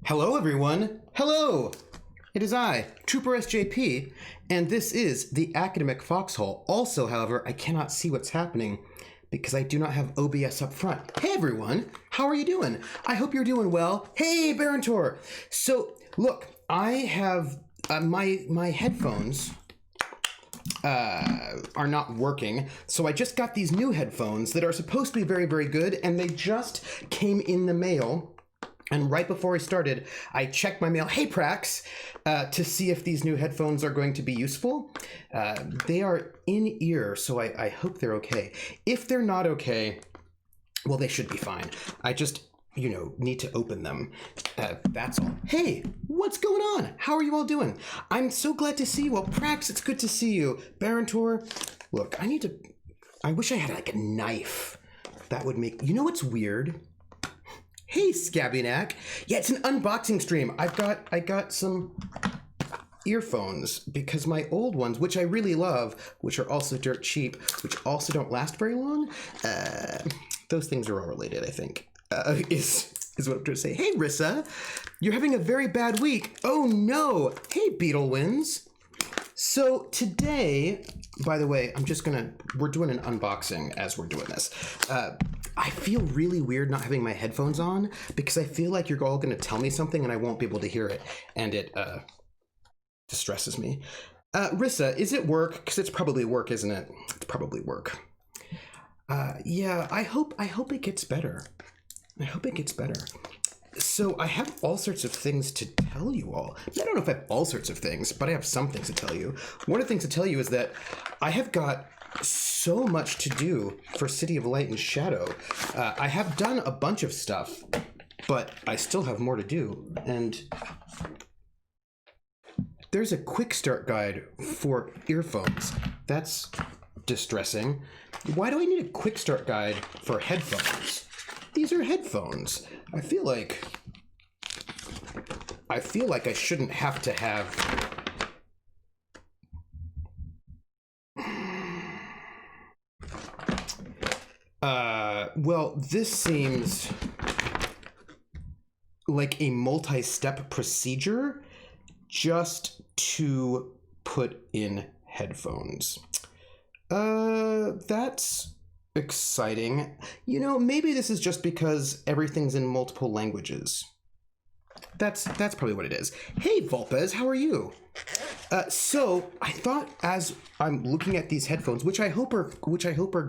Hello, everyone. Hello. It is I, Trooper SJP, and this is the Academic Foxhole. Also, however, I cannot see what's happening because I do not have OBS up front. Hey, everyone. How are you doing? I hope you're doing well. Hey, Barantor. So, look, I have my headphones are not working, so I just got these new headphones that are supposed to be very, very good, and they just came in the mail. And right before I started, I checked my mail, hey Prax, to see if these new headphones are going to be useful. They are in ear, so I hope they're okay. If they're not okay, well, they should be fine. I just, need to open them. That's all. Hey, what's going on? How are you all doing? I'm so glad to see you. Well, Prax, it's good to see you. Barantor, look, I wish I had like a knife. That would make, what's weird? Hey, Scabbynack. Yeah, it's an unboxing stream. I got some earphones because my old ones, which I really love, which are also dirt cheap, which also don't last very long. Those things are all related, I think. Is what I'm trying to say. Hey, Rissa, you're having a very bad week. Oh no. Hey, Beetle Wins. So today, by the way, we're doing an unboxing as we're doing this. I feel really weird not having my headphones on because I feel like you're all going to tell me something and I won't be able to hear it. And it distresses me. Rissa, is it work? Because it's probably work, isn't it? It's probably work. Yeah, I hope it gets better. I hope it gets better. So I have all sorts of things to tell you all. I don't know if I have all sorts of things, but I have some things to tell you. One of the things to tell you is that I have got so much to do for City of Light and Shadow. I have done a bunch of stuff, but I still have more to do. And there's a quick start guide for earphones. That's distressing. Why do I need a quick start guide for headphones? These are headphones. I feel like I shouldn't have to have. Well, this seems like a multi-step procedure just to put in headphones. That's exciting. Maybe this is just because everything's in multiple languages. That's probably what it is. Hey, Volpez, how are you? So I thought, as I'm looking at these headphones, which I hope are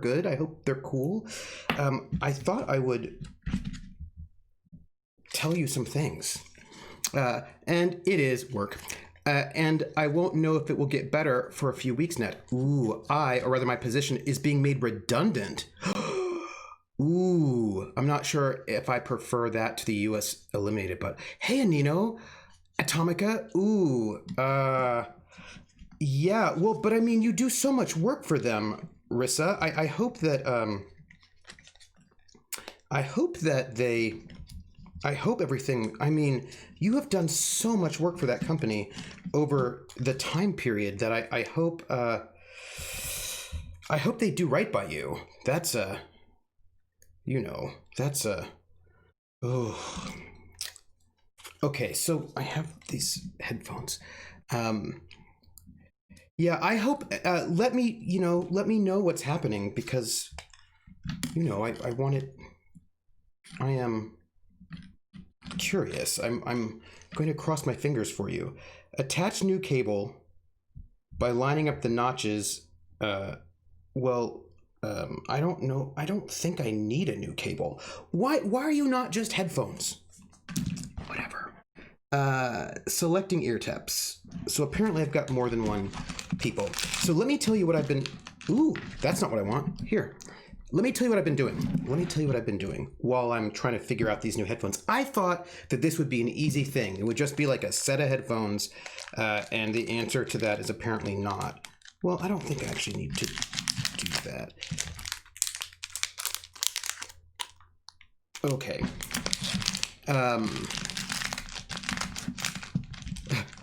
good. I hope they're cool. I thought I would tell you some things, and it is work. And I won't know if it will get better for a few weeks net. Ooh, or rather my position is being made redundant. Ooh, I'm not sure if I prefer that to the US eliminated, but hey, Anino, Atomica, ooh, yeah, well, but I mean, you do so much work for them, Rissa. I hope that everything, I mean, you have done so much work for that company over the time period that I hope they do right by you. That's oh. Okay, so I have these headphones. Yeah, I hope, let me know what's happening because, I want it, I am curious. I'm going to cross my fingers for you. Attach new cable by lining up the notches. I don't know. I don't think I need a new cable. Why are you not just headphones? Whatever. Selecting ear taps. So apparently I've got more than one people. So let me tell you what I've been... Ooh, that's not what I want. Here. Let me tell you what I've been doing. While I'm trying to figure out these new headphones. I thought that this would be an easy thing. It would just be like a set of headphones, and the answer to that is apparently not. Well, I don't think I actually need to do that. Okay.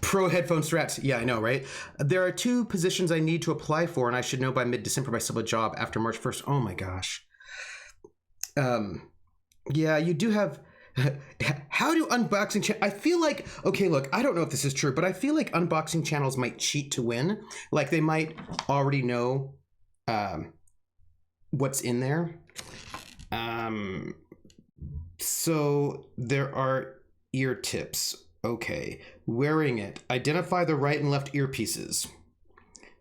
Pro headphone straps. Yeah, I know, right? There are 2 positions I need to apply for, and I should know by mid-December if I still have a job after March 1st. Oh my gosh. Yeah, you do have How do unboxing I feel like, okay, look, I don't know if this is true, but I feel like unboxing channels might cheat to win. Like they might already know what's in there. So there are ear tips. Okay, wearing it. Identify the right and left earpieces.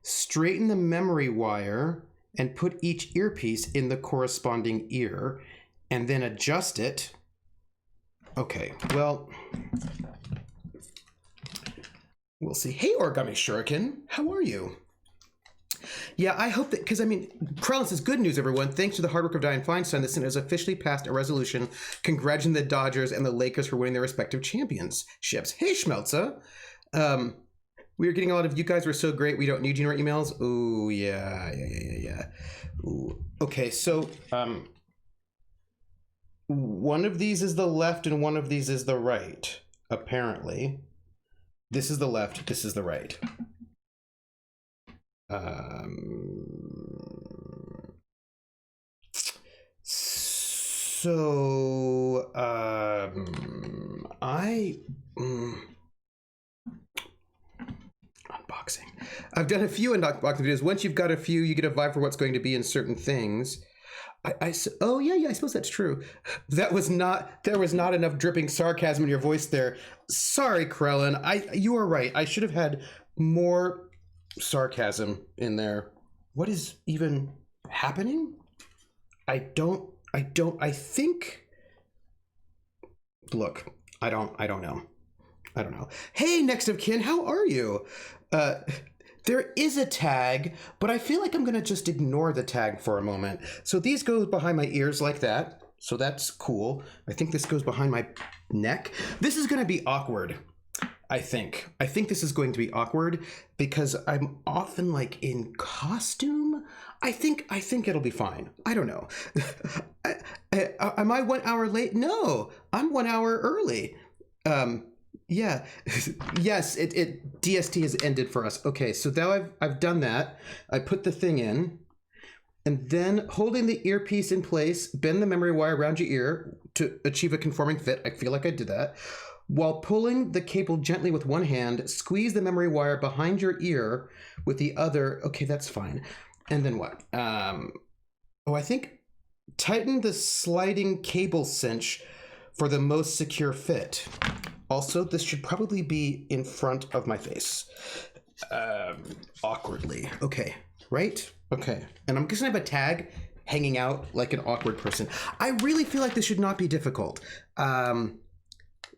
Straighten the memory wire and put each earpiece in the corresponding ear and then adjust it. Okay, well, we'll see. Hey, Origami Shuriken, how are you? Yeah, I hope that, because I mean, Krellin says, good news, everyone. Thanks to the hard work of Dianne Feinstein, the Senate has officially passed a resolution congratulating the Dodgers and the Lakers for winning their respective championships. Hey, Schmelza. We are getting a lot of, you guys were so great, we don't need you in our emails. Ooh, yeah. Ooh. Okay, so, one of these is the left and one of these is the right, apparently. This is the left, this is the right. Unboxing. I've done a few unboxing videos. Once you've got a few, you get a vibe for what's going to be in certain things. Oh yeah, I suppose that's true. There was not enough dripping sarcasm in your voice there. Sorry, Krellin. You are right. I should have had more sarcasm in there. What is even happening? I think. Look, I don't know. Hey, next of kin, how are you? There is a tag, but I feel like I'm going to just ignore the tag for a moment. So these go behind my ears like that. So that's cool. I think this goes behind my neck. This is going to be awkward, I think. I think this is going to be awkward because I'm often like in costume. I think it'll be fine. I don't know. Am I 1 hour late? No, I'm 1 hour early. Yeah. Yes, it DST has ended for us. Okay, so now I've done that. I put the thing in, and then holding the earpiece in place, bend the memory wire around your ear to achieve a conforming fit. I feel like I did that. While pulling the cable gently with one hand, squeeze the memory wire behind your ear with the other. Okay, that's fine. And then what? I think tighten the sliding cable cinch for the most secure fit. Also, this should probably be in front of my face. Awkwardly. Okay, right? Okay. And I'm just gonna have a tag hanging out like an awkward person. I really feel like this should not be difficult.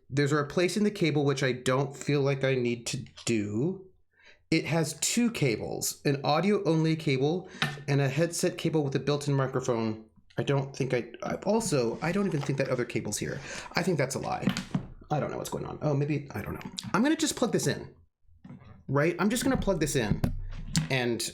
There's a replacing the cable, which I don't feel like I need to do. It has two cables, an audio-only cable and a headset cable with a built-in microphone. I don't even think that other cable's here. I think that's a lie. I don't know what's going on. Oh, maybe, I don't know. I'm going to just plug this in, right? I'm just going to plug this in and,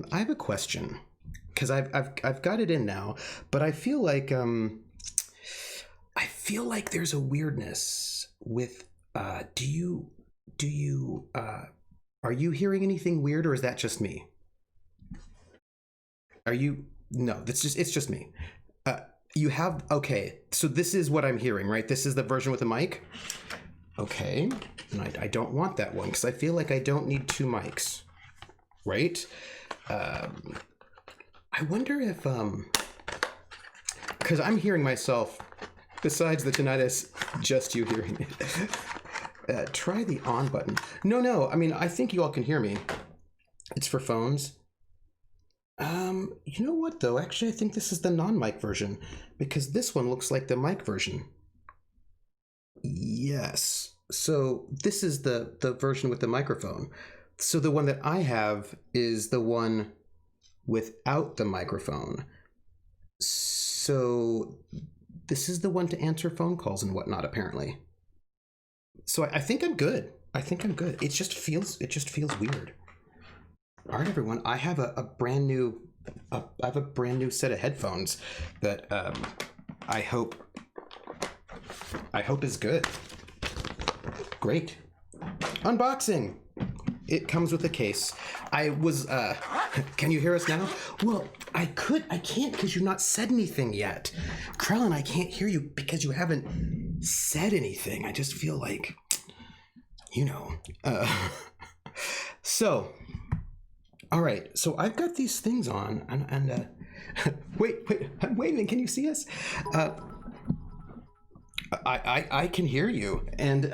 I have a question because I've got it in now, but I feel like there's a weirdness with are you hearing anything weird, or is that just me? No, it's just me. Okay, so this is what I'm hearing, right? This is the version with the mic. Okay, and I don't want that one because I feel like I don't need two mics, right? I wonder if because I'm hearing myself besides the tinnitus, just you hearing it. Try the on button. No, I mean, I think you all can hear me. It's for phones. You know what though? Actually, I think this is the non-mic version because this one looks like the mic version. Yes. So this is the version with the microphone. So the one that I have is the one without the microphone. So this is the one to answer phone calls and whatnot, apparently. So I think I'm good. It just feels weird. All right, everyone. I have a brand new set of headphones that I hope is good. Great. Unboxing. It comes with a case. I was, can you hear us now? Well, I can't because you've not said anything yet. Krellin, I can't hear you because you haven't said anything. I just feel like, so, all right. So I've got these things on and wait, I'm waving. Can you see us? I can hear you. And,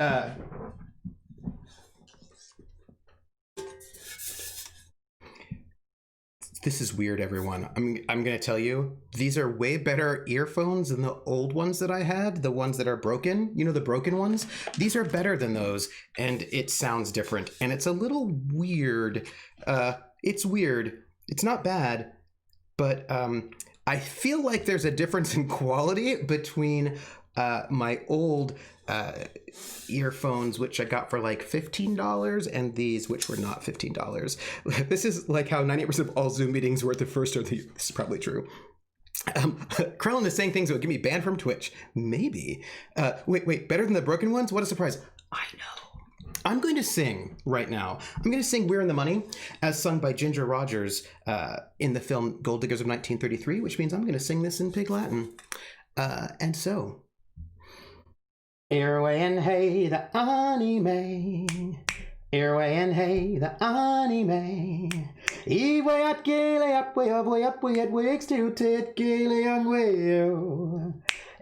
this is weird, everyone. I'm going to tell you, these are way better earphones than the old ones that I had, the ones that are broken. You know, the broken ones? These are better than those, and it sounds different. And it's a little weird. It's weird. It's not bad, but I feel like there's a difference in quality between my old earphones, which I got for like $15, and these, which were not $15. This is like how 98% of all Zoom meetings were at the first of the year. This is probably true. Krellin is saying things that would get me banned from Twitch. Maybe. Wait, better than the broken ones? What a surprise. I know. I'm going to sing right now. I'm going to sing We're in the Money, as sung by Ginger Rogers in the film Gold Diggers of 1933, which means I'm going to sing this in Pig Latin. And so... Earway and hey, the anime. Earway and hey, the anime. Way at gale, up, way at wakes to tit gale young way.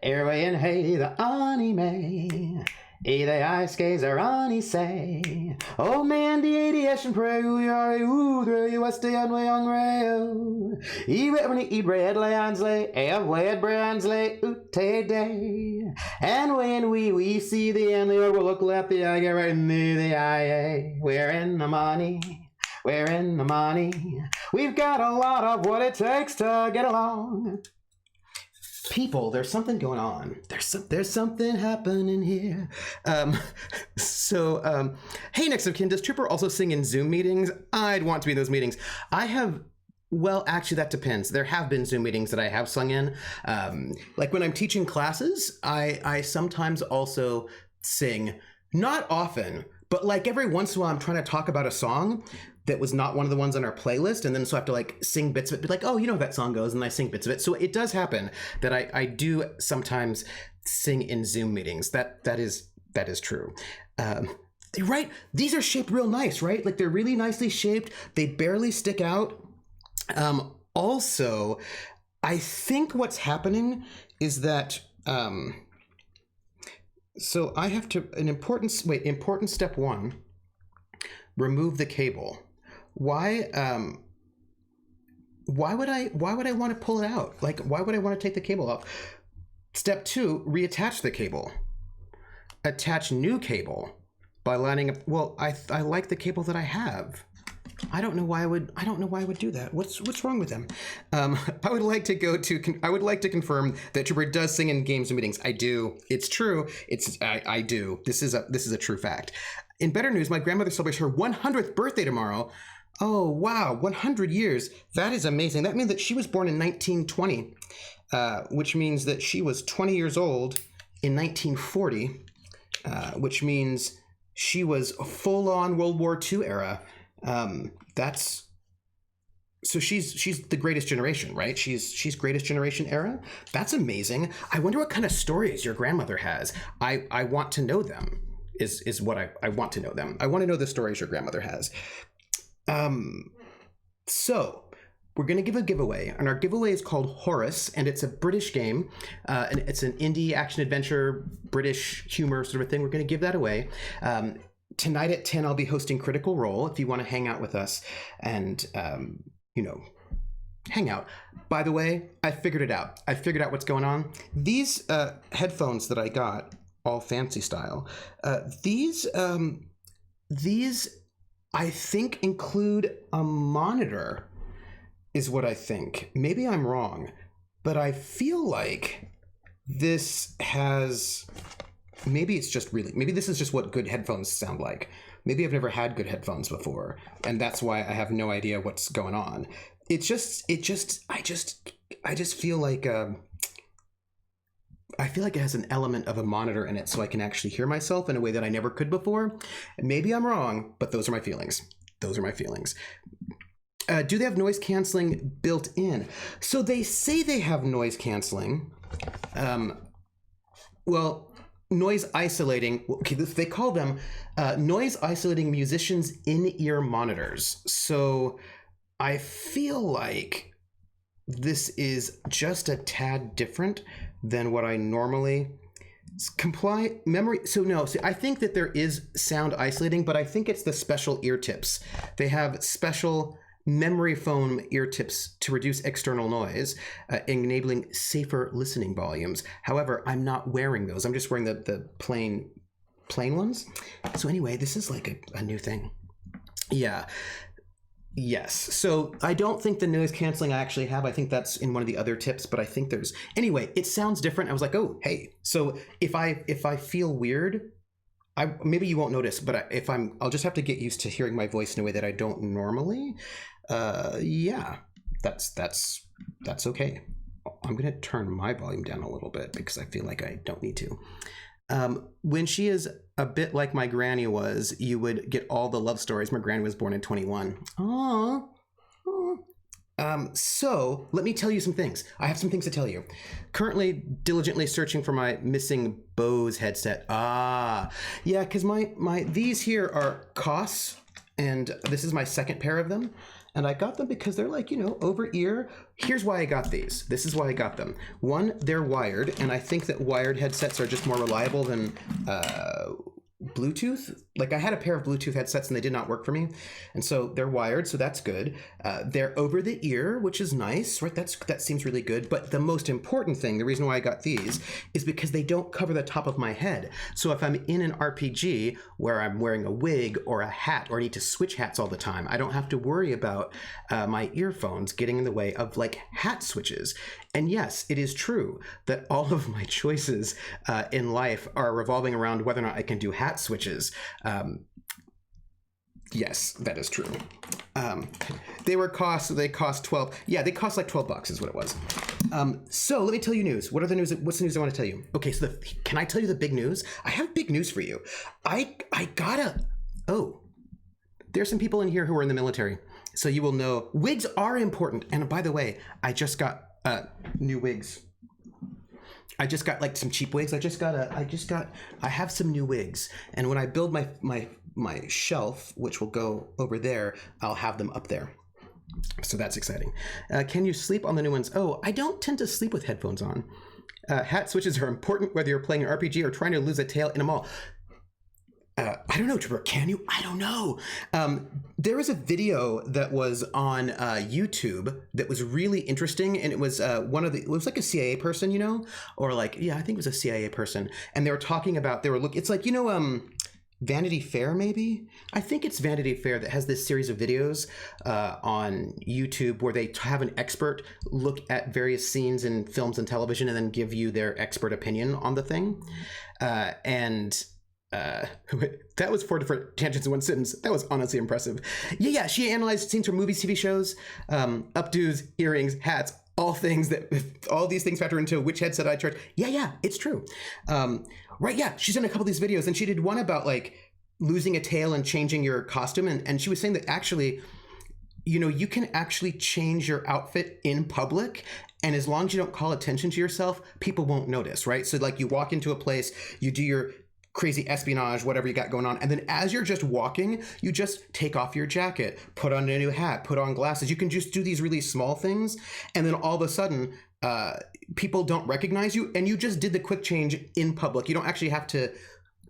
Earway and hey, the anime. The ice skates are on say. Oh man, the aviation pray we are you west on way on rail. When you eat bread Leonsley, bread Bransley, ute day. And when we see the end, Lord will look left the eye, get right in the eye. We're in the money. We're in the money. We've got a lot of what it takes to get along. People, there's something going on. There's something happening here. Hey, next of kin, does Trooper also sing in Zoom meetings? I'd want to be in those meetings. Well, actually, that depends. There have been Zoom meetings that I have sung in. Like when I'm teaching classes, I sometimes also sing. Not often, but like every once in a while I'm trying to talk about a song that was not one of the ones on our playlist, and then so I have to like sing bits of it, be like, oh, you know how that song goes, and I sing bits of it. So it does happen that I do sometimes sing in Zoom meetings. That is true. Right? These are shaped real nice, right? Like they're really nicely shaped. They barely stick out. Also, I think what's happening is that so I have to important step one, remove the cable. Why would I want to pull it out? Like, why would I want to take the cable off? Step two, reattach the cable. Attach new cable by lining up. Well, I like the cable that I have. I don't know why I would do that. What's wrong with them? I would like to confirm that Trooper does sing in games and meetings. I do. It's true. I do. This is a true fact. In better news, my grandmother celebrates her 100th birthday tomorrow. Oh, wow. 100 years. That is amazing. That means that she was born in 1920, which means that she was 20 years old in 1940, which means she was full-on World War II era. So she's the greatest generation, right? She's greatest generation era. That's amazing. I wonder what kind of stories your grandmother has. I want to know them. Is what I want to know them. I want to know the stories your grandmother has. So we're going to give a giveaway, and our giveaway is called Horus, and it's a British game, and it's an indie action adventure, British humor sort of a thing. We're going to give that away. Tonight at 10, I'll be hosting Critical Role if you want to hang out with us and, hang out. By the way, I figured it out. I figured out what's going on. These headphones that I got, all fancy style, these I think include a monitor, is what I think. Maybe I'm wrong, but I feel like this has... Maybe this is just what good headphones sound like. Maybe I've never had good headphones before, and that's why I have no idea what's going on. I just feel like I feel like it has an element of a monitor in it, so I can actually hear myself in a way that I never could before. Maybe I'm wrong, but those are my feelings. Those are my feelings. Do they have noise canceling built in? So they say they have noise canceling. Well, noise isolating. Okay, they call them noise isolating musicians in-ear monitors. So I feel like this is just a tad different than what I normally memory. So no, see, I think that there is sound isolating, but I think it's the special ear tips. They have special memory foam ear tips to reduce external noise, enabling safer listening volumes. However, I'm not wearing those. I'm just wearing the plain ones. So anyway, this is like a new thing. Yeah. Yes. So I don't think the noise canceling I actually have. I think that's in one of the other tips, but I think there's anyway, it sounds different. I was like, oh, hey. So if I feel weird, maybe you won't notice, but I'll just have to get used to hearing my voice in a way that I don't normally. Yeah, that's okay. I'm gonna turn my volume down a little bit because I feel like I don't need to. When she is a bit like my granny was, you would get all the love stories. My granny was born in 21. Aww. So let me tell you some things. I have some things to tell you. Currently diligently searching for my missing Bose headset. Yeah, because these here are Koss, and this is my second pair of them. And I got them because they're like, over ear. Here's why I got these. This is why I got them. One, they're wired, and I think that wired headsets are just more reliable than Bluetooth. Like I had a pair of Bluetooth headsets and they did not work for me. And so they're wired, so that's good. They're over the ear, which is nice, right? That seems really good. But the most important thing, the reason why I got these is because they don't cover the top of my head. So if I'm in an RPG where I'm wearing a wig or a hat or I need to switch hats all the time, I don't have to worry about my earphones getting in the way of like hat switches. And yes, it is true that all of my choices in life are revolving around whether or not I can do hat switches. Yes, that is true. They cost 12. Yeah, they cost like $12 is what it was. So let me tell you news. What's the news I want to tell you? Okay, so can I tell you the big news? I have big news for you. There's some people in here who are in the military. So you will know wigs are important. And by the way, I just got new wigs. I just got like some cheap wigs. I have some new wigs. And when I build my shelf, which will go over there, I'll have them up there. So that's exciting. Can you sleep on the new ones? Oh, I don't tend to sleep with headphones on. Hat switches are important whether you're playing an RPG or trying to lose a tail in a mall. I don't know, Trevor. Can you? I don't know. There was a video that was on YouTube that was really interesting, and it was it was like a CIA person, or like, yeah, I think it was a CIA person, and they were talking about it's like Vanity Fair, maybe? I think it's Vanity Fair that has this series of videos on YouTube where they have an expert look at various scenes in films and television and then give you their expert opinion on the thing. That was 4 different tangents in one sentence. That was honestly impressive. Yeah, she analyzed scenes from movies, TV shows, updos, earrings, hats, all these things factor into which headset I charge. Yeah, it's true. Right, yeah, she's done a couple of these videos, and she did one about like losing a tail and changing your costume, and she was saying that actually, you can actually change your outfit in public, and as long as you don't call attention to yourself, people won't notice, right? So like you walk into a place, you do your crazy espionage, whatever you got going on, and then as you're just walking, you just take off your jacket, put on a new hat, put on glasses. You can just do these really small things, and then all of a sudden people don't recognize you, and you just did the quick change in public. You don't actually have to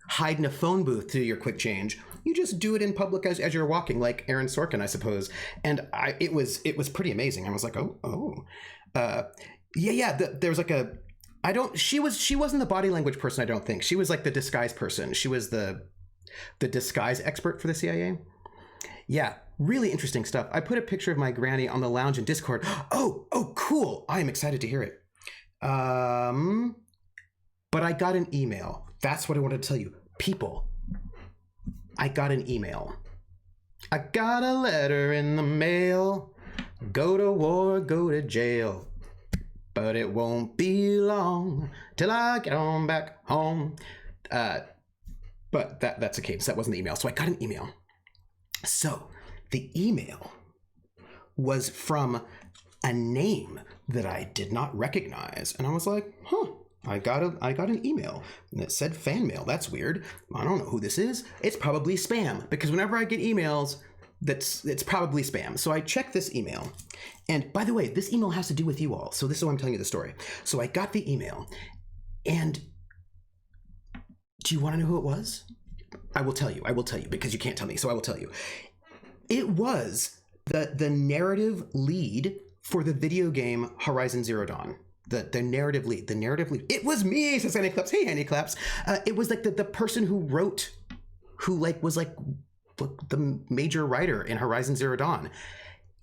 hide in a phone booth to do your quick change. You just do it in public as you're walking, like Aaron Sorkin, I suppose. And it was pretty amazing. I was like, there was like she wasn't the body language person, I don't think. She was like the disguise person. She was the disguise expert for the CIA. Yeah, really interesting stuff. I put a picture of my granny on the lounge in Discord. Oh, cool. I am excited to hear it. But I got an email. That's what I wanted to tell you. People, I got an email. I got a letter in the mail. Go to war, go to jail. but it won't be long till I get on back home. But that's a cadence. That wasn't the email. So I got an email. So the email was from a name that I did not recognize. And I was like, I got an email and it said fan mail. That's weird. I don't know who this is. It's probably spam, because whenever I get emails, it's probably spam. So I checked this email. And by the way, this email has to do with you all. So this is why I'm telling you the story. So I got the email, and do you want to know who it was? I will tell you because you can't tell me. So I will tell you. It was the narrative lead for the video game Horizon Zero Dawn. The narrative lead. It was me, says Annie Claps. Hey, Annie Claps. It was like the person who wrote, who like was like the major writer in Horizon Zero Dawn.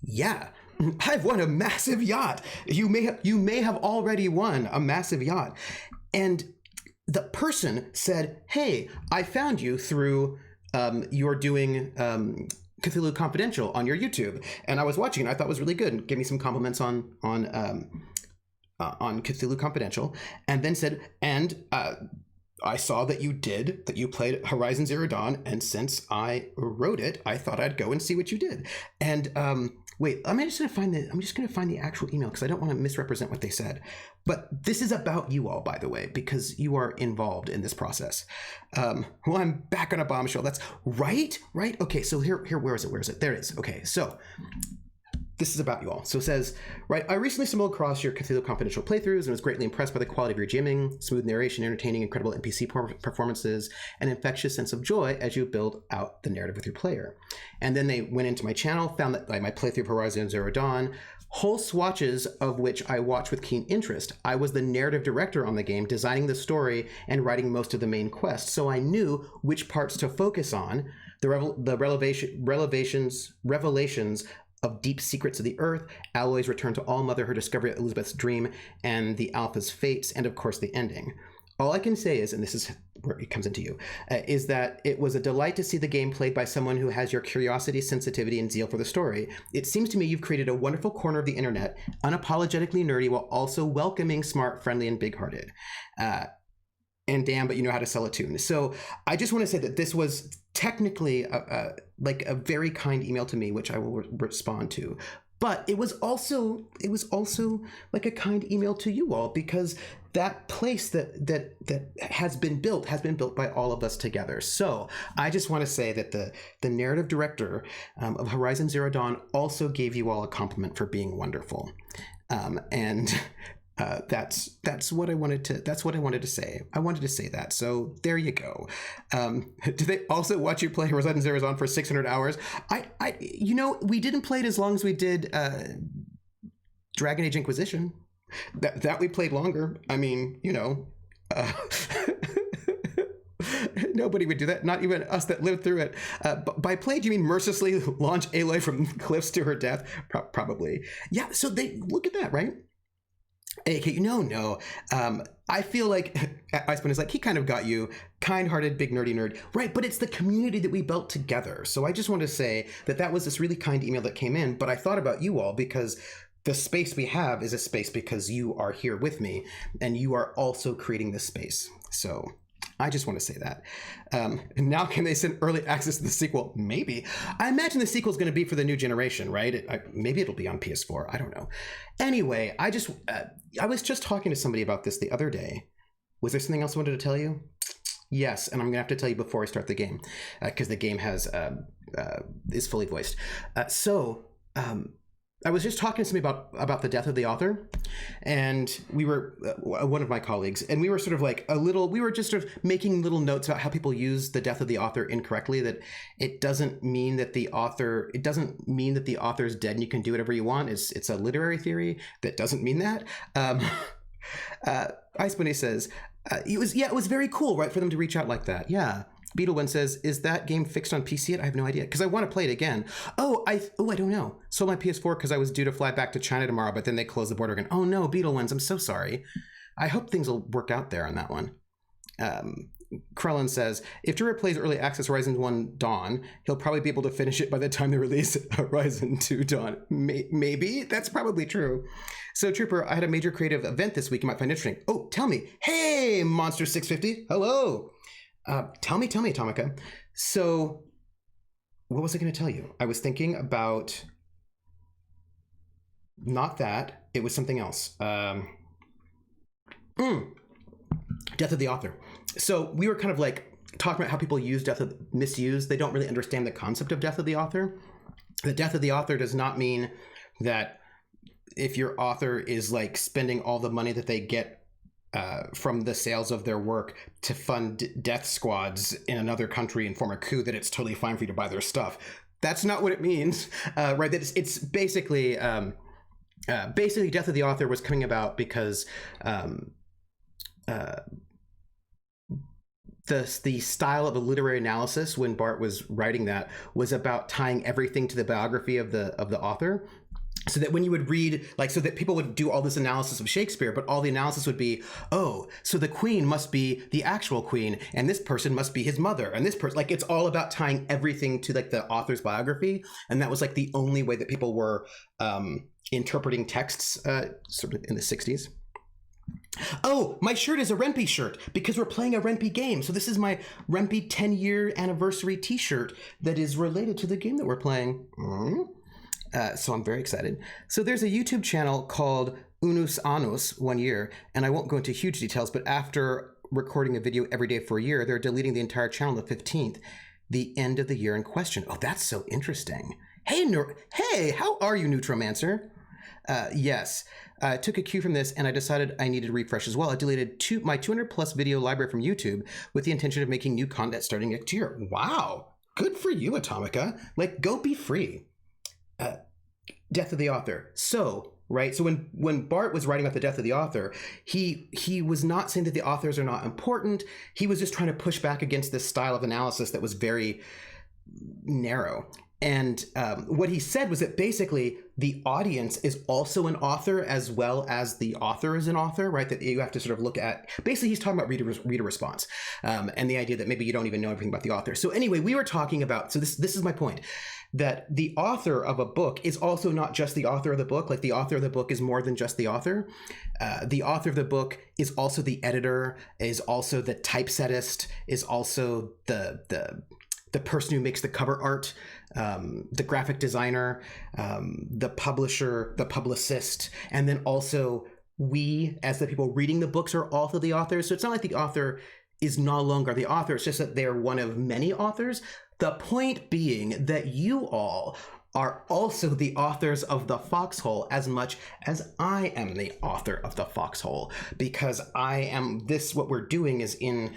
Yeah, I've won a massive yacht. You may have already won a massive yacht. And the person said, hey, I found you through you're doing Cthulhu Confidential on your YouTube, and I was watching it. I thought it was really good, and gave me some compliments on Cthulhu Confidential, and then said, and I saw that you played Horizon Zero Dawn, and since I wrote it, I thought I'd go and see what you did. And wait, I'm just gonna find the actual email, because I don't want to misrepresent what they said. But this is about you all, by the way, because you are involved in this process. Well, I'm back on a bombshell. That's right. Okay, so here, where is it? There it is. Okay, so this is about you all. So it says, right, I recently stumbled across your Cthulhu Confidential playthroughs and was greatly impressed by the quality of your GMing, smooth narration, entertaining, incredible NPC performances, and infectious sense of joy as you build out the narrative with your player. And then they went into my channel, found that like my playthrough of Horizon Zero Dawn, whole swatches of which I watched with keen interest. I was the narrative director on the game, designing the story and writing most of the main quest, so I knew which parts to focus on, the revelations of deep secrets of the earth, Alloy's return to all mother, her discovery of Elizabeth's dream, and the Alpha's fates, and of course the ending. All I can say is, and this is where it comes into you, is that it was a delight to see the game played by someone who has your curiosity, sensitivity, and zeal for the story. It seems to me you've created a wonderful corner of the internet, unapologetically nerdy while also welcoming, smart, friendly, and big-hearted. And damn, but you know how to sell a tune. So I just want to say that this was technically like a very kind email to me, which I will respond to. But it was also like a kind email to you all, because that place that has been built by all of us together. So I just want to say that the narrative director of Horizon Zero Dawn also gave you all a compliment for being wonderful, and that's what I wanted to say. I wanted to say that. So there you go. Do they also watch you play Horizon Zero Dawn for 600 hours? We didn't play it as long as we did Dragon Age Inquisition. That we played longer. I mean, nobody would do that. Not even us that lived through it. By play, do you mean mercilessly launch Aloy from cliffs to her death? Probably. Yeah. So they look at that, right? Okay, no. I feel like Iceman is like, he kind of got you, kind-hearted, big nerdy nerd, right? But it's the community that we built together. So I just want to say that was this really kind email that came in, but I thought about you all because the space we have is a space because you are here with me, and you are also creating this space. So I just want to say that. And now can they send early access to the sequel? Maybe. I imagine the sequel is going to be for the new generation, right? Maybe it'll be on PS4. I don't know. Anyway, I was just talking to somebody about this the other day. Was there something else I wanted to tell you? Yes, and I'm going to have to tell you before I start the game, because the game is fully voiced. I was just talking to somebody about the death of the author, and we were one of my colleagues, and we were sort of like we were just sort of making little notes about how people use the death of the author incorrectly, that it doesn't mean that the author's dead and you can do whatever you want. It's a literary theory that doesn't mean that. Ice Bunny says, it was very cool, right, for them to reach out like that. Yeah. Beetlewind says, is that game fixed on PC yet? I have no idea, because I want to play it again. I don't know. Sold my PS4 because I was due to fly back to China tomorrow, but then they closed the border again. Oh no, Beetlewinds, I'm so sorry. I hope things will work out there on that one. Krellin says, if Trooper plays early access Horizon 1 Dawn, he'll probably be able to finish it by the time they release Horizon 2 Dawn. Maybe? That's probably true. So, Trooper, I had a major creative event this week you might find interesting. Oh, tell me. Hey, Monster650. Hello. Tell me, Atomica. So, what was I going to tell you? I was thinking about... Not that. It was something else. Death of the author. So we were kind of like talking about how people use misuse. They don't really understand the concept of death of the author. The death of the author does not mean that if your author is like spending all the money that they get from the sales of their work to fund death squads in another country and form a coup, that it's totally fine for you to buy their stuff. That's not what it means, right? That it's basically death of the author was coming about because the style of the literary analysis when Bart was writing that was about tying everything to the biography of the author. So that when you would read, like, so that people would do all this analysis of Shakespeare, but all the analysis would be, oh, so the queen must be the actual queen, and this person must be his mother, and this person, like, it's all about tying everything to, like, the author's biography. And that was, like, the only way that people were interpreting texts sort of in the 60s. Oh, my shirt is a Rempe shirt because we're playing a Rempe game. So this is my Rempe 10-year anniversary t-shirt that is related to the game that we're playing. So I'm very excited. So there's a YouTube channel called Unus Annus 1 year, and I won't go into huge details, but after recording a video every day for a year, they're deleting the entire channel on the 15th, the end of the year in question. Oh, that's so interesting. Hey, how are you, Neutromancer? Yes, I took a cue from this and I decided I needed to refresh as well. I deleted my 200 plus video library from YouTube with the intention of making new content starting next year. Wow, good for you, Atomica. Like, go be free. Death of the author. So, right, so when Bart was writing about the death of the author, he was not saying that the authors are not important. He was just trying to push back against this style of analysis that was very narrow. And what he said was that basically the audience is also an author as well as the author is an author, right? That you have to sort of look at, basically he's talking about reader response and the idea that maybe you don't even know everything about the author. So anyway, we were talking about, so this is my point, that the author of a book is also not just the author of the book. Like, the author of the book is more than just the author. The author of the book is also the editor, is also the typesettist, is also the person who makes the cover art, the graphic designer, the publisher, the publicist, and then also we, as the people reading the books, are also the authors. So it's not like the author is no longer the author. It's just that they're one of many authors. The point being that you all are also the authors of the Foxhole as much as I am the author of the Foxhole, because what we're doing is in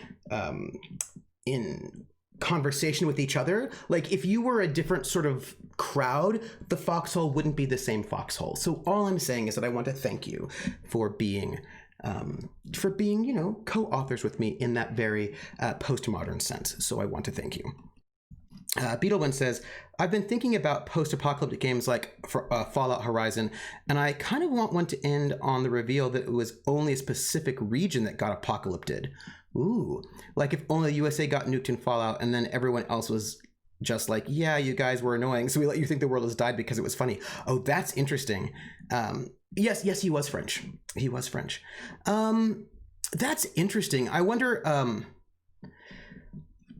conversation with each other. Like, if you were a different sort of crowd, the Foxhole wouldn't be the same Foxhole. So all I'm saying is that I want to thank you for being co-authors with me in that very postmodern sense. So I want to thank you. Beetleman says, I've been thinking about post-apocalyptic games like Fallout Horizon, and I kind of want one to end on the reveal that it was only a specific region that got apocalypted. Ooh, like if only the USA got nuked in Fallout and then everyone else was just like, yeah, you guys were annoying, so we let you think the world has died because it was funny. Oh, that's interesting. Yes, he was French. He was French. That's interesting. I wonder...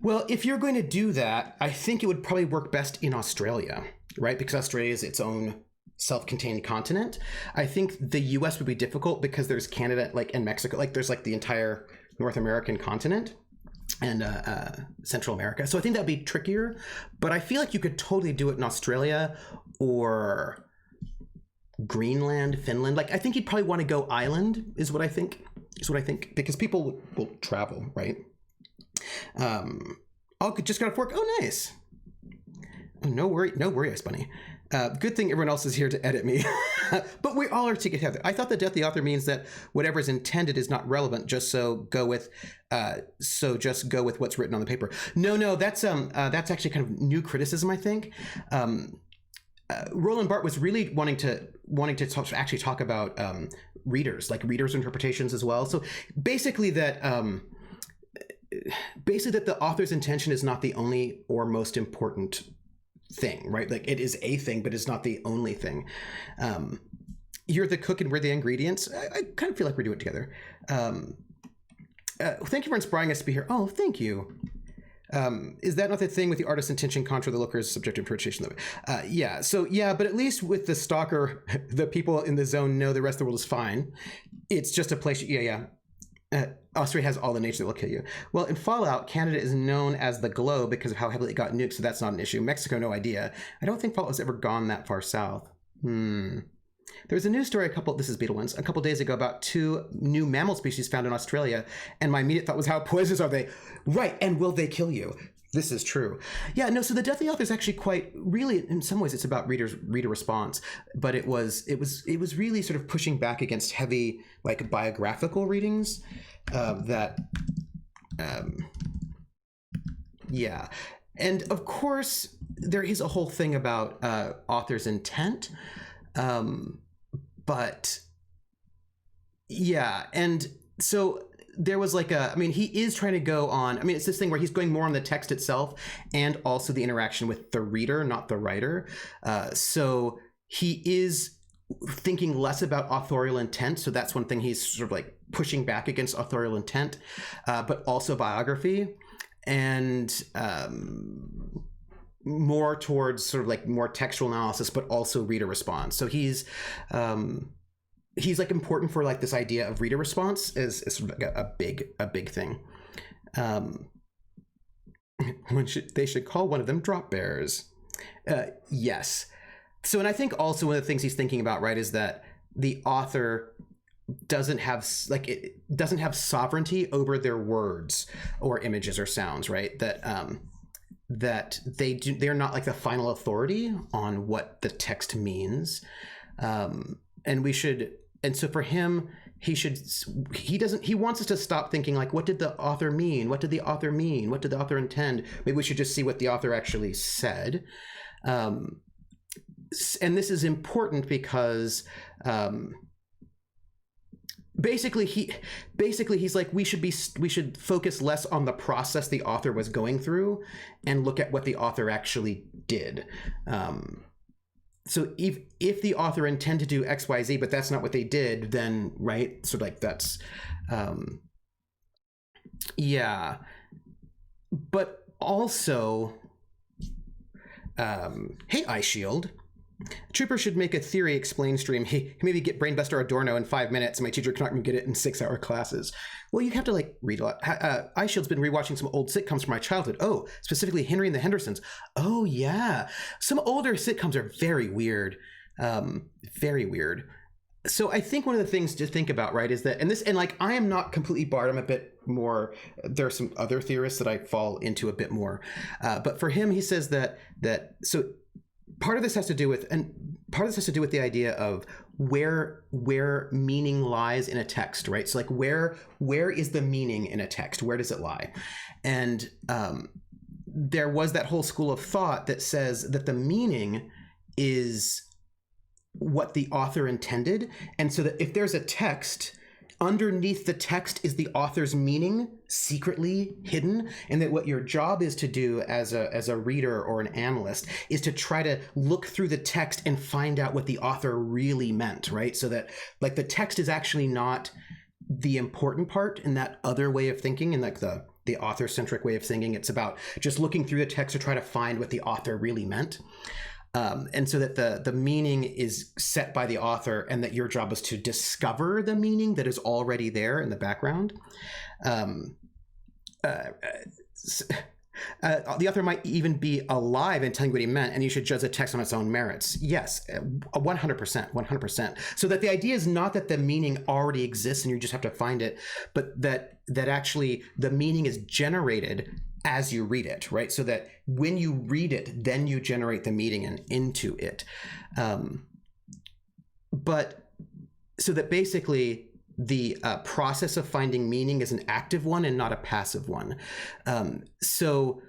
Well, if you're going to do that, I think it would probably work best in Australia, right? Because Australia is its own self-contained continent. I think the US would be difficult because there's Canada, like, and Mexico, like there's like the entire North American continent and Central America. So I think that'd be trickier, but I feel like you could totally do it in Australia or Greenland, Finland. Like, I think you'd probably want to go island is what I think, because people will travel, right? Just got off work. Oh, nice. Oh, no worry, Ice Bunny. Good thing everyone else is here to edit me. But we all are together. I thought that death of the author means that whatever is intended is not relevant. Just go with what's written on the paper. No, that's actually kind of new criticism, I think. Roland Barthes was really wanting to talk about readers, like readers' interpretations as well. So basically that basically that the author's intention is not the only or most important thing, right? Like it is a thing, but it's not the only thing. You're the cook and we're the ingredients. I kind of feel like we're doing it together. Thank you for inspiring us to be here. Oh, thank you. Is that not the thing with the artist's intention contra the looker's subjective interpretation? Yeah. So yeah, but at least with the stalker, the people in the zone know the rest of the world is fine. It's just a place. Yeah. Austria has all the nature that will kill you. Well, in Fallout, Canada is known as the globe because of how heavily it got nuked, so that's not an issue. Mexico, no idea. I don't think Fallout has ever gone that far south. There was a news story this is Beetle ones, a couple days ago about 2 new mammal species found in Australia, and my immediate thought was, how poisonous are they? Right, and will they kill you? This is true. Yeah, no, so the Deathly Author is actually quite, really, in some ways it's about reader response, but it was really sort of pushing back against heavy, like, biographical readings yeah. And of course, there is a whole thing about author's intent, but yeah, and so there was like he is trying to go on, it's this thing where he's going more on the text itself and also the interaction with the reader, not the writer. So he is thinking less about authorial intent. So that's one thing he's sort of like pushing back against authorial intent, but also biography and more towards sort of like more textual analysis, but also reader response. So he's like important for like this idea of reader response is sort of like a big thing. They should call one of them drop bears. Yes. So, and I think also one of the things he's thinking about, right, is that the author doesn't have sovereignty over their words or images or sounds, right? That they're not like the final authority on what the text means. And so for him, he wants us to stop thinking like, what did the author mean? What did the author mean? What did the author intend? Maybe we should just see what the author actually said. And this is important because basically he's like, we should focus less on the process the author was going through and look at what the author actually did. So if the author intended to do XYZ, but that's not what they did, then right. So like that's yeah, but also hey, Eye Shield. Trooper should make a theory explain stream. He maybe get Brainbuster Adorno in 5 minutes. My teacher cannot get it in 6-hour classes. Well, you have to like read a lot. iShield's been rewatching some old sitcoms from my childhood. Oh, specifically Henry and the Hendersons. Oh yeah, some older sitcoms are very weird, very weird. So I think one of the things to think about, right, is that and like I am not completely barred. I'm a bit more. There are some other theorists that I fall into a bit more, but for him, he says that so. Part of this has to do with the idea of where meaning lies in a text, right? So like where is the meaning in a text? Where does it lie? And there was that whole school of thought that says that the meaning is what the author intended, and so that if there's a text, underneath the text is the author's meaning secretly hidden, and that what your job is to do as a reader or an analyst is to try to look through the text and find out what the author really meant, right? So that like the text is actually not the important part in that other way of thinking, and like the author-centric way of thinking. It's about just looking through the text to try to find what the author really meant. And so that the meaning is set by the author, and that your job is to discover the meaning that is already there in the background. The author might even be alive and telling what he meant, and you should judge the text on its own merits. Yes, 100%. So that the idea is not that the meaning already exists and you just have to find it, but that actually the meaning is generated as you read it, right? So that when you read it, then you generate the meaning and into it. But so that basically the process of finding meaning is an active one and not a passive one. So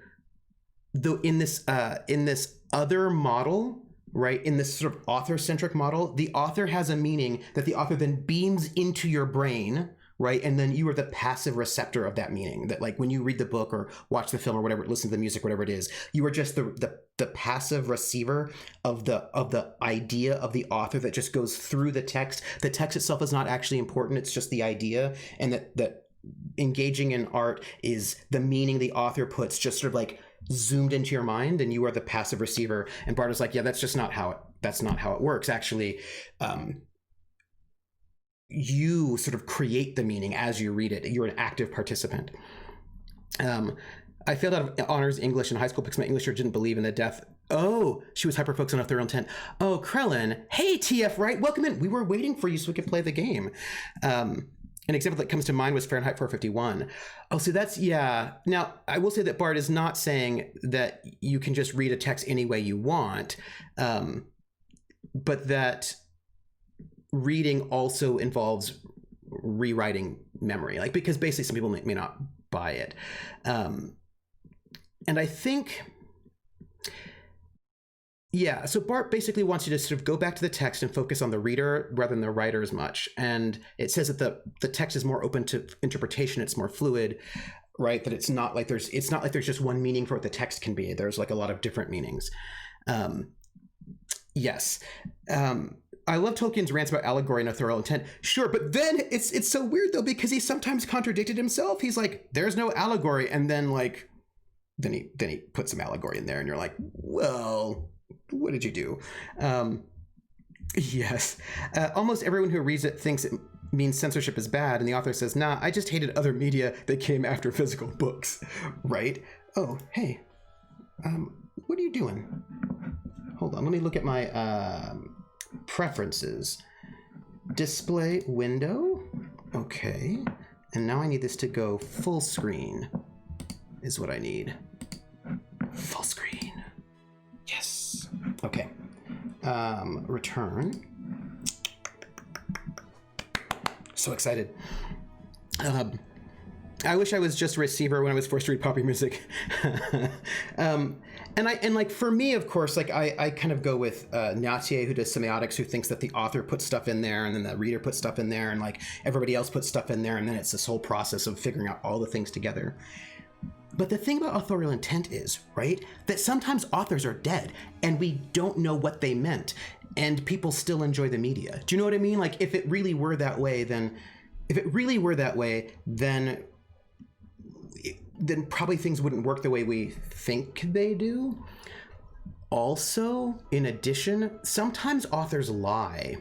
though in this other model, right, in this sort of author-centric model, the author has a meaning that the author then beams into your brain, right? And then you are the passive receptor of that meaning. That like when you read the book or watch the film or whatever, listen to the music, whatever it is, you are just the passive receiver of the idea of the author that just goes through the text. The text itself is not actually important. It's just the idea, and that engaging in art is the meaning the author puts just sort of like zoomed into your mind, and you are the passive receiver. And Bart is like, yeah, that's just not how it works. Actually, you sort of create the meaning as you read it. You're an active participant. I failed out of honors English in high school because my English teacher didn't believe in the death. Oh, she was hyper-focused on authorial intent. Oh, Krellin. Hey, TF, right? Welcome in. We were waiting for you so we could play the game. An example that comes to mind was Fahrenheit 451. Oh, so that's, yeah. Now, I will say that Bart is not saying that you can just read a text any way you want, but that reading also involves rewriting memory, like, because basically some people may not buy it. And I think, yeah, so Bart basically wants you to sort of go back to the text and focus on the reader rather than the writer as much. And it says that the text is more open to interpretation. It's more fluid, right? That it's not like there's just one meaning for what the text can be. There's like a lot of different meanings. Yes. I love Tolkien's rants about allegory and authorial intent. Sure, but then it's so weird though, because he sometimes contradicted himself. He's like, there's no allegory, and then like then he put some allegory in there, and you're like, well, what did you do? Yes. Almost everyone who reads it thinks it means censorship is bad, and the author says, nah, I just hated other media that came after physical books, right? Oh, hey, what are you doing? Hold on, let me look at my preferences. Display window. Okay. And now I need this to go full screen is what I need. Full screen. Yes. Okay. Return. So excited. I wish I was just a receiver when I was forced to read poppy music. And like for me, of course, like I kind of go with Nathier, who does semiotics, who thinks that the author puts stuff in there and then the reader puts stuff in there and like everybody else puts stuff in there, and then it's this whole process of figuring out all the things together. But the thing about authorial intent is, right, that sometimes authors are dead and we don't know what they meant, and people still enjoy the media. Do you know what I mean? Like if it really were that way, then probably things wouldn't work the way we think they do. Also, in addition, sometimes authors lie.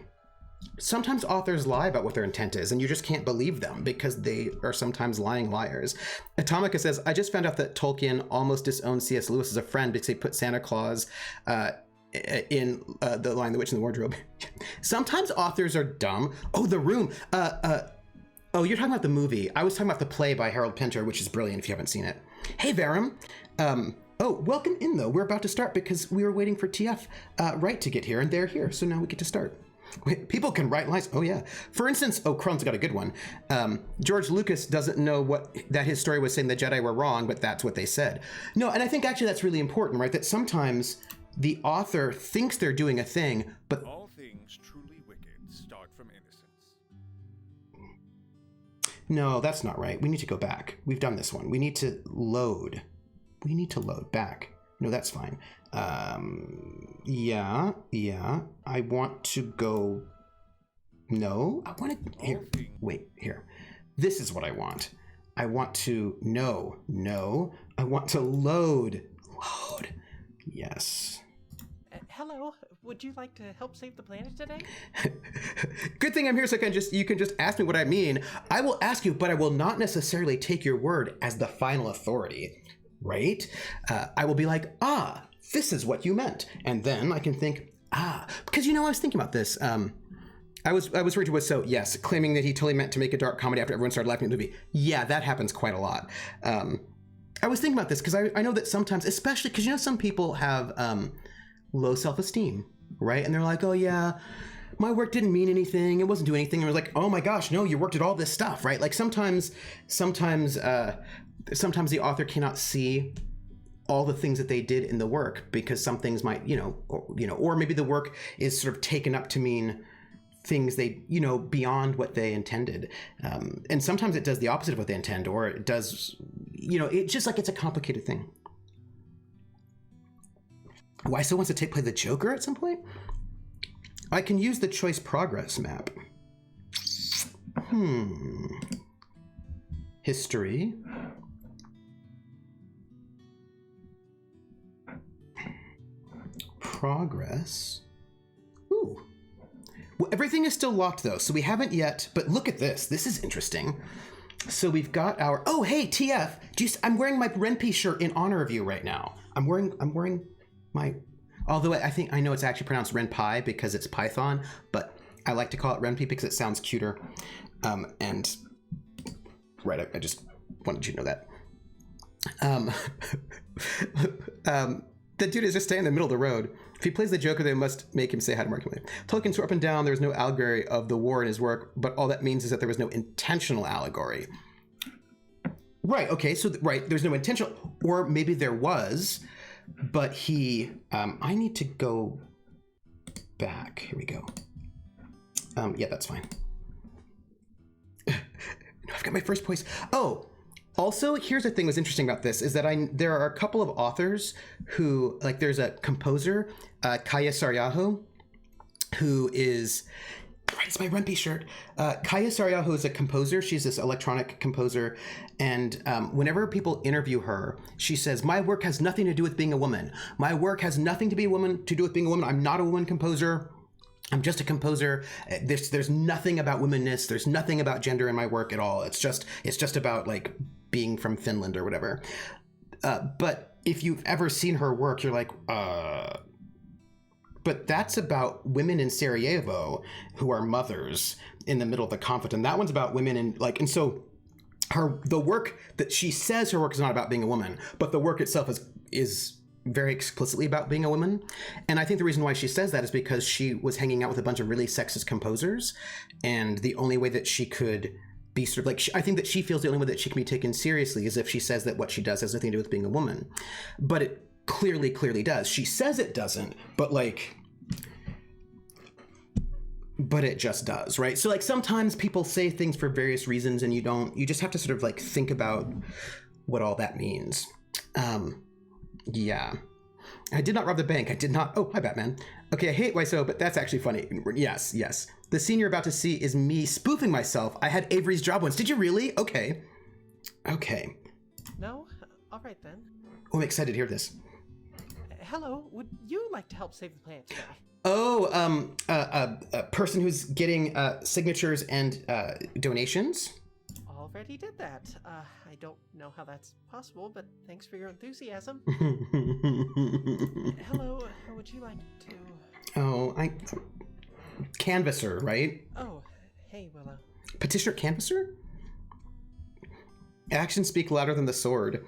Sometimes authors lie about what their intent is, and you just can't believe them because they are sometimes lying liars. Atomica says, I just found out that Tolkien almost disowned C.S. Lewis as a friend because he put Santa Claus in The Lion, the Witch, and the Wardrobe. Sometimes authors are dumb. Oh, The Room. Oh, you're talking about the movie. I was talking about the play by Harold Pinter, which is brilliant if you haven't seen it. Hey, Varum. Oh, welcome in, though. We're about to start because we were waiting for TF Wright to get here, and they're here, so now we get to start. Wait, people can write lines. Oh, yeah. For instance, Cron's got a good one. George Lucas doesn't know that his story was saying the Jedi were wrong, but that's what they said. No, and I think actually that's really important, right? That sometimes the author thinks they're doing a thing, but all things truly wicked start from innocence. No, that's not right. We need to go back. We've done this one. We need to load. We need to load back. No, that's fine. Yeah. I want to go. No, I want to. Here. Wait, here. This is what I want. I want to. No. I want to load. Load. Yes. Hello, would you like to help save the planet today? Good thing I'm here so you can just ask me what I mean. I will ask you, but I will not necessarily take your word as the final authority, right? I will be like, this is what you meant. And then I can think, because I was thinking about this. I was reading with yes, claiming that he totally meant to make a dark comedy after everyone started laughing at the movie. Yeah, that happens quite a lot. I was thinking about this because I know that sometimes, especially because some people have low self-esteem, right? And they're like, oh yeah, my work didn't mean anything. It wasn't doing anything. And we're like, oh my gosh, no, you worked at all this stuff, right? Like sometimes the author cannot see all the things that they did in the work because some things might, or maybe the work is sort of taken up to mean things they, beyond what they intended. And sometimes it does the opposite of what they intend, or it does, it's just like it's a complicated thing. Why so wants to play the Joker at some point? I can use the choice progress map. History. Progress. Ooh. Well, everything is still locked though, so we haven't yet, but look at this. This is interesting. So we've got our, oh, hey, TF, I'm wearing my Renpy shirt in honor of you right now. I'm wearing my, although I know it's actually pronounced Renpy because it's Python, but I like to call it Renpy because it sounds cuter. And right, I just wanted you to know that. The dude is just staying in the middle of the road. If he plays the Joker, they must make him say hi to Mark. Tolkien swore up and down there was no allegory of the war in his work, but all that means is that there was no intentional allegory. Right, okay, so there's no intentional, or maybe there was, but he, I need to go back. Here we go. Yeah, that's fine. I've got my first voice. Oh, also, here's the thing that's interesting about this is that there are a couple of authors who, like there's a composer, Kaya Saryahu, who is, right, it's my Renpy shirt. Kaya Saryahu is a composer. She's this electronic composer. And whenever people interview her, she says, my work has nothing to do with being a woman. My work has nothing to do with being a woman. I'm not a woman composer. I'm just a composer. There's nothing about womanness. There's nothing about gender in my work at all. It's just about like being from Finland or whatever. But if you've ever seen her work, you're like, but that's about women in Sarajevo who are mothers in the middle of the conflict. And that one's about women and so the work that she says her work is not about being a woman, but the work itself is very explicitly about being a woman. And I think the reason why she says that is because she was hanging out with a bunch of really sexist composers. And the only way that she could be sort of like, I think that she feels the only way that she can be taken seriously is if she says that what she does has nothing to do with being a woman. But it clearly does. She says it doesn't, but it just does, right? So like sometimes people say things for various reasons and you just have to sort of like think about what all that means. Yeah. I did not rob the bank. I did not. Oh, hi, Batman. Okay, I hate why so, but that's actually funny. Yes. The scene you're about to see is me spoofing myself. I had Avery's job once. Did you really? Okay. No? All right then. Oh, I'm excited to hear this. Hello, would you like to help save the planet today? Oh, a person who's getting signatures and donations? Already did that. I don't know how that's possible, but thanks for your enthusiasm. Hello, would you like to... Oh, Canvasser, right? Oh, hey, Willow. Petitioner Canvasser? Actions speak louder than the sword.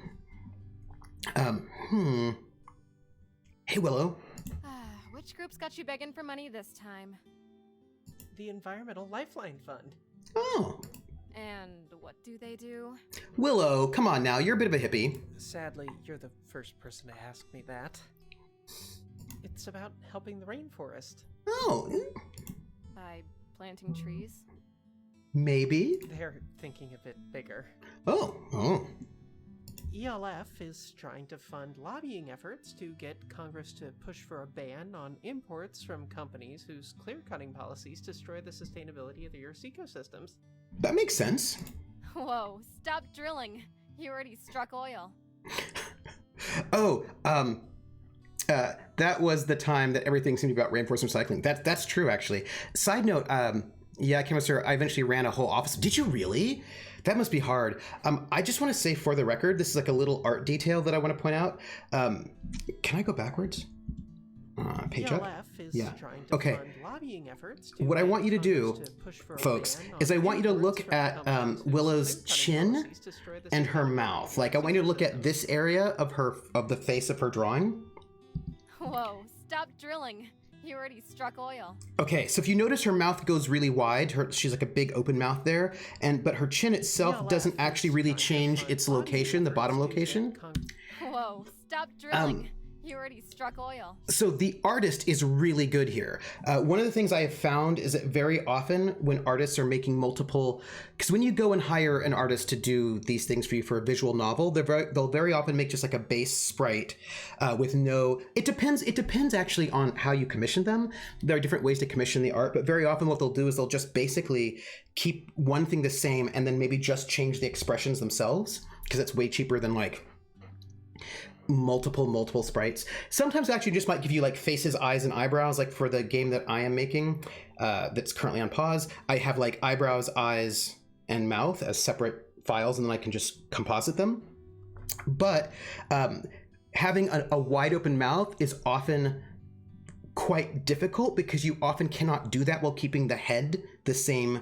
Hey, Willow. Which group's got you begging for money this time? The Environmental Lifeline Fund. Oh. And what do they do? Willow, come on now, you're a bit of a hippie. Sadly, you're the first person to ask me that. It's about helping the rainforest. Oh. By planting trees? Maybe. They're thinking a bit bigger. Oh. ELF is trying to fund lobbying efforts to get Congress to push for a ban on imports from companies whose clear-cutting policies destroy the sustainability of the Earth's ecosystems. That makes sense. Whoa, stop drilling. You already struck oil. Oh, that was the time that everything seemed to be about rainforest recycling. That's true, actually. Side note, yeah, Chemistry, I eventually ran a whole office. Did you really? That must be hard. I just want to say for the record, this is like a little art detail that I want to point out. Can I go backwards? Page up? Yeah. Okay. What I want you to do, folks, is I want you to look at Willow's chin and her mouth. Like, I want you to look at this area of the face of her drawing. Whoa, stop drilling. You already struck oil. Okay, so if you notice her mouth goes really wide, she's like a big open mouth there, but her chin itself doesn't actually really change its location, the bottom location. Whoa, stop drilling. He already struck oil. So the artist is really good here. One of the things I have found is that very often when artists are making multiple, because when you go and hire an artist to do these things for you for a visual novel, they'll very often make just like a base sprite with no, it depends actually on how you commission them. There are different ways to commission the art, but very often what they'll do is they'll just basically keep one thing the same and then maybe just change the expressions themselves, because it's way cheaper than like multiple sprites. Sometimes actually just might give you like faces, eyes, and eyebrows. Like for the game that I am making that's currently on pause, I have like eyebrows, eyes, and mouth as separate files, and then I can just composite them. But having a wide open mouth is often quite difficult because you often cannot do that while keeping the head the same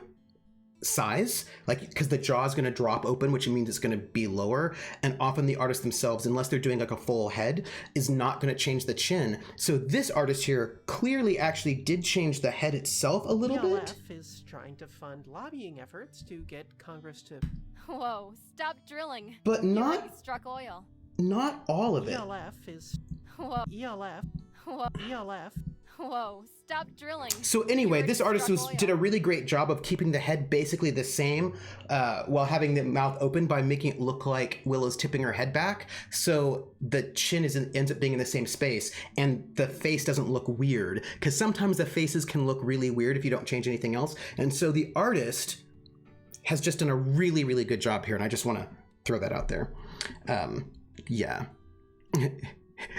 size, like because the jaw is going to drop open, which means it's going to be lower, and often the artists themselves, unless they're doing like a full head, is not going to change the chin. So this artist here clearly actually did change the head itself a little bit. ELF is trying to fund lobbying efforts to get Congress to... Whoa, stop drilling. But He not already struck oil. not all of it. ELF is... Whoa, ELF... whoa, ELF... whoa, stop drilling. So anyway, already this artist struck oil. did a really great job of keeping the head basically the same while having the mouth open by making it look like Willow's tipping her head back. So the chin ends up being in the same space and the face doesn't look weird, because sometimes the faces can look really weird if you don't change anything else. And so the artist has just done a really, really good job here. And I just want to throw that out there. Yeah.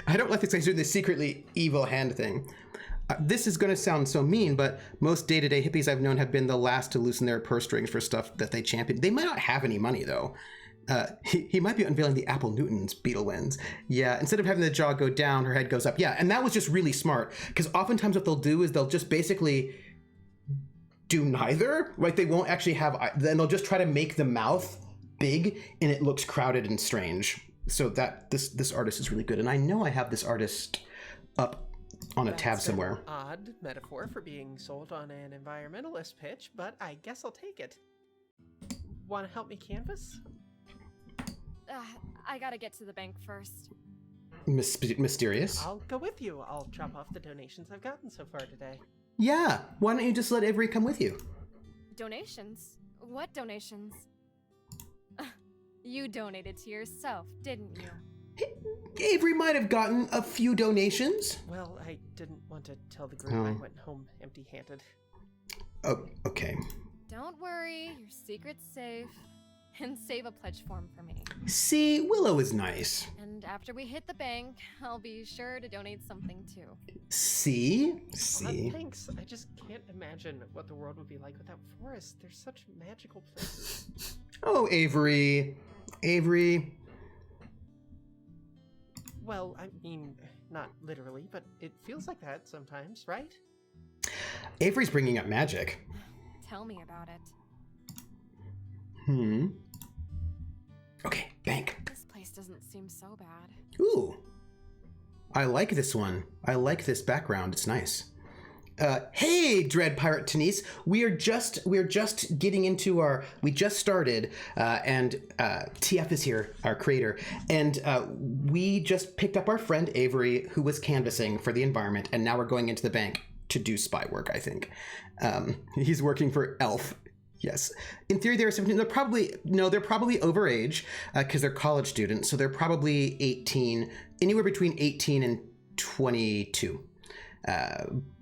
I don't like this guys doing this secretly evil hand thing. This is going to sound so mean, but most day-to-day hippies I've known have been the last to loosen their purse strings for stuff that they champion. They might not have any money, though. He might be unveiling the Apple Newton's Beetle Wins. Yeah, instead of having the jaw go down, her head goes up. Yeah, and that was just really smart, because oftentimes what they'll do is they'll just basically do neither. Like, they won't actually have... Then they'll just try to make the mouth big, and it looks crowded and strange. So that this artist is really good. And I know I have this artist up on a tab That's somewhere. an odd metaphor for being sold on an environmentalist pitch, but I guess I'll take it. Want to help me canvas? I gotta get to the bank first. Mysterious. I'll go with you. I'll drop off the donations I've gotten so far today. Yeah, why don't you just let Avery come with you? Donations? What donations? You donated to yourself, didn't you? Avery might have gotten a few donations. Well, I didn't want to tell the group I went home empty-handed. Oh, okay. Don't worry, your secret's safe. And save a pledge form for me. See, Willow is nice. And after we hit the bank, I'll be sure to donate something too. See? See? Thanks. I just can't imagine what the world would be like without forests. They're such magical places. Oh, Avery. Avery. Well, I mean, not literally, but it feels like that sometimes, right? Avery's bringing up magic. Tell me about it. Okay, bank. This place doesn't seem so bad. Ooh. I like this one. I like this background. It's nice. Hey, Dread Pirate Denise. We are just getting into we just started, and TF is here, our creator, and we just picked up our friend Avery, who was canvassing for the environment, and now we're going into the bank to do spy work, I think. He's working for Elf. Yes. In theory, they're 17. They're probably overage because they're college students. So they're probably 18, anywhere between 18 and 22.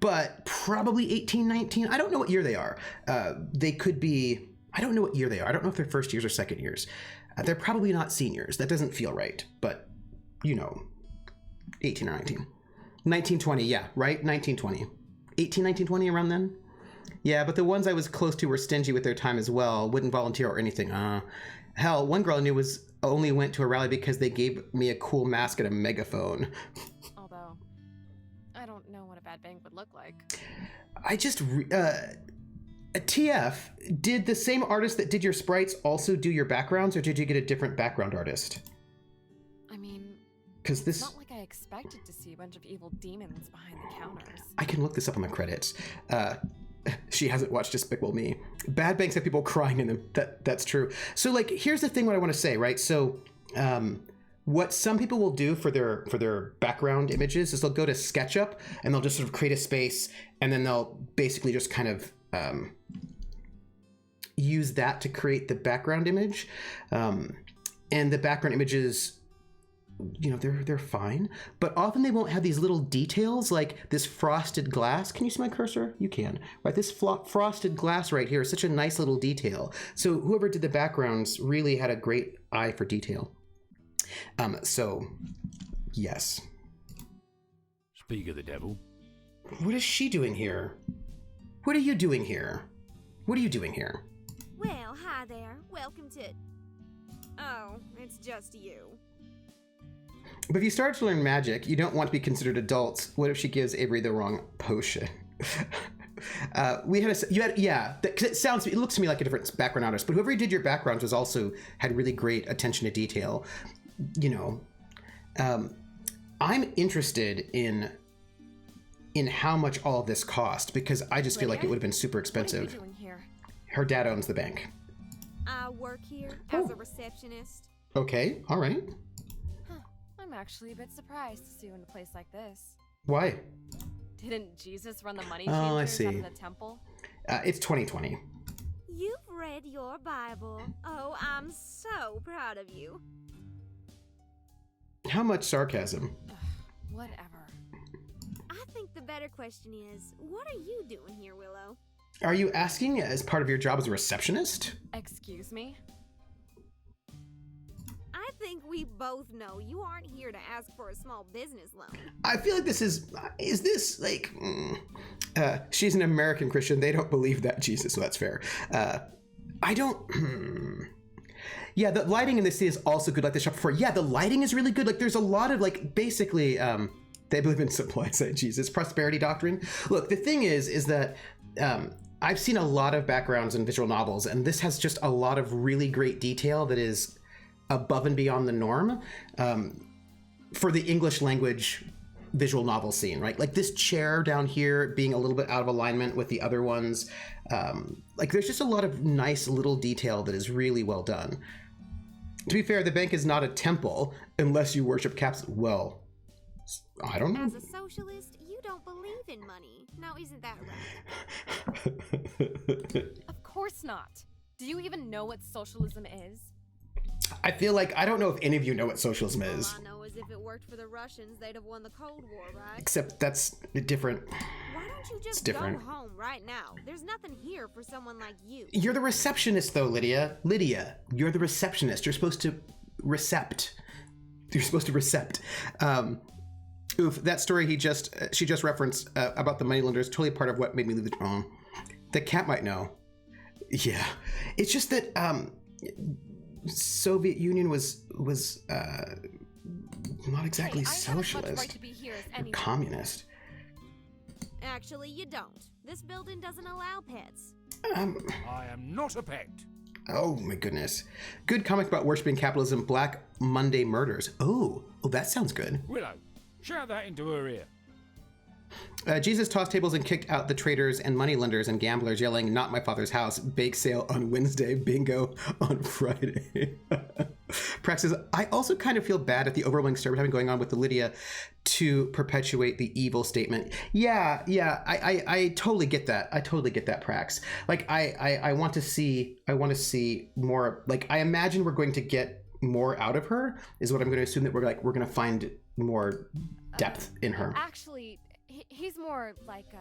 But probably 18, 19. I don't know what year they are. They could be, I don't know what year they are. I don't know if they're first years or second years. They're probably not seniors. That doesn't feel right. But, 18 or 19. 19, 20, yeah, right? 19, 20. 18, 19, 20, around then? Yeah, but the ones I was close to were stingy with their time as well. Wouldn't volunteer or anything. Hell, one girl I knew only went to a rally because they gave me a cool mask and a megaphone. Although, I don't know what a bad bank would look like. I just... TF, did the same artist that did your sprites also do your backgrounds, or did you get a different background artist? I mean, Because it's not like I expected to see a bunch of evil demons behind the counters. I can look this up on the credits. She hasn't watched Despicable Me. Bad banks have people crying in them. That's true. So, here's the thing what I want to say, right? So, what some people will do for their background images is they'll go to SketchUp and they'll just sort of create a space, and then they'll basically just kind of use that to create the background image. And the background images, you know, they're fine, but often they won't have these little details like this frosted glass. Can you see my cursor? You can, right? This frosted glass right here is such a nice little detail. So whoever did the backgrounds really had a great eye for detail. So yes. Speak of the devil. What is she doing here? What are you doing here? What are you doing here? Well, hi there. Welcome to... Oh, it's just you. But if you start to learn magic, you don't want to be considered adults. What if she gives Avery the wrong potion? Because it looks to me like a different background artist, but whoever did your backgrounds was also had really great attention to detail. You know, I'm interested in how much all of this cost, because I just feel like it would have been super expensive. What are you doing here? Her dad owns the bank. I work here as a receptionist. Okay, all right. I'm actually a bit surprised to see you in a place like this. Why? Didn't Jesus run the money Oh, I changers see. out of the temple? It's 2020. You've read your Bible. Oh, I'm so proud of you. How much sarcasm? Whatever. I think the better question is, what are you doing here, Willow? Are you asking as part of your job as a receptionist? Excuse me? I think we both know you aren't here to ask for a small business loan. I feel like this is this like, she's an American Christian. They don't believe that Jesus, so that's fair. I don't, Yeah, the lighting in this is also good, like the shop before. Yeah, the lighting is really good. Like there's a lot of like, basically, they believe in supply side Jesus, prosperity doctrine. Look, the thing is that I've seen a lot of backgrounds in visual novels, and this has just a lot of really great detail that is above and beyond the norm for the English language visual novel scene, right? Like this chair down here being a little bit out of alignment with the other ones. Like there's just a lot of nice little detail that is really well done. To be fair, the bank is not a temple unless you worship caps. Well, I don't know. As a socialist, you don't believe in money. Now, isn't that right? Of course not. Do you even know what socialism is? I feel like I don't know if any of you know what socialism is. All I know is if it worked for the Russians, they'd have won the Cold War, right? Except that's different. Why don't you just different. go home right now? There's nothing here for someone like you. You're the receptionist, though, Lydia. Lydia, you're the receptionist. You're supposed to recept. You're supposed to recept. Oof, that story she just referenced about the moneylender is totally part of what made me leave the home. The cat might know. Yeah, it's just that Soviet Union was not exactly hey, I have as much socialist right to be here as or anyone. communist. Actually, you don't. This building doesn't allow pets. I am not a pet. Oh my goodness. Good comic about worshiping capitalism, Black Monday Murders. Oh, that sounds good. Willow, shout that into her ear. Jesus tossed tables and kicked out the traders and moneylenders and gamblers, yelling, "Not my father's house, bake sale on Wednesday, bingo on Friday." Prax says, I also kind of feel bad at the overwhelming stereotyping going on with the Lydia to perpetuate the evil statement. Yeah, I totally get that. I totally get that, Prax. Like, I want to see more. Like, I imagine we're going to get more out of her, is what I'm going to assume, that we're going to find more depth in her. Actually, he's more like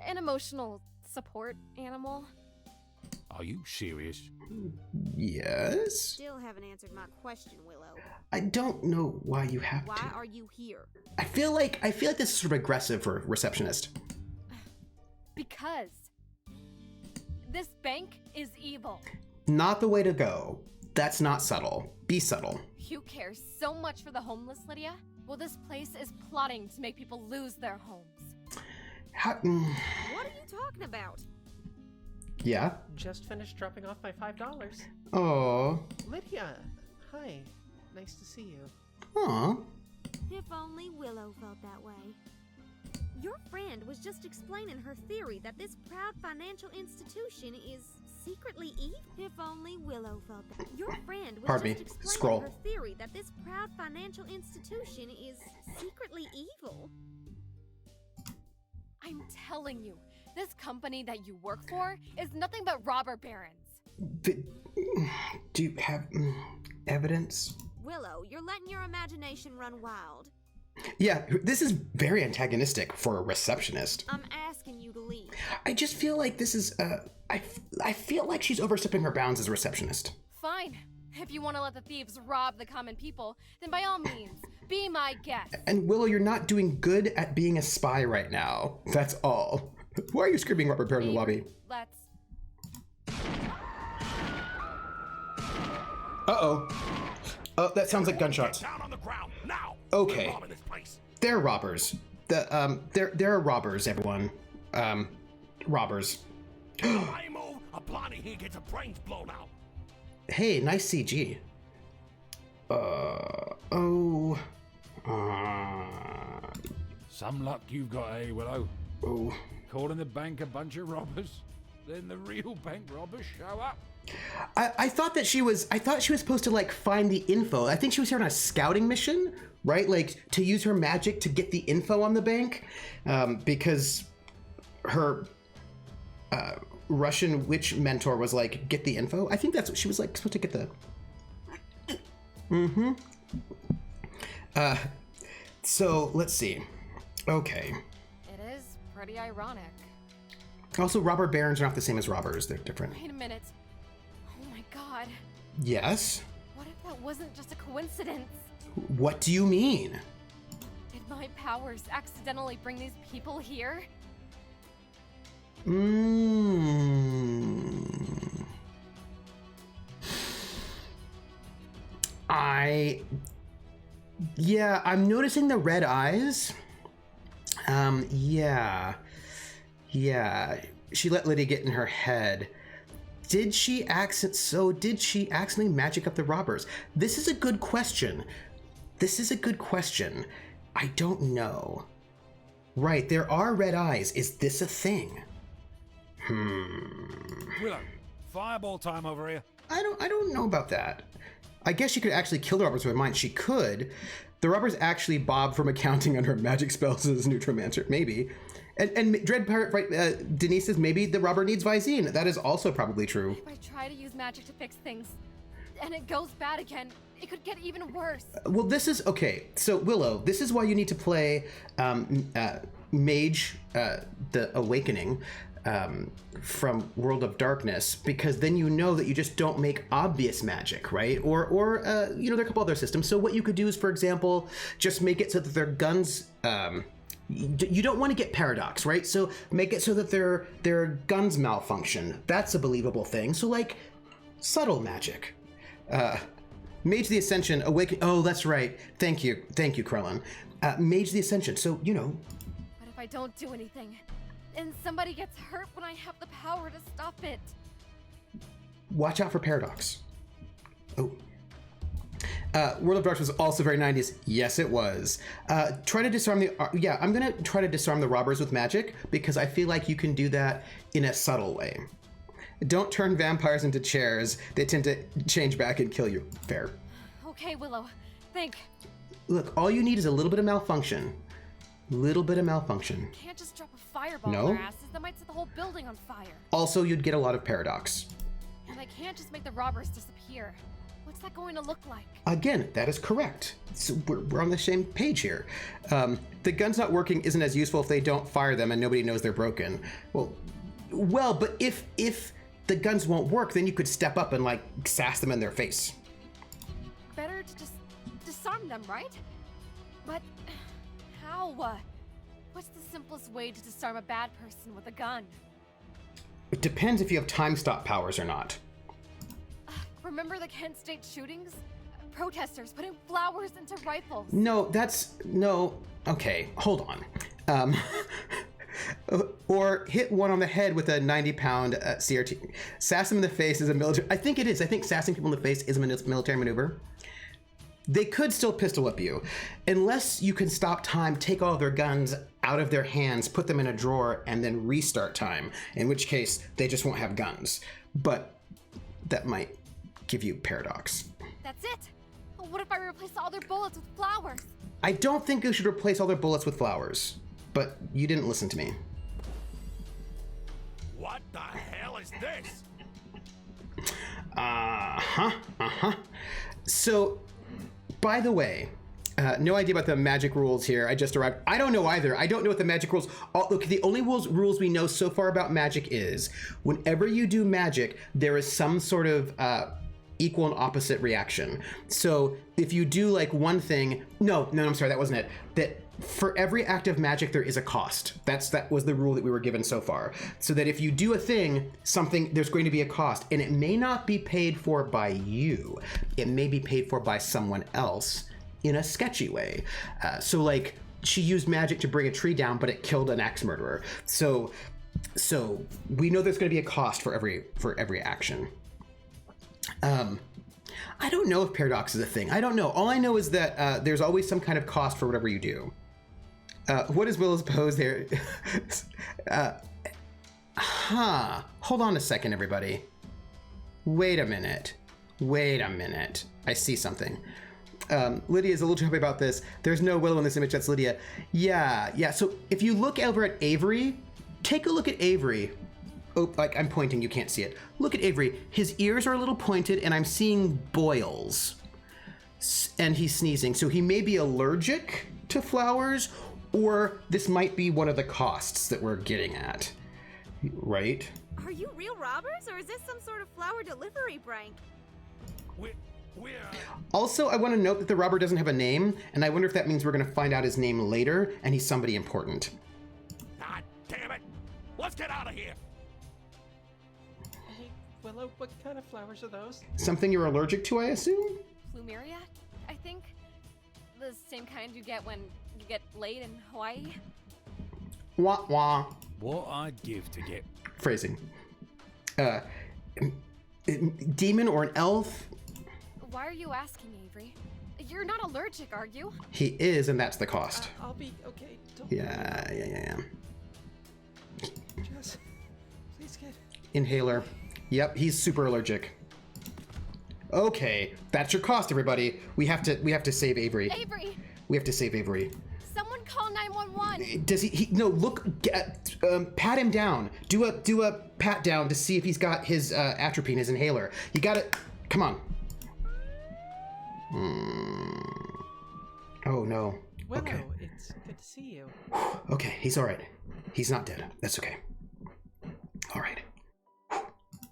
an emotional support animal. Are you serious? Yes? Still haven't answered my question, Willow. I don't know why you have Why to. are you here? I feel like this is sort of aggressive for a receptionist. Because this bank is evil. Not the way to go. That's not subtle. Be subtle. You care so much for the homeless, Lydia? Well, this place is plotting to make people lose their homes. How, What are you talking about? yeah? Just finished dropping off my $5. Oh. Lydia, hi. Nice to see you. Aw. If only Willow felt that way. Your friend was just explaining her theory that this proud financial institution is secretly evil? If only Willow felt that. Your friend was Pardon me. just explaining Scroll. her theory that this proud financial institution is secretly evil. I'm telling you, this company that you work for is nothing but robber barons. Do you have evidence? Willow, you're letting your imagination run wild. Yeah, this is very antagonistic for a receptionist. I'm asking you to leave. I just feel like this is, I feel like she's overstepping her bounds as a receptionist. Fine. If you want to let the thieves rob the common people, then by all means, be my guest. And Willow, you're not doing good at being a spy right now. That's all. Why are you screaming Robert Perry in the lobby? Let's... Uh-oh. Oh, that sounds like gunshots. Down on the ground now. Okay. We're robbing this place. They're robbers. There are robbers, everyone. Robbers. I move, a blondie here gets her brains blown out. Hey, nice CG. Some luck you've got, eh, Willow? Oh. Calling the bank a bunch of robbers? Then the real bank robbers show up? I thought she was supposed to like find the info. I think she was here on a scouting mission, right? Like to use her magic to get the info on the bank, because her Russian witch mentor was like, get the info. I think that's what she was like supposed to get the. So let's see. Okay. It is pretty ironic. Also, robber barons are not the same as robbers. They're different. Wait a minute. Oh my god. Yes? What if that wasn't just a coincidence? What do you mean? Did my powers accidentally bring these people here? Yeah, I'm noticing the red eyes. Yeah. She let Lydia get in her head. Did she accidentally magic up the robbers? This is a good question. I don't know. Right, there are red eyes. Is this a thing? Willow, fireball time over here. I don't know about that. I guess she could actually kill the robbers with her mind. She could. The robbers actually bob from accounting under magic spells as Neutromancer. Maybe. And Dread Pirate, right, Denise says maybe the robber needs Visine. That is also probably true. If I try to use magic to fix things, and it goes bad again, it could get even worse. Well, this is, okay, so Willow, this is why you need to play Mage, the Awakening, from World of Darkness, because then you know that you just don't make obvious magic, right? Or you know, there are a couple other systems. So what you could do is, for example, just make it so that their guns, you don't want to get paradox, right? So make it so that their guns malfunction. That's a believable thing. So like subtle magic. Mage the Ascension, Awaken. Oh, that's right. Thank you, Krellin. Mage the Ascension. So you know. But if I don't do anything, and somebody gets hurt when I have the power to stop it. Watch out for paradox. Oh. World of Darkness was also very 90s. Yes, it was. Try to disarm the... yeah, I'm going to try to disarm the robbers with magic, because I feel like you can do that in a subtle way. Don't turn vampires into chairs. They tend to change back and kill you. Fair. Okay, Willow. Think. Look, all you need is a little bit of malfunction. Can't just drop a fireball No? on their asses. That might set the whole building on fire. Also, you'd get a lot of paradox. And I can't just make the robbers disappear. What's that going to look like? Again, that is correct. So we're on the same page here. The gun's not working isn't as useful if they don't fire them and nobody knows they're broken. Well, but if the guns won't work, then you could step up and like sass them in their face. Better to just disarm them, right? But how? What's the simplest way to disarm a bad person with a gun? It depends if you have time stop powers or not. Remember the Kent State shootings? Protesters putting flowers into rifles. No, okay, hold on. Or hit one on the head with a 90-pound CRT. Sass them in the face is a military... I think it is. I think sassing people in the face is a military maneuver. They could still pistol whip you. Unless you can stop time, take all their guns out of their hands, put them in a drawer, and then restart time, in which case they just won't have guns. But that might give you paradox. That's it. What if I replace all their bullets with flowers? I don't think you should replace all their bullets with flowers, but you didn't listen to me. What the hell is this? So, by the way, no idea about the magic rules here. I just arrived. I don't know either. I don't know what the magic rules. Look, the only rules we know so far about magic is whenever you do magic, there is some sort of equal and opposite reaction. So if you do like one thing, no, I'm sorry, that wasn't it. That for every act of magic, there is a cost. That was the rule that we were given so far. So that if you do a thing, there's going to be a cost, and it may not be paid for by you. It may be paid for by someone else in a sketchy way. So like she used magic to bring a tree down, but it killed an axe murderer. So we know there's going to be a cost for every action. I don't know if paradox is a thing. I don't know. All I know is that there's always some kind of cost for whatever you do. What is Willow's pose there? Hold on a second, everybody. Wait a minute. I see something. Lydia's a little happy about this. There's no Willow in this image. That's Lydia. Yeah. So if you look over at Avery, take a look at Avery. Oh, like I'm pointing, you can't see it. Look at Avery. His ears are a little pointed, and I'm seeing boils. And he's sneezing. So he may be allergic to flowers, or this might be one of the costs that we're getting at. Right? Are you real robbers, or is this some sort of flower delivery prank? We're Also, I want to note that the robber doesn't have a name, and I wonder if that means we're going to find out his name later, and he's somebody important. God damn it! Let's get out of here! Hey, Willow, what kind of flowers are those? Something you're allergic to, I assume? Plumeria, I think. The same kind you get when you get laid in Hawaii. Wah wah. What I'd give to get... Phrasing. Demon or an elf? Why are you asking, Avery? You're not allergic, are you? He is, and that's the cost. I'll be okay. Don't Yeah. Jess, please get... Inhaler. Yep, he's super allergic. Okay, that's your cost, everybody. We have to save Avery. Avery! We have to save Avery. Someone call 911! Does he no, look, pat him down. Do a pat down to see if he's got his atropine, his inhaler. You gotta, come on. Oh no. Willow, Okay. it's good to see you. Okay, he's all right. He's not dead. That's okay. All right.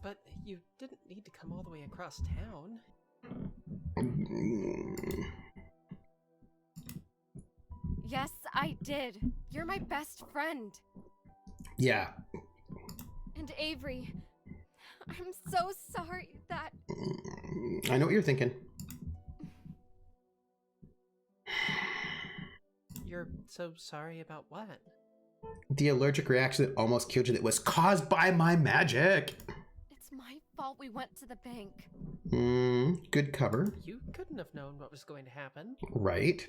But you didn't need to come all the way across town. Yes, I did. You're my best friend. Yeah. And Avery, I'm so sorry that... I know what you're thinking. You're so sorry about what? The allergic reaction that almost killed you that was caused by my magic. It's my fault we went to the bank. Good cover. You couldn't have known what was going to happen. Right.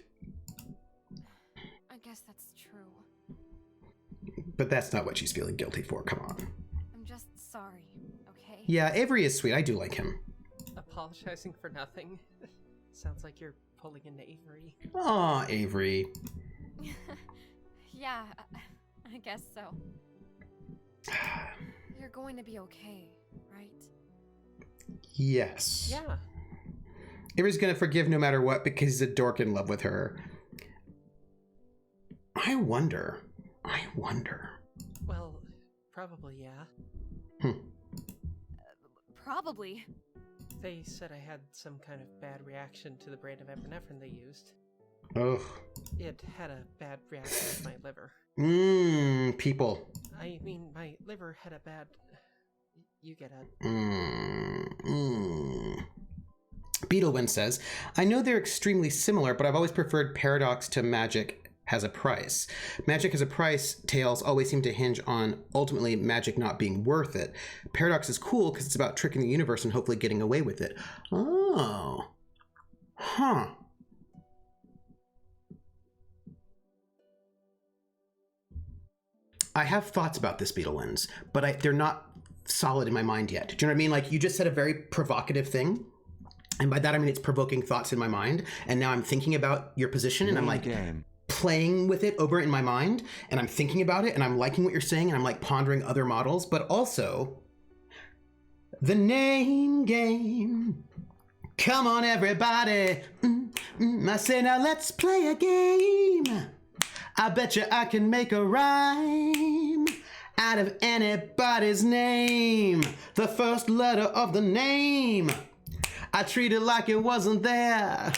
I guess that's true. But that's not what she's feeling guilty for. Come on. I'm just sorry, okay? Yeah, Avery is sweet. I do like him. Apologizing for nothing. Sounds like you're pulling into Avery. Aw, Avery. Yeah, I guess so. You're going to be okay, right? Yes. Yeah. Avery's gonna forgive no matter what because he's a dork in love with her. I wonder. Well, probably, yeah. Probably. They said I had some kind of bad reaction to the brand of epinephrine they used. Ugh. It had a bad reaction with my liver. People. I mean, my liver had a bad... You get it. Beetlewind says, I know they're extremely similar, but I've always preferred paradox to magic has a price. Magic has a price. Tales always seem to hinge on ultimately magic not being worth it. Paradox is cool because it's about tricking the universe and hopefully getting away with it. Oh. Huh. I have thoughts about this Beetle Lens, but they're not solid in my mind yet. Do you know what I mean? Like, you just said a very provocative thing. And by that, I mean, it's provoking thoughts in my mind. And now I'm thinking about your position, and I'm like playing with it over in my mind. And I'm thinking about it, and I'm liking what you're saying, and I'm like pondering other models. But also, the name game. Come on, everybody. I say, now let's play a game. I bet you I can make a rhyme out of anybody's name. The first letter of the name, I treat it like it wasn't there.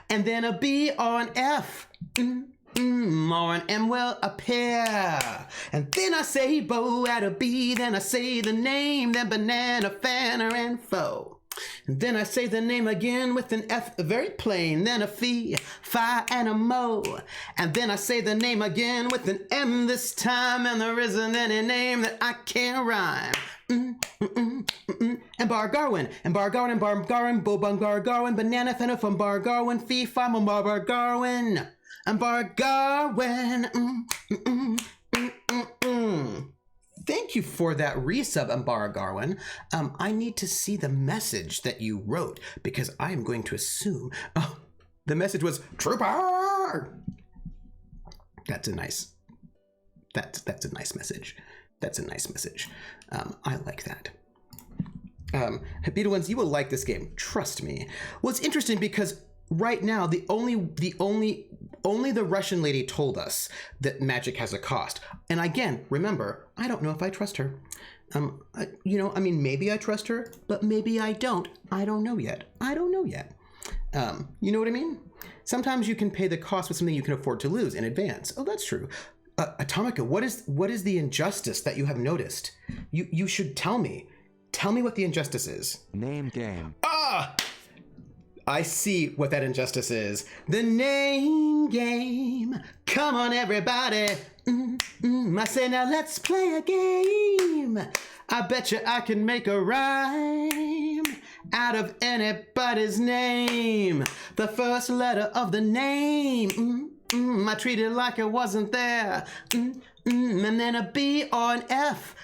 And then a B or an F, or an M will appear. And then I say bow at a B, then I say the name, then banana, fanner, and foe. And then I say the name again with an F, very plain, then a fee, fi, and a mo. And then I say the name again with an M this time, and there isn't any name that I can't rhyme. And Bar Garwin, and Bar Garwin, and Bar Garwin, Bo Bung Bar Garwin, Banana Fenna from Bar Garwin, Fee, Fi, Mo Bar Garwin, and Bar Garwin. Thank you for that resub, Ambara Garwin. I need to see the message that you wrote, because I am going to assume the message was Trooper. That's a nice message. That's a nice message. I like that. Beetle Ones, you will like this game. Trust me. Well, it's interesting because right now only the Russian lady told us that magic has a cost. And again, remember, I don't know if I trust her. Maybe I trust her, but maybe I don't. I don't know yet. You know what I mean? Sometimes you can pay the cost with something you can afford to lose in advance. Oh, that's true. Atomica, what is the injustice that you have noticed? You should tell me. Tell me what the injustice is. Name game. I see what that injustice is. The name game. Come on, everybody. I say, now let's play a game. I bet you I can make a rhyme out of anybody's name. The first letter of the name. I treat it like it wasn't there. And then a B or an F.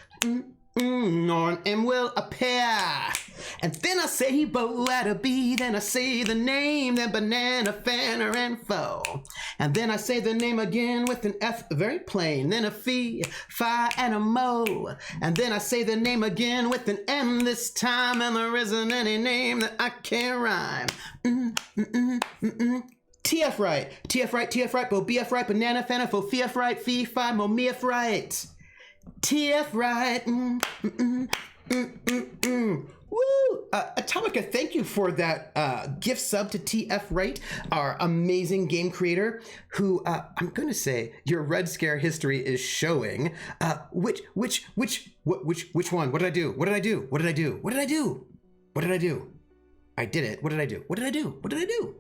Or an M will appear. And then I say bow at a B, then I say the name, then banana, fanner, and foe. And then I say the name again with an F, very plain, then a fee, fi, and a mo. And then I say the name again with an M this time, and there isn't any name that I can't rhyme. TF right, bo BF right, banana, fanner, fo, FF right, fee, fi, mo, MF right. TF right. Woo! Atomica, thank you for that gift sub to TF Right, our amazing game creator, who I'm going to say your Red Scare history is showing. Which one? What did I do? What did I do? What did I do? What did I do? What did I do? I did it. What did I do? What did I do? What did I do?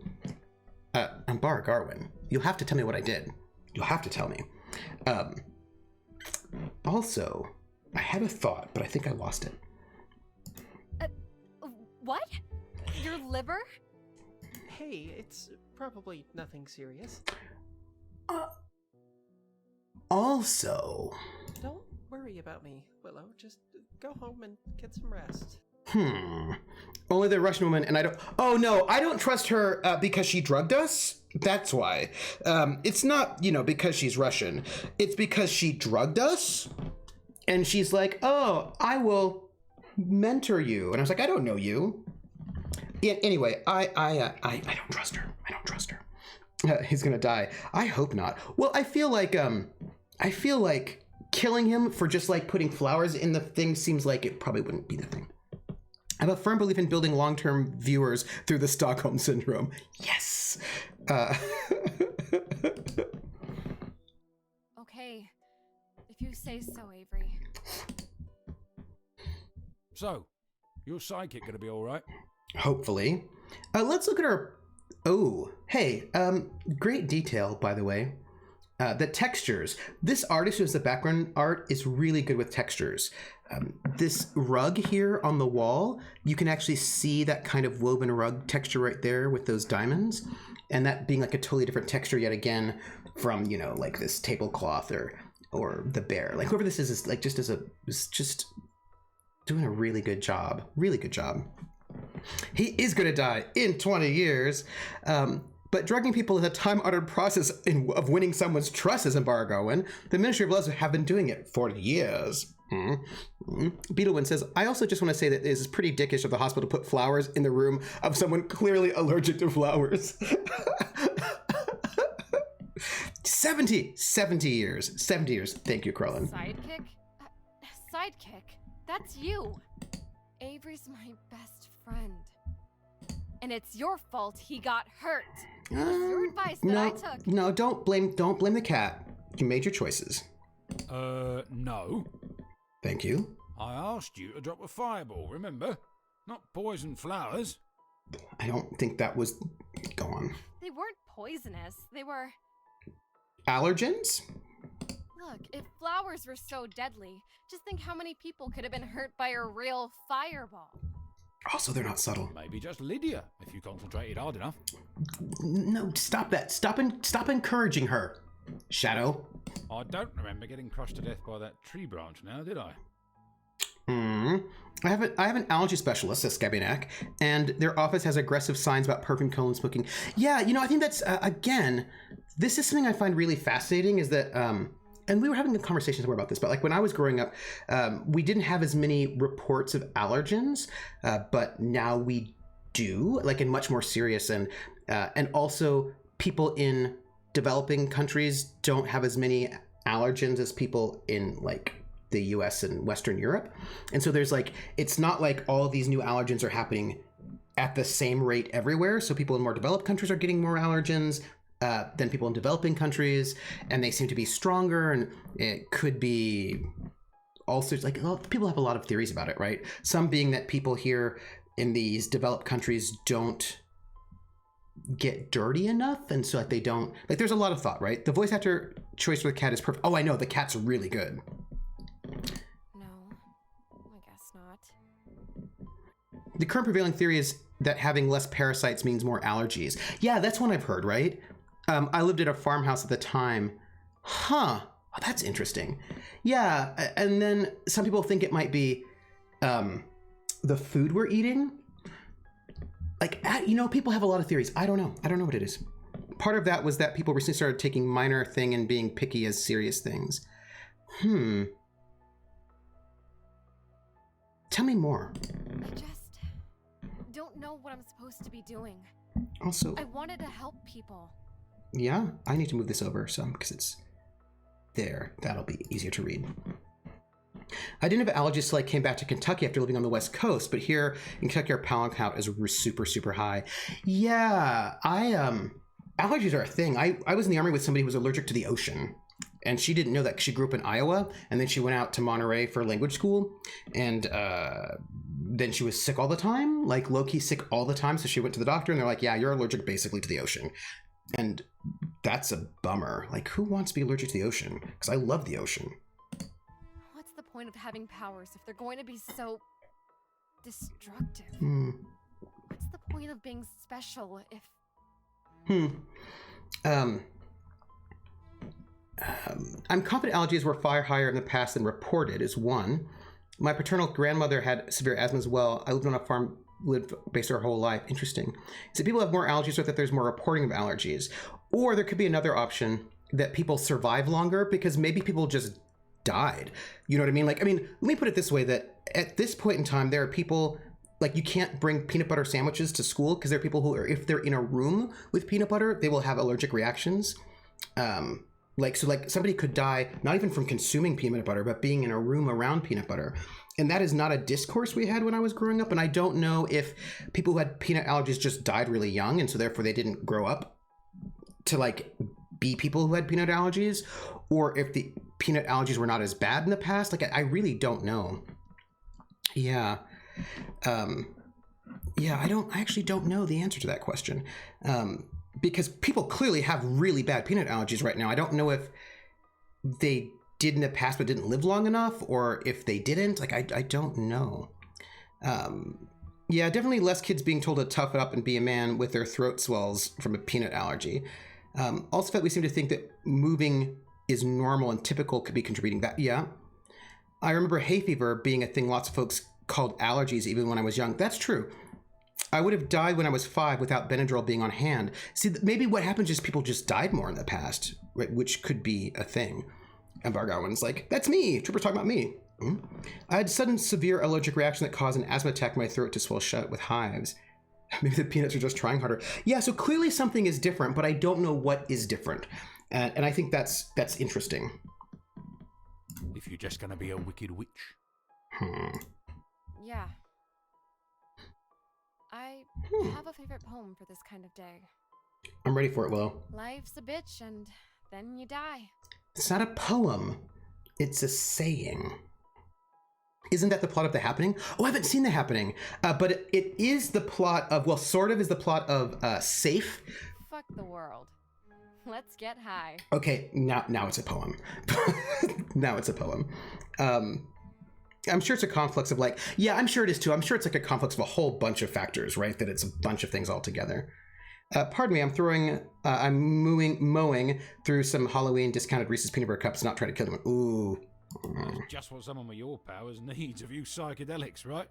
Ambara Garwin, you'll have to tell me what I did. You'll have to tell me. Also, I had a thought, but I think I lost it. What? Your liver? Hey, it's probably nothing serious. Also... Don't worry about me, Willow. Just go home and get some rest. Only the Russian woman, and I don't... Oh, no, I don't trust her because she drugged us? That's why. It's not, because she's Russian. It's because she drugged us, and she's like, oh, I will mentor you. And I was like, I don't know you. Yeah, anyway, I don't trust her. I don't trust her. He's gonna die. I hope not. Well, I feel like killing him for just like putting flowers in the thing seems like it probably wouldn't be the thing. I have a firm belief in building long-term viewers through the Stockholm Syndrome. Yes. Okay, if you say so, Avery. So, your psychic gonna be all right? Hopefully. Let's look at our... Oh, hey, great detail, by the way. The textures. This artist who has the background art is really good with textures. This rug here on the wall, you can actually see that kind of woven rug texture right there with those diamonds. And that being like a totally different texture yet again from, like this tablecloth or or the bear. Like whoever this is like just just doing a really good job. Really good job. He is going to die in 20 years. But drugging people is a time-honored process of winning someone's trust, as Embargoing. The Ministry of Laws have been doing it for years. Beetlewind says, I also just want to say that it is pretty dickish of the hospital to put flowers in the room of someone clearly allergic to flowers. 70 years. 70 years. Thank you, Krellin. Sidekick? Sidekick? That's you. Avery's my best friend. And it's your fault he got hurt. It was your advice that I took. No, don't blame the cat. You made your choices. No. Thank you. I asked you to drop a fireball, remember? Not poison flowers. I don't think that was... Go on. They weren't poisonous. They were... Allergens? Look, if flowers were so deadly, just think how many people could have been hurt by a real fireball. Also, they're not subtle. Maybe just Lydia, if you concentrated hard enough. No, stop that. Stop encouraging her. Shadow. I don't remember getting crushed to death by that tree branch now, did I? I have an allergy specialist, says Scabinak, and their office has aggressive signs about perfume, cologne, smoking. Yeah, I think that's, again, this is something I find really fascinating is that, and we were having a conversation somewhere about this, but like when I was growing up, we didn't have as many reports of allergens, but now we do, like in much more serious and also people in developing countries don't have as many allergens as people in like the US and Western Europe. And so there's like, it's not like all these new allergens are happening at the same rate everywhere. So people in more developed countries are getting more allergens than people in developing countries, and they seem to be stronger, and it could be all sorts, like people have a lot of theories about it, right? Some being that people here in these developed countries don't get dirty enough, and so like they don't, like there's a lot of thought, right? The voice actor choice for the cat is perfect. Oh, I know, the cat's really good. No, I guess not. The current prevailing theory is that having less parasites means more allergies. Yeah, that's one I've heard, right? I lived at a farmhouse at the time. Huh. Oh, that's interesting. Yeah, and then some people think it might be the food we're eating. Like, people have a lot of theories. I don't know what it is. Part of that was that people recently started taking minor thing and being picky as serious things. Tell me more. I just don't know what I'm supposed to be doing. Also, I wanted to help people. Yeah, I need to move this over some because it's there. That'll be easier to read. I didn't have allergies till I came back to Kentucky after living on the West Coast, but here in Kentucky our pollen count is super, super high. Yeah, allergies are a thing. I was in the Army with somebody who was allergic to the ocean, and she didn't know that 'cause she grew up in Iowa, and then she went out to Monterey for language school, and then she was sick all the time, like low-key sick all the time, so she went to the doctor, and they're like, yeah, you're allergic basically to the ocean. And that's a bummer. Like, who wants to be allergic to the ocean? Because I love the ocean. What's the point of having powers if they're going to be so destructive? What's the point of being special if... I'm confident allergies were far higher in the past than reported is one. My paternal grandmother had severe asthma as well. I lived on a farm, lived basically her whole life. Interesting. So people have more allergies, or that there's more reporting of allergies. Or there could be another option that people survive longer because maybe people just died. You know what I mean? Like, let me put it this way, that at this point in time, there are people, like, you can't bring peanut butter sandwiches to school because there are people who are, if they're in a room with peanut butter, they will have allergic reactions. Like somebody could die, not even from consuming peanut butter, but being in a room around peanut butter. And that is not a discourse we had when I was growing up. And I don't know if people who had peanut allergies just died really young, and so therefore they didn't grow up to like be people who had peanut allergies, or if the peanut allergies were not as bad in the past. Like, I really don't know. Yeah. I actually don't know the answer to that question. Because people clearly have really bad peanut allergies right now. I don't know if they did in the past but didn't live long enough, or if they didn't. Like, I don't know. Yeah, definitely less kids being told to tough it up and be a man with their throat swells from a peanut allergy. Also, that we seem to think that moving is normal and typical could be contributing that. Yeah. I remember hay fever being a thing lots of folks called allergies even when I was young. That's true. I would have died when I was 5 without Benadryl being on hand. See, maybe what happens is people just died more in the past, right? Which could be a thing. And Bargowan's like, that's me. Trooper's talking about me. I had sudden severe allergic reaction that caused an asthma attack in my throat to swell shut with hives. Maybe the peanuts are just trying harder. Yeah, so clearly something is different, but I don't know what is different. And I think that's interesting. If you're just going to be a wicked witch. Yeah. I have a favorite poem for this kind of day. I'm ready for it, Willow. Life's a bitch and then you die. It's not a poem. It's a saying. Isn't that the plot of The Happening? Oh, I haven't seen The Happening. But it is the plot of, well, sort of is the plot of Safe. Fuck the world. Let's get high. Okay, now it's a poem. Now it's a poem. I'm sure it's a conflux of like, yeah, I'm sure it is too. I'm sure it's like a conflux of a whole bunch of factors, right? That it's a bunch of things all together. Pardon me, I'm mowing through some Halloween discounted Reese's peanut butter cups, not trying to kill them. Ooh. That's just what someone with your powers needs of you psychedelics, right?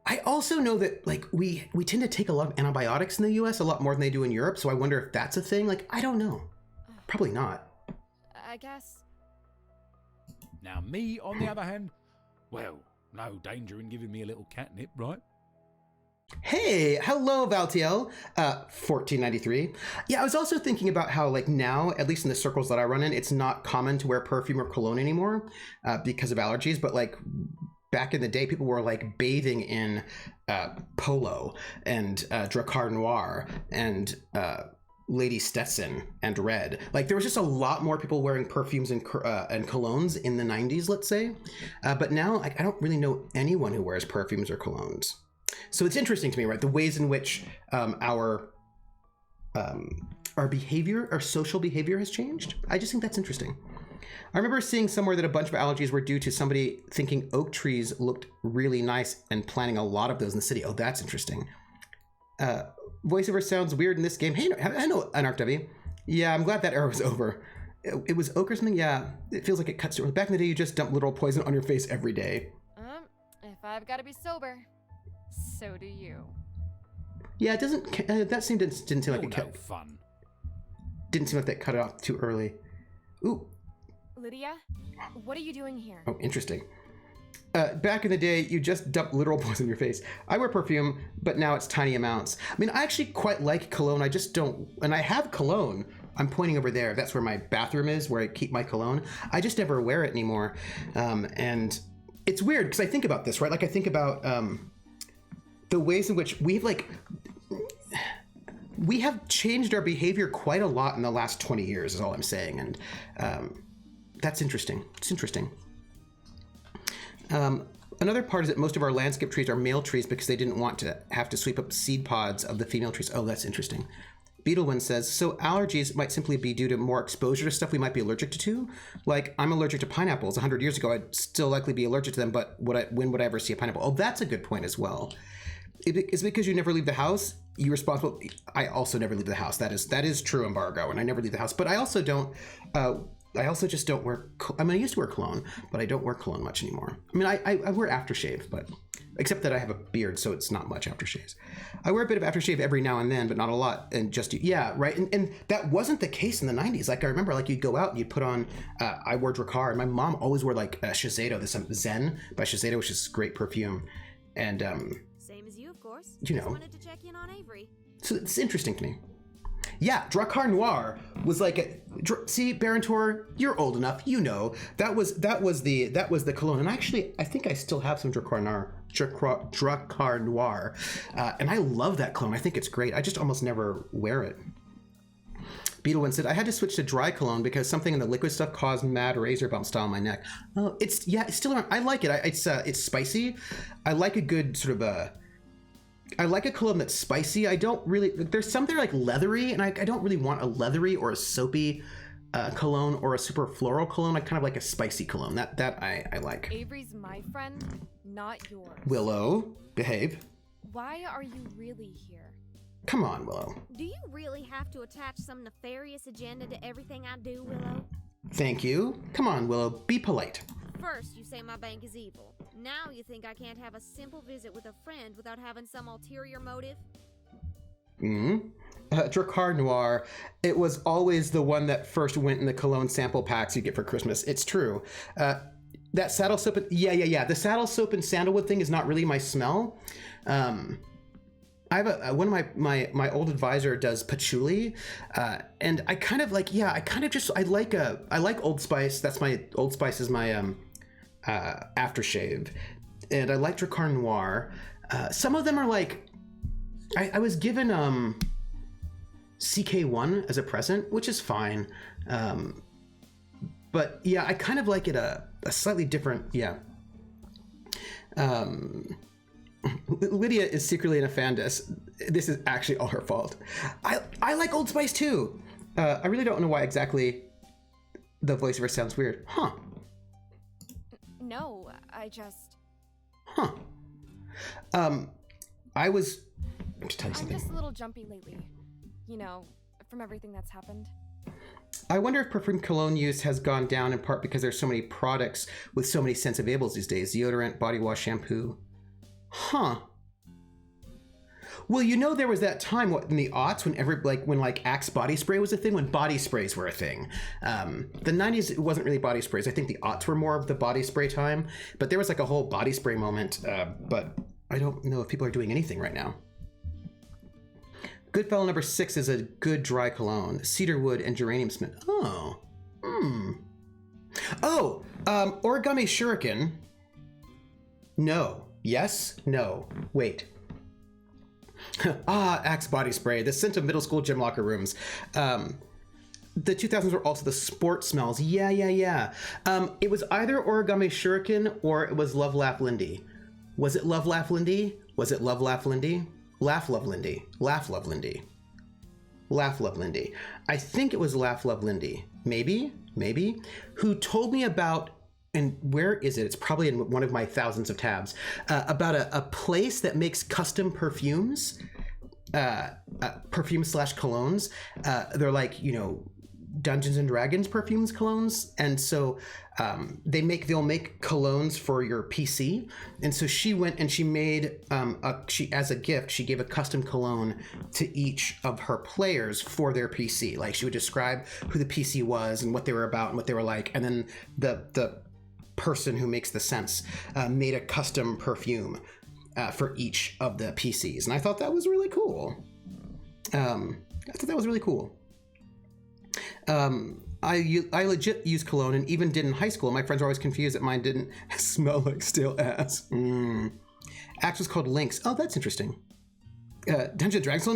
I also know that like we tend to take a lot of antibiotics in the US, a lot more than they do in Europe, so I wonder if that's a thing. Like, I don't know. Probably not. I guess. Now me, on the other hand, well, no danger in giving me a little catnip, right? Hey, hello, Valtiel, 1493. Yeah, I was also thinking about how, like, now, at least in the circles that I run in, it's not common to wear perfume or cologne anymore because of allergies. But, like, back in the day, people were, like, bathing in Polo and Dracar Noir and Lady Stetson and Red. Like, there was just a lot more people wearing perfumes and colognes in the 90s, let's say. But now, like, I don't really know anyone who wears perfumes or colognes. So it's interesting to me, right? The ways in which our behavior, our social behavior has changed. I just think that's interesting. I remember seeing somewhere that a bunch of allergies were due to somebody thinking oak trees looked really nice and planting a lot of those in the city. Oh, that's interesting. Voiceover sounds weird in this game. Hey, I know NRW. Yeah, I'm glad that era was over. It was oak or something? Yeah, it feels like it cuts to it. Back in the day, you just dump literal poison on your face every day. If I've got to be sober, so do you. Yeah, it doesn't. That didn't seem like it no fun. Didn't seem like that cut it off too early. Ooh. Lydia, what are you doing here? Oh, interesting. Back in the day, you just dump literal poison in your face. I wear perfume, but now it's tiny amounts. I mean, I actually quite like cologne. I just don't. And I have cologne. I'm pointing over there. That's where my bathroom is, where I keep my cologne. I just never wear it anymore. And it's weird because I think about this, right? Like I think about the ways in which we have changed our behavior quite a lot in the last 20 years is all I'm saying. And that's interesting. It's interesting. Another part is that most of our landscape trees are male trees because they didn't want to have to sweep up seed pods of the female trees. Oh, that's interesting. Beetlewind says, so allergies might simply be due to more exposure to stuff we might be allergic to. Like, I'm allergic to pineapples. 100 years ago, I'd still likely be allergic to them, but when would I ever see a pineapple? Oh, that's a good point as well. Is it because you never leave the house? You're responsible. I also never leave the house. That is true, embargo, and I never leave the house. But I also don't. I also just don't wear. I mean, I used to wear cologne, but I don't wear cologne much anymore. I mean, I wear aftershave, but except that I have a beard, so it's not much aftershaves. I wear a bit of aftershave every now and then, but not a lot. And just right. And that wasn't the case in the 90s. Like I remember, like you'd go out and you'd put on. I wore Dracar, and my mom always wore like Shiseido, this Zen by Shiseido, which is great perfume, and Same as you, of course. You know. Just wanted to check in on Avery. So it's interesting to me. Yeah, Dracar Noir was like see, Barantor, you're old enough, you know. That was the cologne. And actually, I think I still have some Dracar Noir. And I love that cologne. I think it's great. I just almost never wear it. Beetlewind said, I had to switch to dry cologne because something in the liquid stuff caused mad razor bump style on my neck. Oh, it's still around. I like it. It's spicy. I like a good sort of I like a cologne that's spicy. I don't really, there's some that are like leathery, and I don't really want a leathery or a soapy cologne or a super floral cologne. I kind of like a spicy cologne. That I like. Avery's my friend, not yours. Willow, behave. Why are you really here? Come on, Willow. Do you really have to attach some nefarious agenda to everything I do, Willow? Thank you. Come on, Willow, be polite. First, you say my bank is evil. Now you think I can't have a simple visit with a friend without having some ulterior motive? Dracar Noir, it was always the one that first went in the cologne sample packs you get for Christmas. It's true. That saddle soap, yeah. The saddle soap and sandalwood thing is not really my smell. I have one of my old advisor does patchouli, and I kind of like, I like Old Spice. That's Old Spice is my aftershave, and I like Dracar Noir. Some of them are like, I was given CK1 as a present, which is fine, but yeah, I kind of like it a slightly different, yeah. Lydia is secretly an Afandis. This is actually all her fault. I like Old Spice too. I really don't know why exactly the voiceover sounds weird. Huh. No, I just... Huh. I'm just tell you something. I'm just a little jumpy lately. You know, from everything that's happened. I wonder if perfume cologne use has gone down in part because there's so many products with so many scents available these days. Deodorant, body wash, shampoo. Huh. Well, you know, there was that time in the aughts when Axe body spray was a thing, when body sprays were a thing. The 90s, it wasn't really body sprays. I think the aughts were more of the body spray time, but there was like a whole body spray moment. But I don't know if people are doing anything right now. Goodfellow number 6 is a good dry cologne. Cedarwood and geranium smith. Oh. Origami shuriken. No. Yes? No. Wait. Axe body spray. The scent of middle school gym locker rooms. The 2000s were also the sport smells. Yeah. It was either Origami shuriken or it was Love Laugh Lindy. Was it Love Laugh Lindy? Was it Love Laugh Lindy? Laugh Love Lindy. Laugh Love Lindy. Laugh Love Lindy. I think it was Laugh Love Lindy. Maybe. Who told me about, and where is it? It's probably in one of my thousands of tabs, about a place that makes custom perfumes, perfumes/colognes. They're like, Dungeons and Dragons perfumes colognes, and so they'll make colognes for your PC. And so she went and she made as a gift she gave a custom cologne to each of her players for their PC. Like, she would describe who the PC was and what they were about and what they were like, and then the person who makes the scents made a custom perfume for each of the PCs, and I thought that was really cool. I legit use cologne and even did in high school. My friends were always confused that mine didn't smell like stale ass. Axe was called Lynx. Oh, that's interesting. Dungeons and Dragons.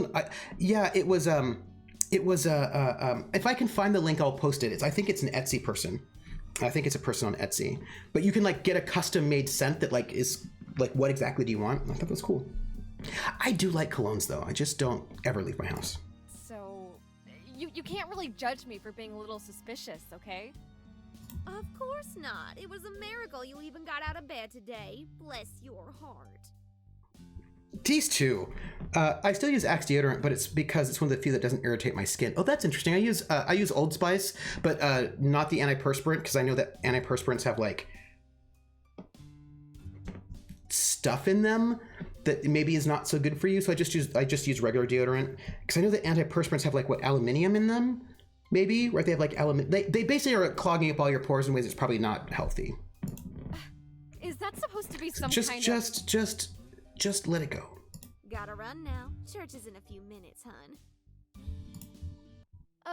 It was. If I can find the link, I'll post it. I think it's an Etsy person. I think it's a person on Etsy. But you can get a custom made scent that is what exactly do you want? I thought that was cool. I do like colognes though. I just don't ever leave my house. You can't really judge me for being a little suspicious, okay? Of course not. It was a miracle you even got out of bed today. Bless your heart. These two. I still use Axe deodorant, but it's because it's one of the few that doesn't irritate my skin. Oh, that's interesting. I use Old Spice, but not the antiperspirant, because I know that antiperspirants have stuff in them that maybe is not so good for you. So I just use regular deodorant, because I know that antiperspirants have aluminium in them, maybe, right? They have aluminium. They basically are clogging up all your pores in ways that's probably not healthy. Is that supposed to be some just let it go. Gotta run now. Church is in a few minutes, hun.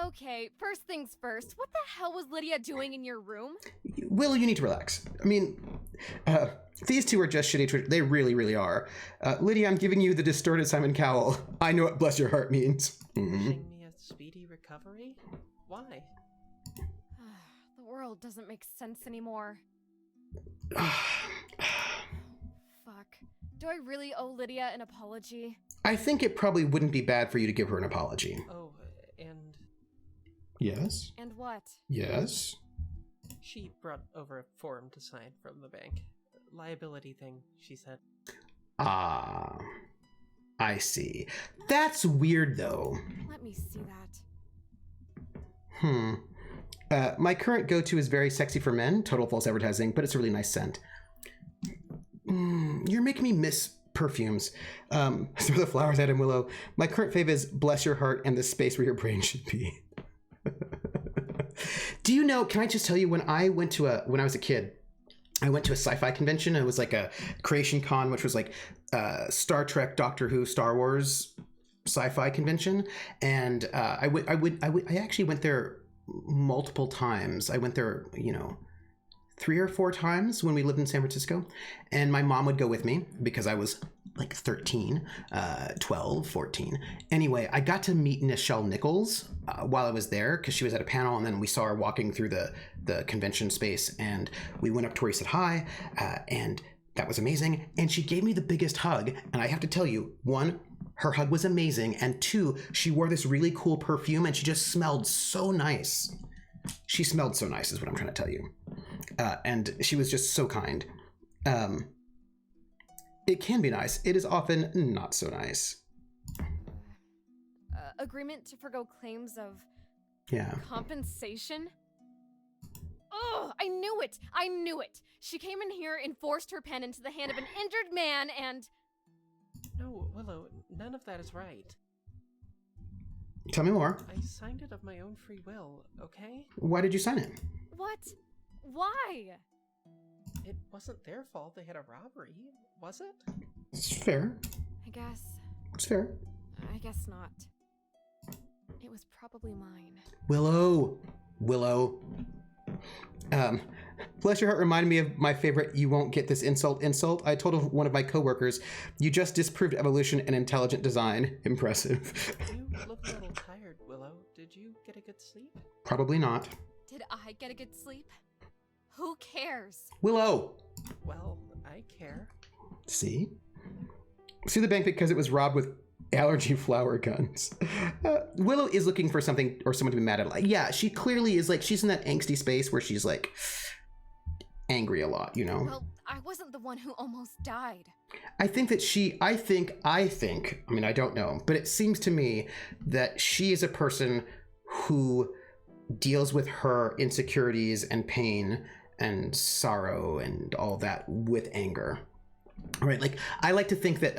Okay, first things first. What the hell was Lydia doing in your room? Willow, you need to relax. I mean, these two are just shitty. They really, really are. Lydia, I'm giving you the distorted Simon Cowell. I know what bless your heart means. Wishing me a speedy recovery? Why? The world doesn't make sense anymore. Fuck. Do I really owe Lydia an apology? I think it probably wouldn't be bad for you to give her an apology. Oh, and... Yes? And what? Yes? She brought over a form to sign from the bank. Liability thing, she said. I see. That's weird, though. Let me see that. My current go-to is very sexy for men, total false advertising, but it's a really nice scent. You're making me miss perfumes. Throw the flowers at him, Willow. My current fave is Bless Your Heart and the Space Where Your Brain Should Be. Do you know, can I just tell you, when I was a kid, I went to a sci-fi convention. It was like a Creation Con, which was like Star Trek, Doctor Who, Star Wars sci-fi convention. And I actually went there multiple times. I went there, 3 or 4 times when we lived in San Francisco. And my mom would go with me because I was like 13, 12, 14. Anyway, I got to meet Nichelle Nichols while I was there because she was at a panel, and then we saw her walking through the convention space, and we went up to her, said hi, and that was amazing. And she gave me the biggest hug, and I have to tell you, 1, her hug was amazing, and 2, she wore this really cool perfume, and she just smelled so nice. She smelled so nice is what I'm trying to tell you. And she was just so kind. It can be nice. It is often not so nice. Agreement to forgo claims of compensation? Oh, I knew it! I knew it! She came in here and forced her pen into the hand of an injured man and... No, Willow, none of that is right. Tell me more. I signed it of my own free will, okay? Why did you sign it? What? Why? It wasn't their fault they had a robbery, was it? It's fair. I guess. It's fair. I guess not. It was probably mine. Willow. Bless Your Heart reminded me of my favorite "you won't get this insult." I told one of my coworkers, "You just disproved evolution and intelligent design." Impressive. You look a little tired, Willow. Did you get a good sleep? Probably not. Did I get a good sleep? Who cares? Willow. Well, I care. See the bank because it was robbed with allergy flower guns. Willow is looking for something or someone to be mad at. Like, yeah, she clearly is, like, she's in that angsty space where she's like angry a lot, Well, I wasn't the one who almost died. I think that I mean, I don't know, but it seems to me that she is a person who deals with her insecurities and pain and sorrow and all that with anger. Right? Like, I like to think that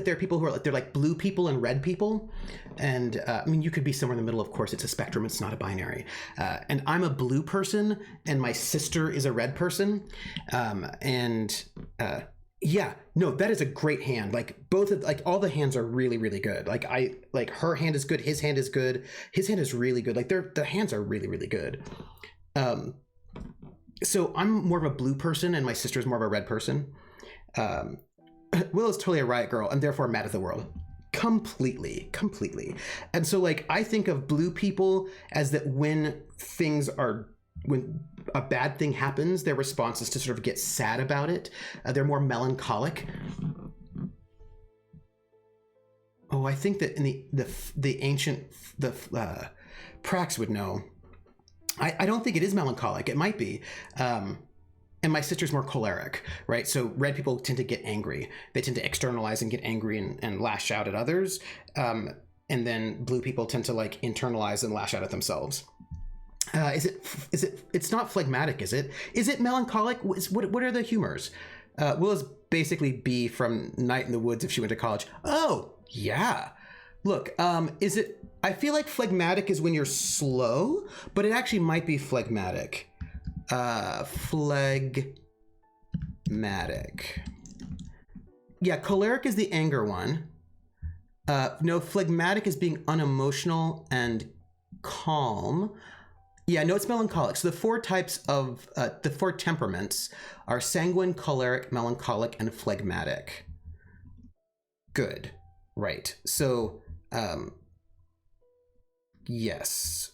there are people who are they're like blue people and red people. And I mean, you could be somewhere in the middle. Of course, it's a spectrum. It's not a binary. And I'm a blue person and my sister is a red person. Yeah, no, that is a great hand. Like all the hands are really, really good. Like her hand is good. His hand is good. His hand is really good. Like the hands are really, really good. So I'm more of a blue person and my sister's more of a red person. Willow's totally a riot girl and therefore mad at the world. Completely. And so, like, I think of blue people as that when a bad thing happens, their response is to sort of get sad about it. They're more melancholic. Oh, I think that in the ancient Prax would know. I don't think it is melancholic. It might be. And my sister's more choleric, right? So red people tend to get angry. They tend to externalize and get angry and lash out at others. And then blue people tend to like internalize and lash out at themselves. It's not phlegmatic, is it? Is it melancholic? What are the humors? Willow's basically B from Night in the Woods if she went to college. Oh, yeah. Look, I feel like phlegmatic is when you're slow, but it actually might be phlegmatic. Phlegmatic. Yeah, choleric is the anger one. No, phlegmatic is being unemotional and calm. Yeah, no, it's melancholic. So the 4 types of, the 4 temperaments are sanguine, choleric, melancholic, and phlegmatic. Good. Right. So, yes.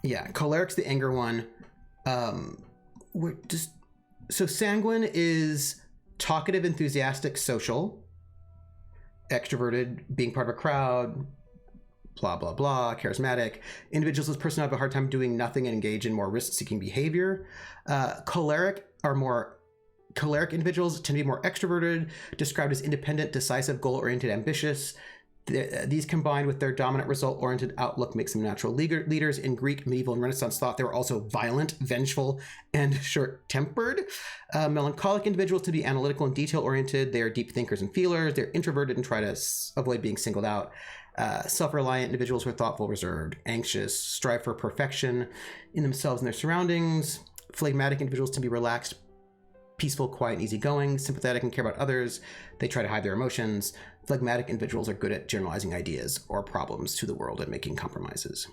Yeah, choleric's the anger one. So sanguine is talkative, enthusiastic, social, extroverted, being part of a crowd, blah, blah, blah, charismatic. Individuals with person have a hard time doing nothing and engage in more risk-seeking behavior. Choleric individuals tend to be more extroverted, described as independent, decisive, goal-oriented, ambitious. These combined with their dominant result-oriented outlook makes them natural leaders. In Greek, medieval, and Renaissance thought they were also violent, vengeful, and short-tempered. Melancholic individuals to be analytical and detail-oriented. They are deep thinkers and feelers. They're introverted and try to avoid being singled out. Self-reliant individuals who are thoughtful, reserved, anxious, strive for perfection in themselves and their surroundings. Phlegmatic individuals tend to be relaxed, peaceful, quiet, and easygoing, sympathetic, and care about others. They try to hide their emotions. Phlegmatic individuals are good at generalizing ideas or problems to the world and making compromises.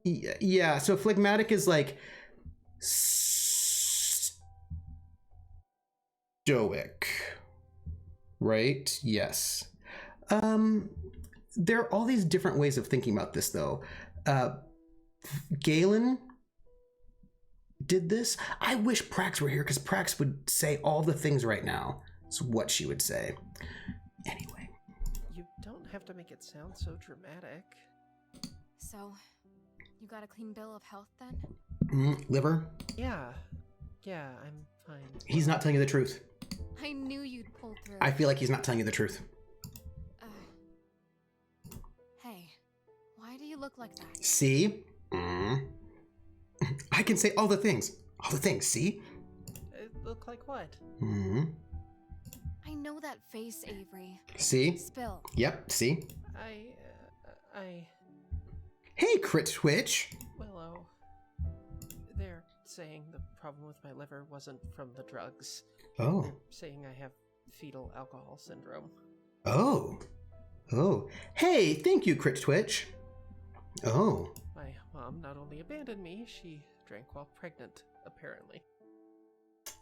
Yeah, so phlegmatic is like stoic, right? Yes. There are all these different ways of thinking about this, though. Galen did this. I wish Prax were here because Prax would say all the things right now. It's what she would say. Anyway. You don't have to make it sound so dramatic. So, you got a clean bill of health then? Liver? Yeah, I'm fine. He's not telling you the truth. I knew you'd pull through. I feel like he's not telling you the truth. Hey, why do you look like that? See? I can say all the things. All the things, see? Look like what? I know that face, Avery. See? Spill. Yep, see? Hey, Crit Twitch! Willow. They're saying the problem with my liver wasn't from the drugs. Oh. They're saying I have fetal alcohol syndrome. Oh. Hey, thank you, Crit Twitch. Oh. My mom not only abandoned me, she drank while pregnant, apparently.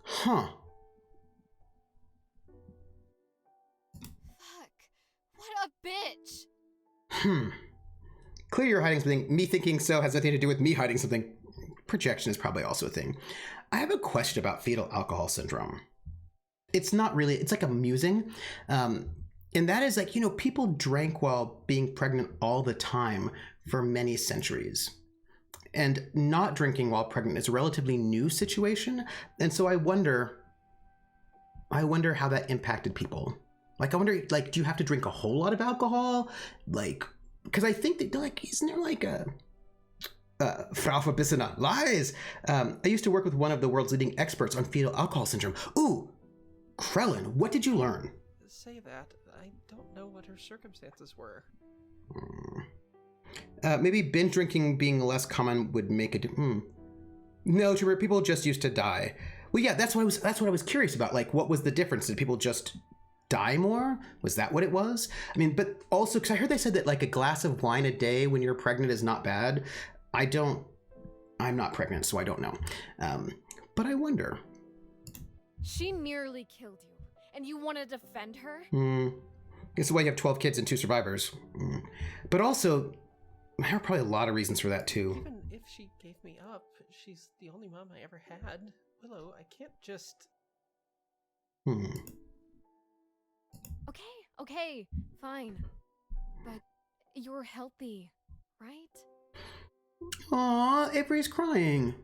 Huh. Fuck. What a bitch! Clearly you're hiding something. Me thinking so has nothing to do with me hiding something. Projection is probably also a thing. I have a question about fetal alcohol syndrome. It's not really, it's like amusing. And that is like, people drank while being pregnant all the time for many centuries. And not drinking while pregnant is a relatively new situation. And so I wonder how that impacted people. Like, I wonder, like, do you have to drink a whole lot of alcohol? Like, because I think that, like, isn't there like a... Frau Verbissena lies. I used to work with one of the world's leading experts on fetal alcohol syndrome. Ooh, Krellin, what did you learn? Say that. I don't know what her circumstances were. Maybe binge drinking being less common would make it. No, people just used to die. Well, yeah, that's what I was curious about. Like, what was the difference? Did people just die more? Was that what it was? I mean, but also because I heard they said that like a glass of wine a day when you're pregnant is not bad. I'm not pregnant, so I don't know. But I wonder. She nearly killed you, and you want to defend her? It's why you have 12 kids and 2 survivors. But also, there are probably a lot of reasons for that too. Even if she gave me up, she's the only mom I ever had. Willow, I can't just... Okay, fine. But you're healthy, right? Aw, Avery's crying.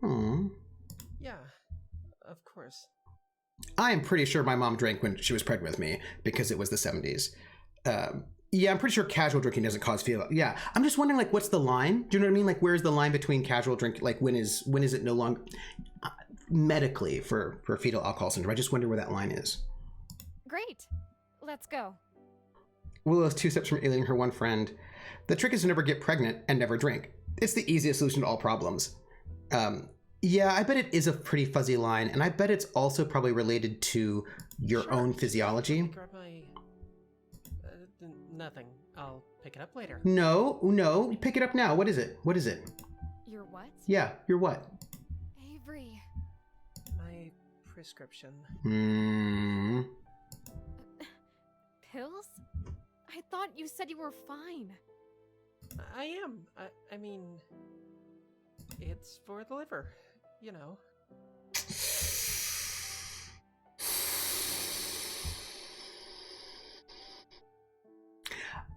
Aw. Yeah, of course. I am pretty sure my mom drank when she was pregnant with me because it was the 70s. Yeah, I'm pretty sure casual drinking doesn't cause fetal. Yeah, I'm just wondering, like, what's the line? Do you know what I mean? Like, where's the line between casual drink? Like, when is it no longer medically for fetal alcohol syndrome? I just wonder where that line is. Great. Let's go. Willow's 2 steps from alienating her one friend. The trick is to never get pregnant and never drink. It's the easiest solution to all problems. Yeah, I bet it is a pretty fuzzy line, and I bet it's also probably related to your own physiology. Grab my... nothing. I'll pick it up later. No, pick it up now. What is it? Your what? Yeah, your what? Avery. My prescription. Pills? I thought you said you were fine. I am. I mean... It's for the liver, you know.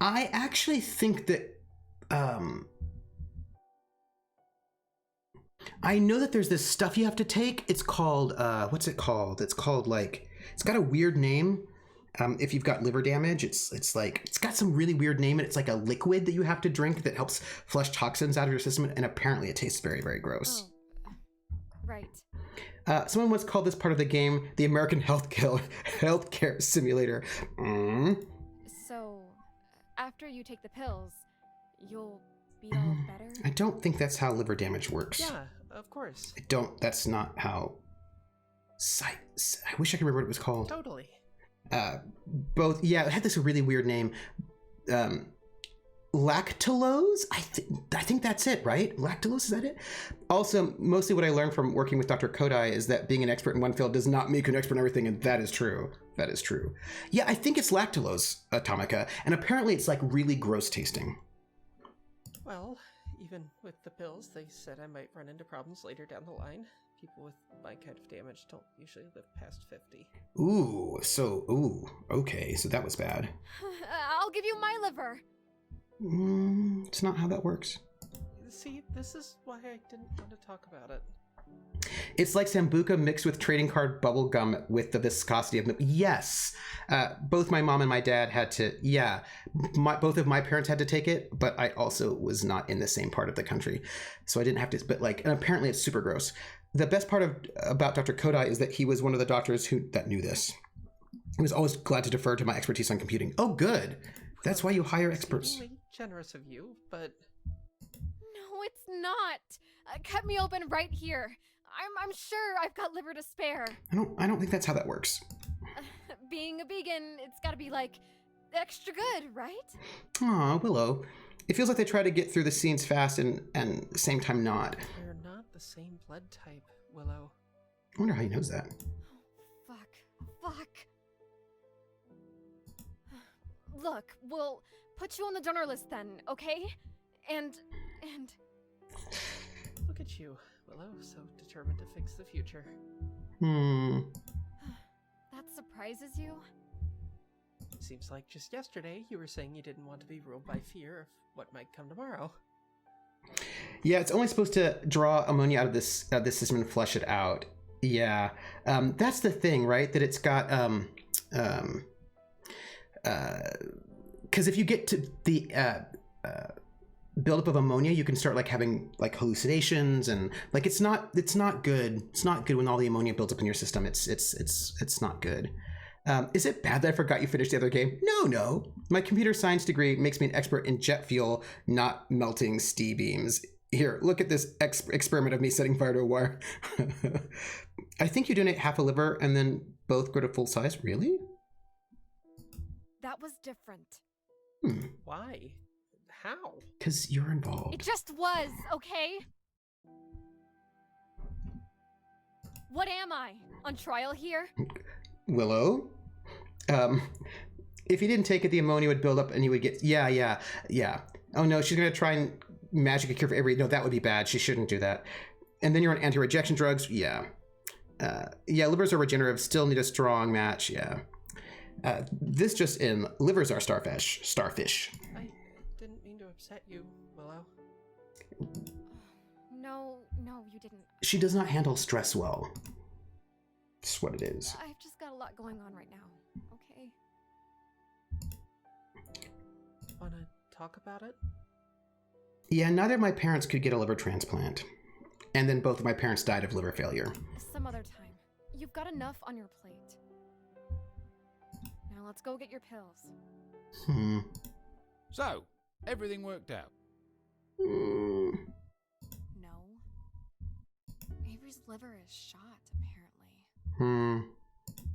I actually think that I know that there's this stuff you have to take. It's called what's it called? It's called like, it's got a weird name. If you've got liver damage, it's like, it's got some really weird name, and it's like a liquid that you have to drink that helps flush toxins out of your system, and apparently it tastes very, very gross. Oh, right. Someone once called this part of the game the American healthcare simulator. So, after you take the pills, you'll be all better? I don't think that's how liver damage works. Yeah, of course. That's not how... I wish I could remember what it was called. Totally. Both, yeah, it had this really weird name. Lactulose? I think that's it, right? Lactulose, is that it? Also, mostly what I learned from working with Dr. Kodai is that being an expert in one field does not make you an expert in everything, and that is true. That is true. Yeah, I think it's lactulose, Atomica, and apparently it's like really gross tasting. Well, even with the pills, they said I might run into problems later down the line. People with my kind of damage don't usually live past 50. Okay, so that was bad. I'll give you my liver. It's not how that works. See, this is why I didn't want to talk about it. It's like Sambuca mixed with trading card bubble gum with the viscosity of milk. Yes. Both my mom and my dad had to, both of my parents had to take it, but I also was not in the same part of the country. So I didn't have to, but like, and apparently it's super gross. The best part about Dr. Kodai is that he was one of the doctors that knew this. He was always glad to defer to my expertise on computing. Oh, good. That's why you hire experts. Extremely generous of you, but... No, it's not. Cut me open right here. I'm sure I've got liver to spare. I don't think that's how that works. Being a vegan, it's gotta be like extra good, right? Aw, Willow. It feels like they try to get through the scenes fast and at the same time not. They're not the same blood type, Willow. I wonder how he knows that. Fuck. Look, we'll put you on the donor list then, okay? And... Look at you, Willow, so determined to fix the future. That surprises you? Seems like just yesterday you were saying you didn't want to be ruled by fear of what might come tomorrow. Yeah, it's only supposed to draw ammonia out of this system and flush it out. Yeah, that's the thing, right? That it's got because if you get to the buildup of ammonia, you can start like having like hallucinations and like it's not good. It's not good when all the ammonia builds up in your system. It's not good. Is it bad that I forgot you finished the other game? No. My computer science degree makes me an expert in jet fuel, not melting steel beams. Here, look at this experiment of me setting fire to a wire. I think you donate half a liver and then both go to full size. Really? That was different. Why? How? Because you're involved. It just was, okay? What am I? On trial here? Willow? If you didn't take it, the ammonia would build up and you would get... Yeah. Oh no, she's going to try and magic a cure for Avery. No, that would be bad. She shouldn't do that. And then you're on anti-rejection drugs. Yeah. Livers are regenerative. Still need a strong match. Yeah. This just in. Livers are starfish. I didn't mean to upset you, Willow. No, you didn't. She does not handle stress well. That's what it is. I've just got a lot going on right now, okay? Wanna talk about it? Yeah, neither of my parents could get a liver transplant. And then both of my parents died of liver failure. Some other time. You've got enough on your plate. Now let's go get your pills. So, everything worked out? No. Avery's liver is shot, apparently.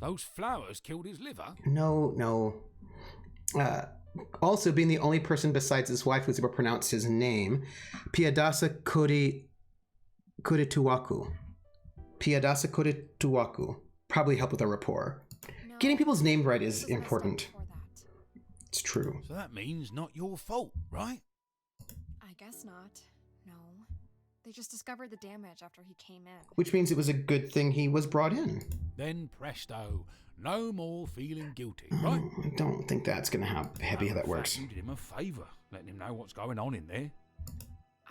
Those flowers killed his liver? No. Also, being the only person besides his wife who's able to pronounce his name, Piadasa Kurituwaku. Piadasa Kurituwaku. Probably help with our rapport. No, Getting people's name right is this was my step important. before that. It's true. So that means not your fault, right? I guess not. No. They just discovered the damage after he came in. Which means it was a good thing he was brought in. Then presto, no more feeling guilty, right? I don't think that's going to have heavy how that works. You did him a favour, letting him know what's going on in there.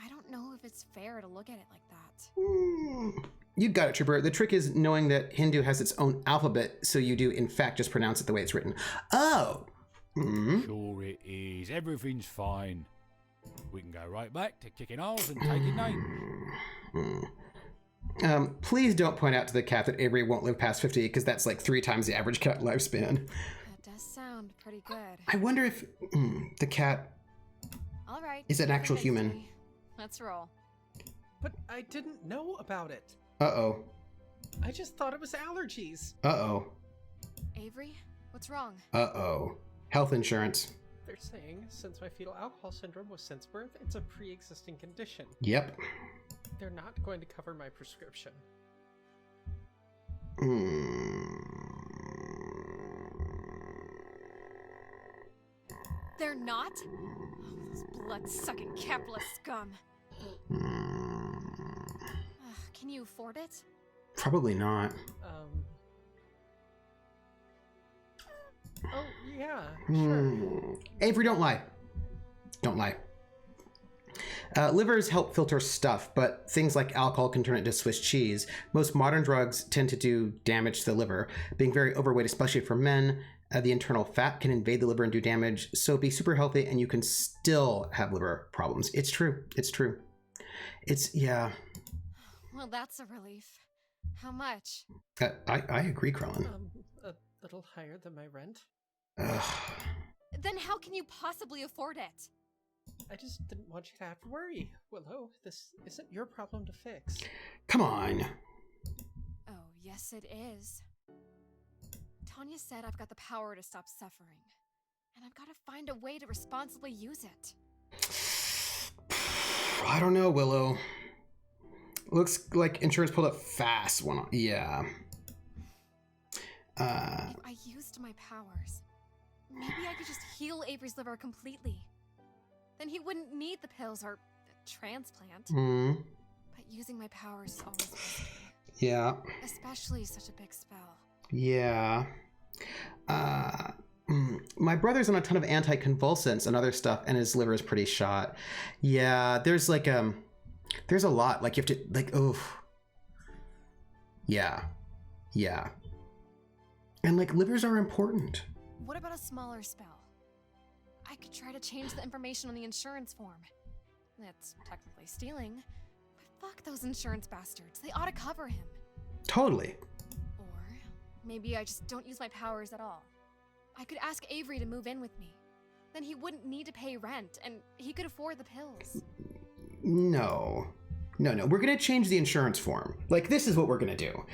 I don't know if it's fair to look at it like that. You got it, Trooper. The trick is knowing that Hindu has its own alphabet, so you do, in fact, just pronounce it the way it's written. Oh! Sure it is. Everything's fine. We can go right back to kicking ass and taking names. Please don't point out to the cat that Avery won't live past 50, because that's like 3 times the average cat lifespan. That does sound pretty good. I wonder if the cat All right. is an actual human. History. Let's roll. But I didn't know about it. Uh-oh. I just thought it was allergies. Uh-oh. Avery, what's wrong? Uh-oh. Health insurance. They're saying since my fetal alcohol syndrome was since birth, it's a pre-existing condition. Yep. They're not going to cover my prescription. They're not? Oh, those blood-sucking capitalist scum. Can you afford it? Probably not. Oh, yeah, sure. Avery, don't lie. Don't lie. Livers help filter stuff, but things like alcohol can turn it into Swiss cheese. Most modern drugs tend to do damage to the liver. Being very overweight, especially for men, the internal fat can invade the liver and do damage. So be super healthy and you can still have liver problems. It's true. It's true. Yeah. Well, that's a relief. How much? I agree, Krellin. A little higher than my rent. Then how can you possibly afford it? I just didn't want you to have to worry. Willow, this isn't your problem to fix. Come on. Oh, yes it is. Tanya said I've got the power to stop suffering. And I've got to find a way to responsibly use it. I don't know, Willow. Looks like insurance pulled up fast. Yeah. If I used my powers, maybe I could just heal Avery's liver completely. Then he wouldn't need the pills or the transplant. But using my powers is always risky. Yeah. Especially such a big spell. Yeah. My brother's on a ton of anticonvulsants and other stuff, and his liver is pretty shot. Yeah, there's like there's a lot. Like you have to Yeah. And like livers are important. What about a smaller spell? I could try to change the information on the insurance form. That's technically stealing, but fuck those insurance bastards. They ought to cover him. Totally. Or maybe I just don't use my powers at all. I could ask Avery to move in with me. Then he wouldn't need to pay rent, and he could afford the pills. No. We're going to change the insurance form. Like, this is what we're going to do.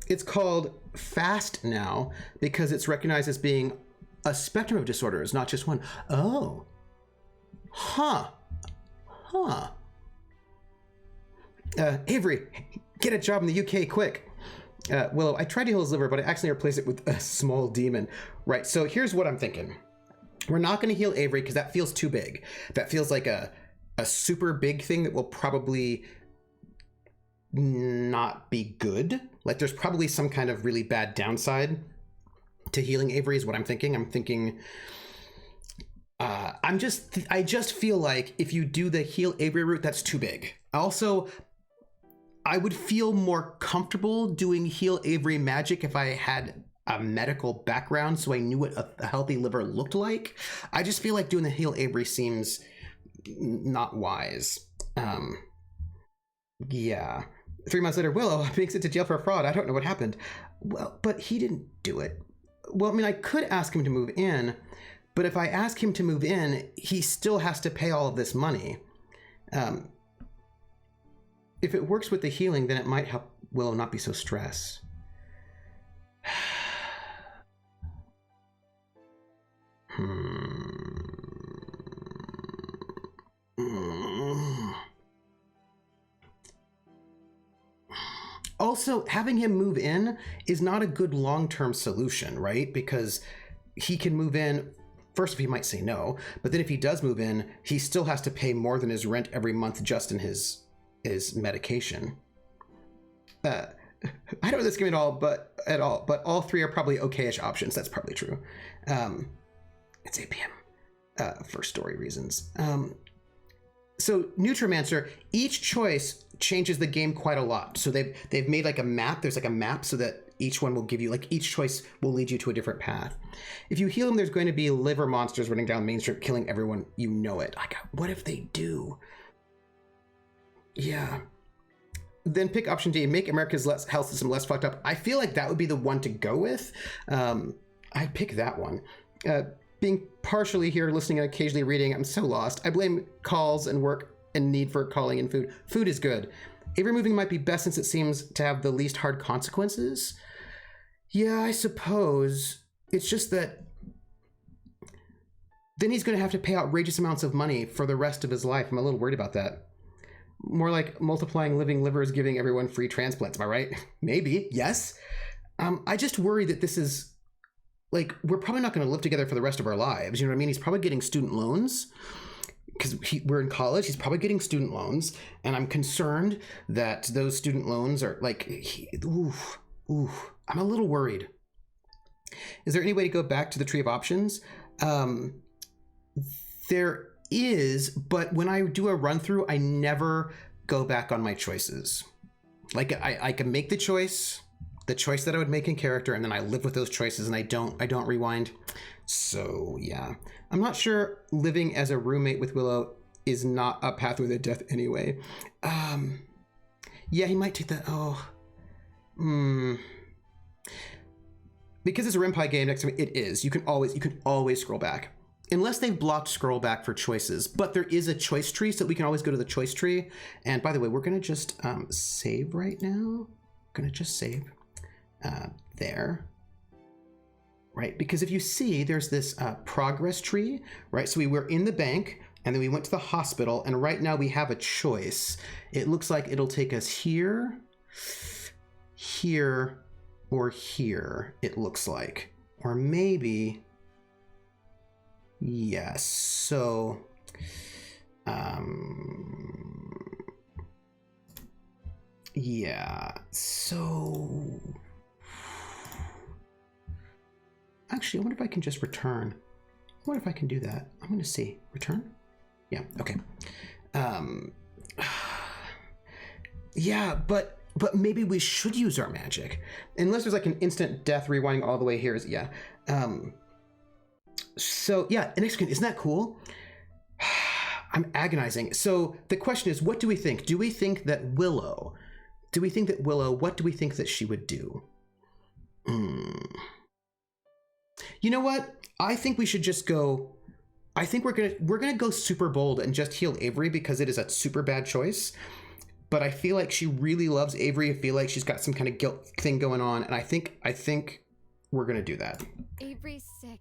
It's called FAST now because it's recognized as being a spectrum of disorders, not just one. Oh. Huh. Avery, get a job in the UK quick. Willow, I tried to heal his liver, but I accidentally replaced it with a small demon. Right, so here's what I'm thinking. We're not going to heal Avery because that feels too big. That feels like a super big thing that will probably not be good. Like there's probably some kind of really bad downside to healing Avery is what I'm thinking. I just feel like if you do the heal Avery route, that's too big. Also, I would feel more comfortable doing heal Avery magic if I had a medical background so I knew what a healthy liver looked like. I just feel like doing the heal Avery seems not wise. Yeah. 3 months later, Willow being sent to jail for fraud. I don't know what happened. Well, but he didn't do it. Well, I mean, I could ask him to move in, but if I ask him to move in, he still has to pay all of this money. If it works with the healing, then it might help Willow not be so stressed. Also, having him move in is not a good long-term solution, right? Because he can move in, first he might say no, but then if he does move in, he still has to pay more than his rent every month just in his is medication. I don't know this game at all, but all three are probably okay-ish options. That's probably true. It's 8 p.m. For story reasons. So Nutrimancer, each choice changes the game quite a lot. So they've made like a map. There's like a map so that each one will give you, like, each choice will lead you to a different path. If you heal them, there's going to be liver monsters running down Main Street, killing everyone. You know it. Like, what if they do? Yeah. Then pick option D, make America's health system less fucked up. I feel like that would be the one to go with. I'd pick that one. Being partially here, listening and occasionally reading, I'm so lost. I blame calls and work and need for calling and food. Food is good. Avery moving might be best since it seems to have the least hard consequences. Yeah, I suppose. It's just that then he's going to have to pay outrageous amounts of money for the rest of his life. I'm a little worried about that. More like multiplying living livers, giving everyone free transplants. Am I right? Maybe. Yes. I just worry that this is, like, we're probably not going to live together for the rest of our lives. You know what I mean? He's probably getting student loans because we're in college. He's probably getting student loans. And I'm concerned that those student loans are like, I'm a little worried. Is there any way to go back to the tree of options? There is, but when I do a run through, I never go back on my choices. Like I can make the choice that I would make in character, and then I live with those choices, and I don't rewind. So yeah, I'm not sure living as a roommate with Willow is not a pathway to death anyway. Yeah, he might take that. Because it's a RimPie game next to me, it is. You can always scroll back. Unless they've blocked scroll back for choices. But there is a choice tree, so we can always go to the choice tree. And by the way, we're going to just save right now. Going to just save there. Right, because if you see, there's this progress tree, right? So we were in the bank, and then we went to the hospital, and right now we have a choice. It looks like it'll take us here, here, or here, it looks like. Or maybe... Yes, so yeah, so actually, I wonder if I can just return. I wonder if I can do that. I'm going to see. Return? Yeah, okay. Yeah, but maybe we should use our magic. Unless there's like an instant death rewinding all the way here. Yeah. So yeah, next screen, isn't that cool? I'm agonizing. So the question is, what do we think? What do we think that she would do? You know what? I think we should just go, I think we're gonna go super bold and just heal Avery because it is a super bad choice. But I feel like she really loves Avery. I feel like she's got some kind of guilt thing going on, and I think we're gonna do that. Avery's sick.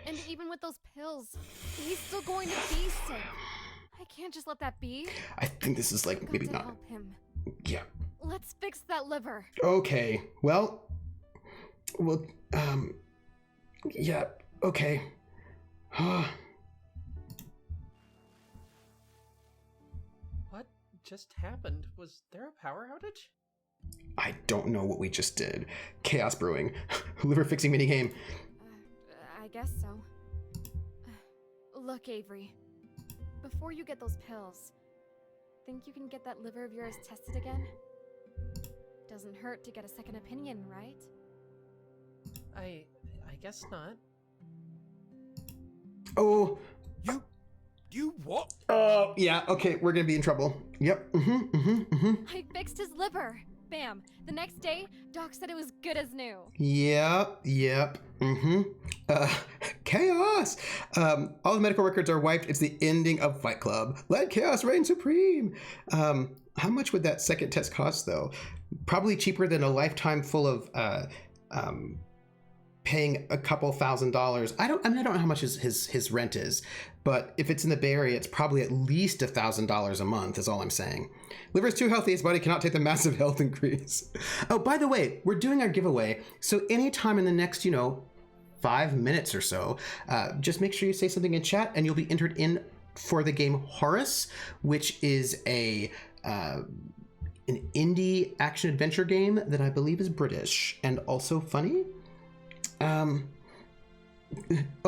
And even with those pills, he's still going to be sick. I can't just let that be. I think this is like maybe not. Help him. Yeah. Let's fix that liver. Okay. Well, yeah. Okay. What just happened? Was there a power outage? I don't know what we just did. Chaos brewing. Liver fixing minigame. I guess so. Look, Avery. Before you get those pills, think you can get that liver of yours tested again? Doesn't hurt to get a second opinion, right? I guess not. Oh. You what? Oh, yeah. Okay, we're gonna be in trouble. Yep. I fixed his liver. Bam. The next day, Doc said it was good as new. Yep. Chaos. All the medical records are wiped. It's the ending of Fight Club. Let chaos reign supreme. How much would that second test cost, though? Probably cheaper than a lifetime full of paying a couple $1,000s. I don't know how much his rent is, but if it's in the Bay Area, it's probably at least $1,000 a month, is all I'm saying. Liver's too healthy, his body cannot take the massive health increase. Oh, by the way, we're doing our giveaway, so anytime in the next, 5 minutes or so, just make sure you say something in chat and you'll be entered in for the game Horus, which is a an indie action adventure game that I believe is British and also funny. Oh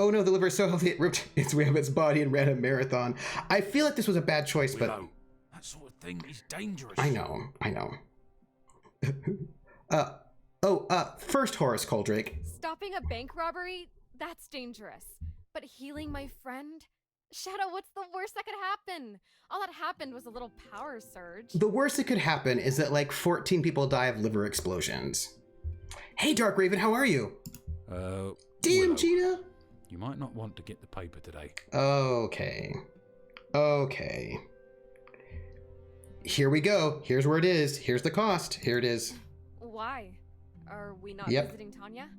no, the liver is so healthy it ripped its way up its body and ran a marathon. I feel like this was a bad choice, but Willow, that sort of thing is dangerous. I know. First Horace Coldrake. Stopping a bank robbery? That's dangerous. But healing my friend? Shadow, what's the worst that could happen? All that happened was a little power surge. The worst that could happen is that like 14 people die of liver explosions. Hey, Dark Raven, how are you? Damn, Willow, Gina. you might not want to get the paper today. Okay. Here we go. Here's where it is. Here's the cost. Here it is. Why? Are we not Yep. visiting Tanya?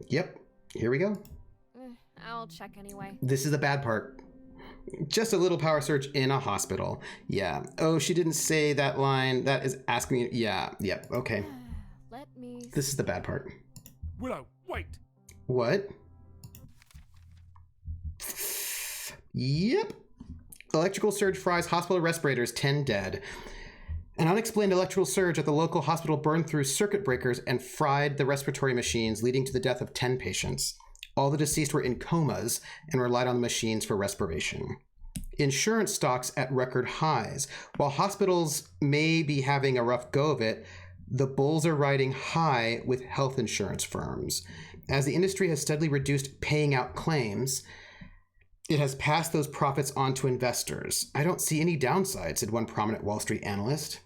Yep. Here we go. I'll check anyway. This is the bad part. Just a little power surge in a hospital. Yeah. Oh, she didn't say that line. That is asking me. Yeah. Yep. Okay. Let me... This is the bad part. Willow, wait! What? Yep. Electrical surge fries hospital respirators, 10 dead. An unexplained electrical surge at the local hospital burned through circuit breakers and fried the respiratory machines, leading to the death of 10 patients. All the deceased were in comas and relied on the machines for respiration. Insurance stocks at record highs. While hospitals may be having a rough go of it, the bulls are riding high with health insurance firms. As the industry has steadily reduced paying out claims, it has passed those profits on to investors. I don't see any downside, said one prominent Wall Street analyst.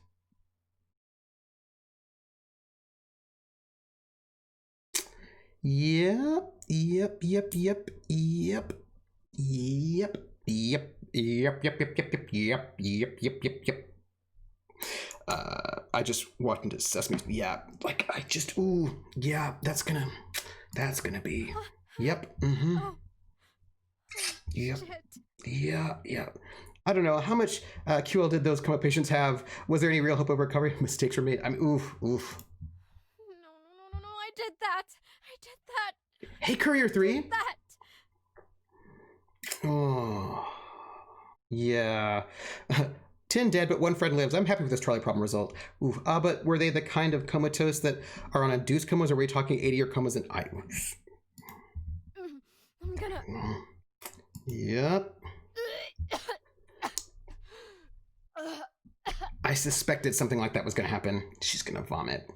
Yep. I just walked into Sesame. Yeah, like I just yeah, that's gonna be. Yep. Oh. Yep. Shit. Yeah. I don't know how much QL did those coma patients have. Was there any real hope of recovery? Mistakes were made. oof. No, I did that. Hey, Courier 3. That. Oh, yeah. 10 dead, but one friend lives. I'm happy with this trolley problem result. Oof. But were they the kind of comatose that are on induced comas, or are we talking 80-year comas and I'm gonna... Yep. I suspected something like that was going to happen. She's going to vomit.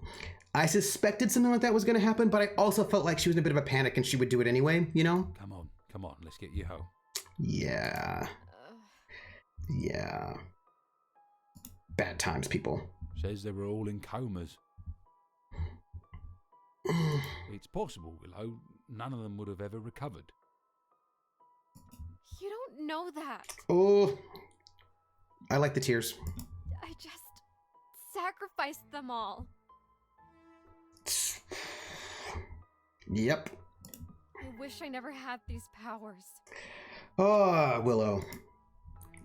I suspected something like that was going to happen, but I also felt like she was in a bit of a panic and she would do it anyway, you know? Come on, let's get you home. Yeah. Bad times, people. Says they were all in comas. It's possible, Willow. None of them would have ever recovered. You don't know that. Oh, I like the tears. I just sacrificed them all. Yep. I wish I never had these powers. Oh, Willow.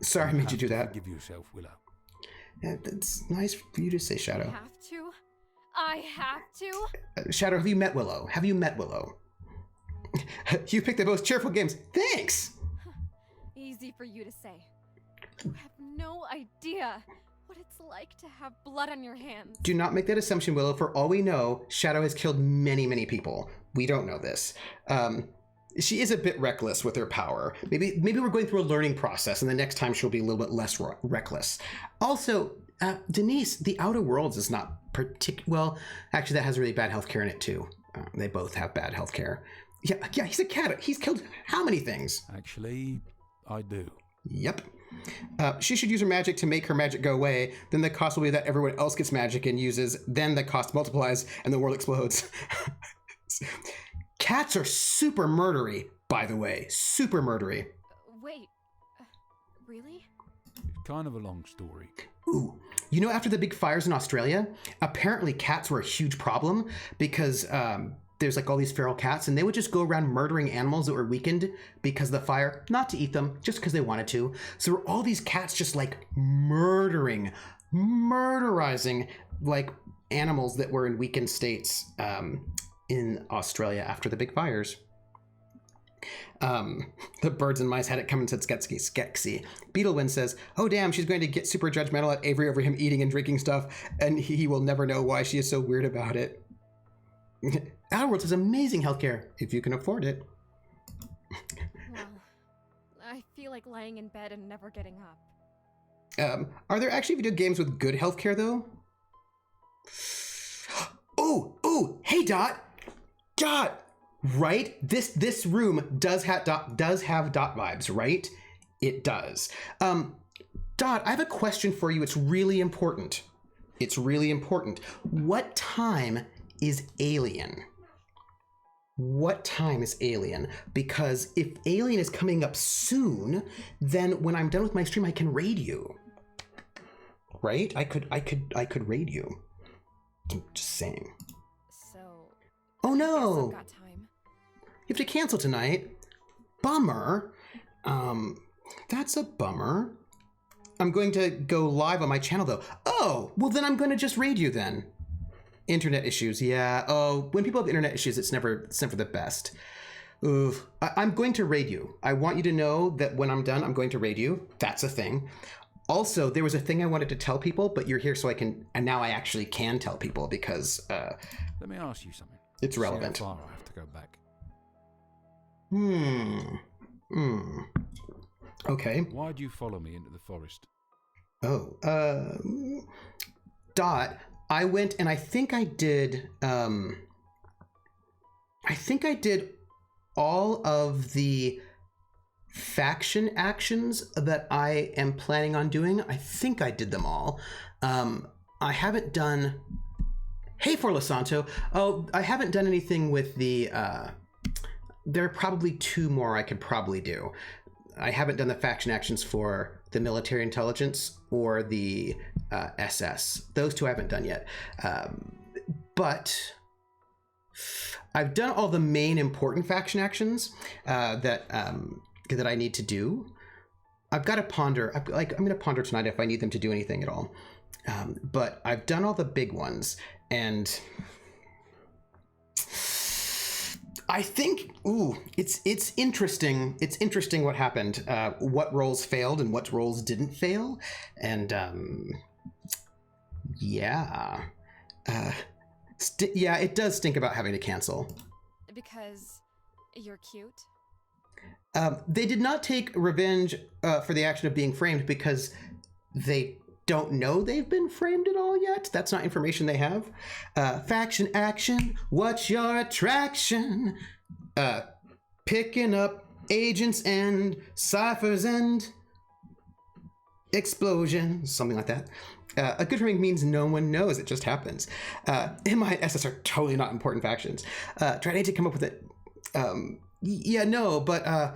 Sorry I made you do that. Forgive yourself, Willow. Yeah, that's nice for you to say, Shadow. I have to? Shadow, have you met Willow? You picked the most cheerful games. Thanks! Easy for you to say. You have no idea what it's like to have blood on your hands. Do not make that assumption, Willow. For all we know, Shadow has killed many, many people. We don't know this. She is a bit reckless with her power. Maybe we're going through a learning process, and the next time she'll be a little bit less reckless. Also, Denise, the Outer Worlds is not well. Actually, that has really bad healthcare in it too. They both have bad healthcare. Yeah, he's a cat. He's killed how many things? Actually, I do. Yep. She should use her magic to make her magic go away. Then the cost will be that everyone else gets magic and uses. Then the cost multiplies and the world explodes. Cats are super murdery, by the way. Super murdery. Wait. Really? It's kind of a long story. Ooh. You know, after the big fires in Australia, apparently cats were a huge problem because there's like all these feral cats and they would just go around murdering animals that were weakened because of the fire, not to eat them, just because they wanted to. So there were all these cats just like murderizing like animals that were in weakened states in Australia after the big fires. The birds and mice had it coming, said Skexy. Beetlewind says, oh damn, she's going to get super judgmental at Avery over him eating and drinking stuff, and he will never know why she is so weird about it. Outerworlds has amazing healthcare, if you can afford it. Well, I feel like laying in bed and never getting up. Are there actually video games with good healthcare, though? Oh, hey, Dot! Dot! Right? This room does have Dot vibes, right? It does. Dot, I have a question for you. It's really important. What time is Alien? What time is Alien? Because if Alien is coming up soon, then when I'm done with my stream, I can raid you. Right? I could raid you. I'm just saying. So. Oh no! I guess I've got time. You have to cancel tonight. Bummer. That's a bummer. I'm going to go live on my channel though. Oh, well then I'm going to just raid you then. Internet issues, yeah. Oh, when people have internet issues, it's never the best. Oof. I'm going to raid you. I want you to know that when I'm done, I'm going to raid you. That's a thing. Also, there was a thing I wanted to tell people, but you're here so I can, and now I actually can tell people because Let me ask you something. It's relevant. See how far I have to go back. Okay. Why do you follow me into the forest? Oh, Dot, I went and I think I did all of the faction actions that I am planning on doing. I think I did them all. I haven't done, hey Forlasanto. Oh, I haven't done anything with the, there are probably 2 more I could probably do. I haven't done the faction actions for the military intelligence or the SS. Those 2 I haven't done yet. But I've done all the main important faction actions that I need to do. I've got to ponder. I'm going to ponder tonight if I need them to do anything at all. But I've done all the big ones, and I think, it's interesting. It's interesting what happened, what roles failed and what roles didn't fail. And, yeah. Yeah, it does stink about having to cancel. Because you're cute? They did not take revenge for the action of being framed because they don't know they've been framed at all yet. That's not information they have. Faction action, what's your attraction? Picking up agents and ciphers and explosions, something like that. A good framing means no one knows, it just happens. MI and SS are totally not important factions. Try to come up with it. Yeah, no, but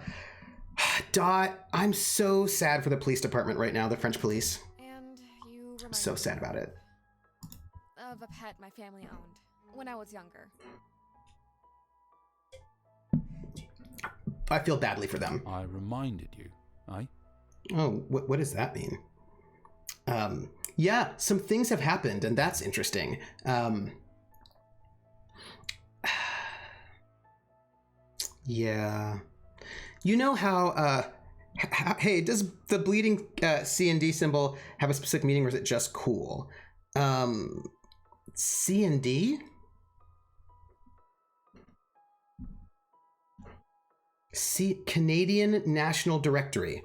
Dot, I'm so sad for the police department right now, the French police. And you remind So me sad about it. of a pet my family owned when I was younger. I feel badly for them. I reminded you, eh? Oh, what does that mean? Yeah, some things have happened, and that's interesting. Yeah. You know how, hey, does the bleeding C&D symbol have a specific meaning, or is it just cool? C&D? Canadian National Directory.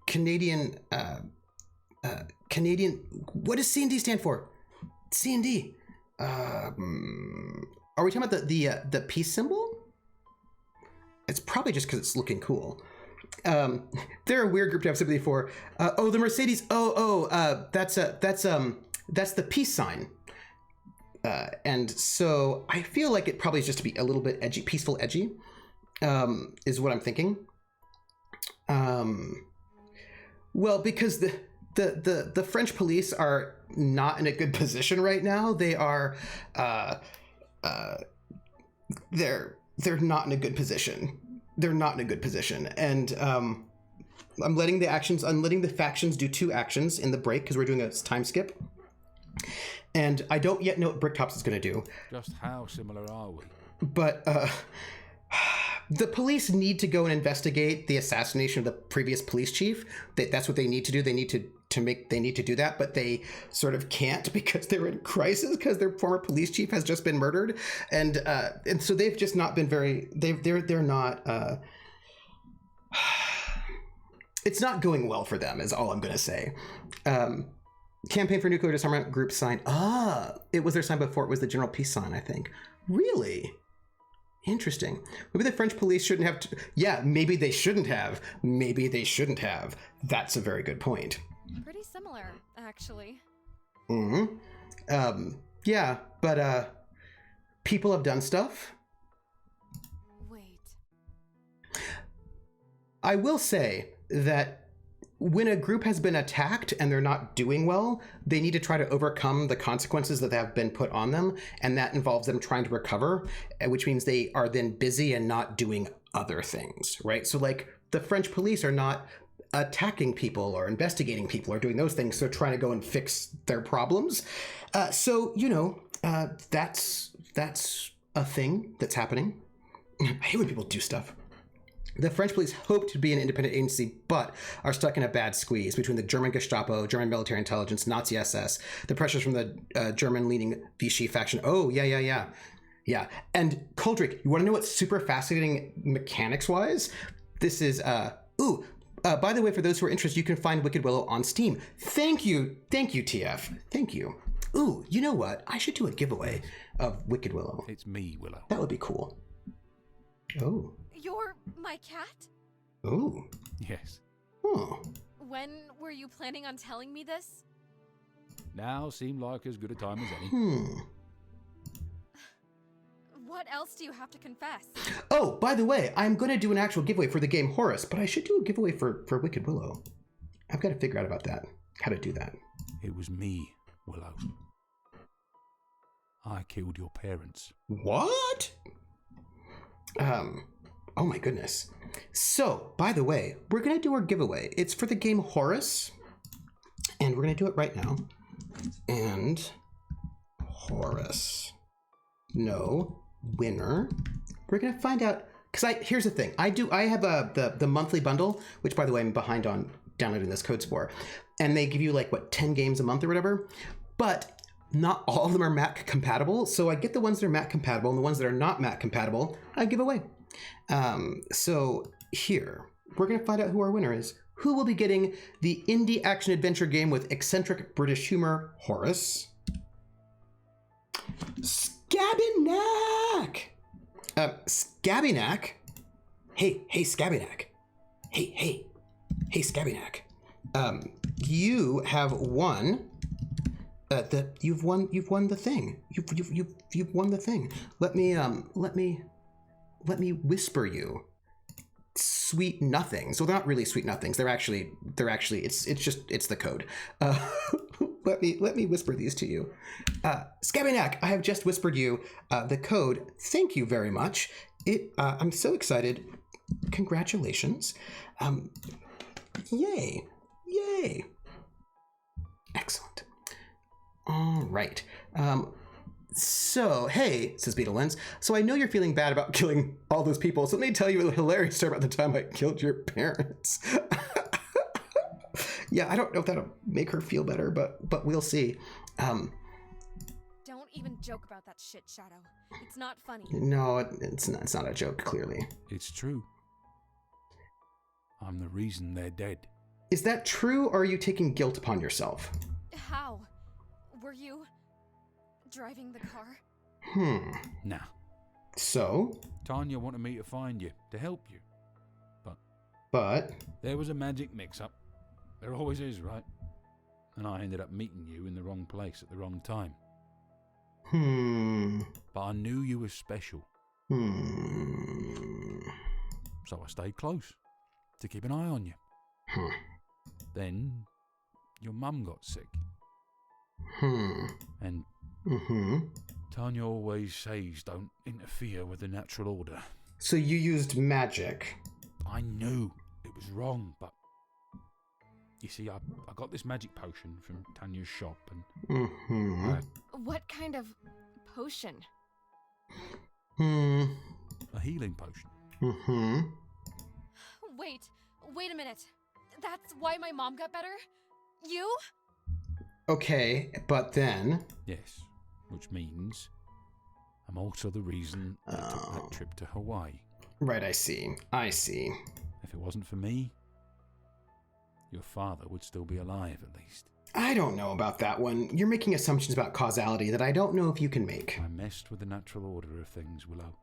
Canadian, what does C&D stand for? C&D. Are we talking about the peace symbol? It's probably just because it's looking cool. They're a weird group to have sympathy for. The Mercedes. That's the peace sign. And so I feel like it probably is just to be a little bit edgy, peaceful, edgy, is what I'm thinking. Well, because the French police are not in a good position right now. They are, they're not in a good position. They're not in a good position. And I'm letting the factions do 2 actions in the break because we're doing a time skip. And I don't yet know what Bricktops is going to do. Just how similar are we? but the police need to go and investigate the assassination of the previous police chief. That's what they need to do. They need to do that, but they sort of can't because they're in crisis because their former police chief has just been murdered, and so they've just not been very. They're not. It's not going well for them, is all I'm going to say. Campaign for Nuclear Disarmament Group sign. It was their sign before it was the General Peace sign, I think. Really? Interesting. Maybe the French police shouldn't have to. Yeah, maybe they shouldn't have. Maybe they shouldn't have. That's a very good point. Pretty similar, actually. Yeah, but people have done stuff. Wait. I will say that when a group has been attacked and they're not doing well, they need to try to overcome the consequences that have been put on them, and that involves them trying to recover, which means they are then busy and not doing other things, right? So like the French police are not attacking people or investigating people or doing those things. They're trying to go and fix their problems. So, that's a thing that's happening. I hate when people do stuff. The French police hope to be an independent agency, but are stuck in a bad squeeze between the German Gestapo, German military intelligence, Nazi SS, the pressures from the German-leaning Vichy faction. Oh, yeah. And Coldrick, you want to know what's super fascinating mechanics-wise? This is, by the way, for those who are interested, you can find Wicked Willow on Steam. Thank you, TF. Thank you. Ooh, you know what? I should do a giveaway of Wicked Willow. It's me, Willow. That would be cool. Oh. You're my cat? Oh. Yes. Oh. When were you planning on telling me this? Now seemed like as good a time as any. What else do you have to confess? Oh, by the way, I'm going to do an actual giveaway for the game Horus, but I should do a giveaway for Wicked Willow. I've got to figure out about that. How to do that. It was me, Willow. I killed your parents. What? Oh my goodness. So, by the way, we're going to do our giveaway. It's for the game Horus, and we're going to do it right now. And Horus. No winner. We're going to find out, because here's the thing. I have the monthly bundle, which, by the way, I'm behind on downloading this code spore, and they give you 10 games a month or whatever, but not all of them are Mac compatible. So I get the ones that are Mac compatible, and the ones that are not Mac compatible, I give away. So here, we're going to find out who our winner is. Who will be getting the indie action adventure game with eccentric British humor, Horus? Scabbynack! Scabbynack? Hey, Scabbynack. Hey, Scabbynack. You have won. You've won the thing. You've won the thing. Let me whisper you sweet nothings. Well, they're not really sweet nothings. They're actually it's the code. Let me whisper these to you. Scabbynack, I have just whispered you the code. Thank you very much. I'm so excited. Congratulations. Yay. Excellent. All right. So, hey, says Beetle Lens. So I know you're feeling bad about killing all those people. So let me tell you a hilarious story about the time I killed your parents. Yeah, I don't know if that'll make her feel better, but we'll see. Don't even joke about that shit, Shadow. It's not funny. No, it's not a joke, clearly. It's true. I'm the reason they're dead. Is that true, or are you taking guilt upon yourself? How? Were you driving the car? Nah. So? Tanya wanted me to find you, to help you. But? There was a magic mix-up. There always is, right? And I ended up meeting you in the wrong place at the wrong time. But I knew you were special. So I stayed close, to keep an eye on you. Then, your mum got sick. And Tanya always says don't interfere with the natural order. So you used magic. I knew it was wrong, but you see, I got this magic potion from Tanya's shop, and What kind of potion? A healing potion. Mm-hmm. Wait a minute. That's why my mom got better? You? Okay, but then... Yes, which means I'm also the reason I took that trip to Hawaii. Right, I see. If it wasn't for me, your father would still be alive at least. I don't know about that one. You're making assumptions about causality that I don't know if you can make. I messed with the natural order of things, Willow.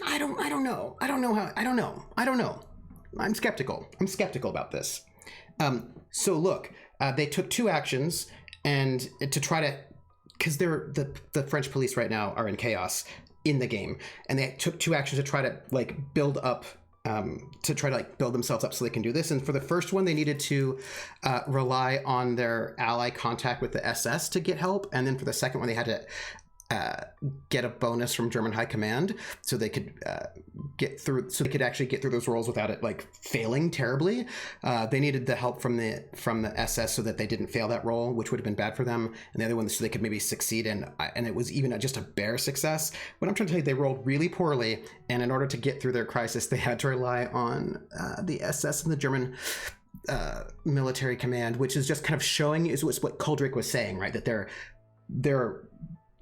I don't know. I'm skeptical about this. So look, they took two actions and to try to, because they're the French police right now are in chaos in the game, and they took two actions to try to build up, build themselves up so they can do this. And for the first one, they needed to rely on their ally contact with the SS to get help, and then for the second one, they had to get a bonus from German High Command so they could actually get through those roles without it failing terribly. They needed the help from the SS so that they didn't fail that role, which would have been bad for them, and the other one so they could maybe succeed, and it was even just a bare success. But I'm trying to tell you, they rolled really poorly, and in order to get through their crisis, they had to rely on the SS and the German military command, which is just kind of showing is what Kuldrick was saying, right? That they're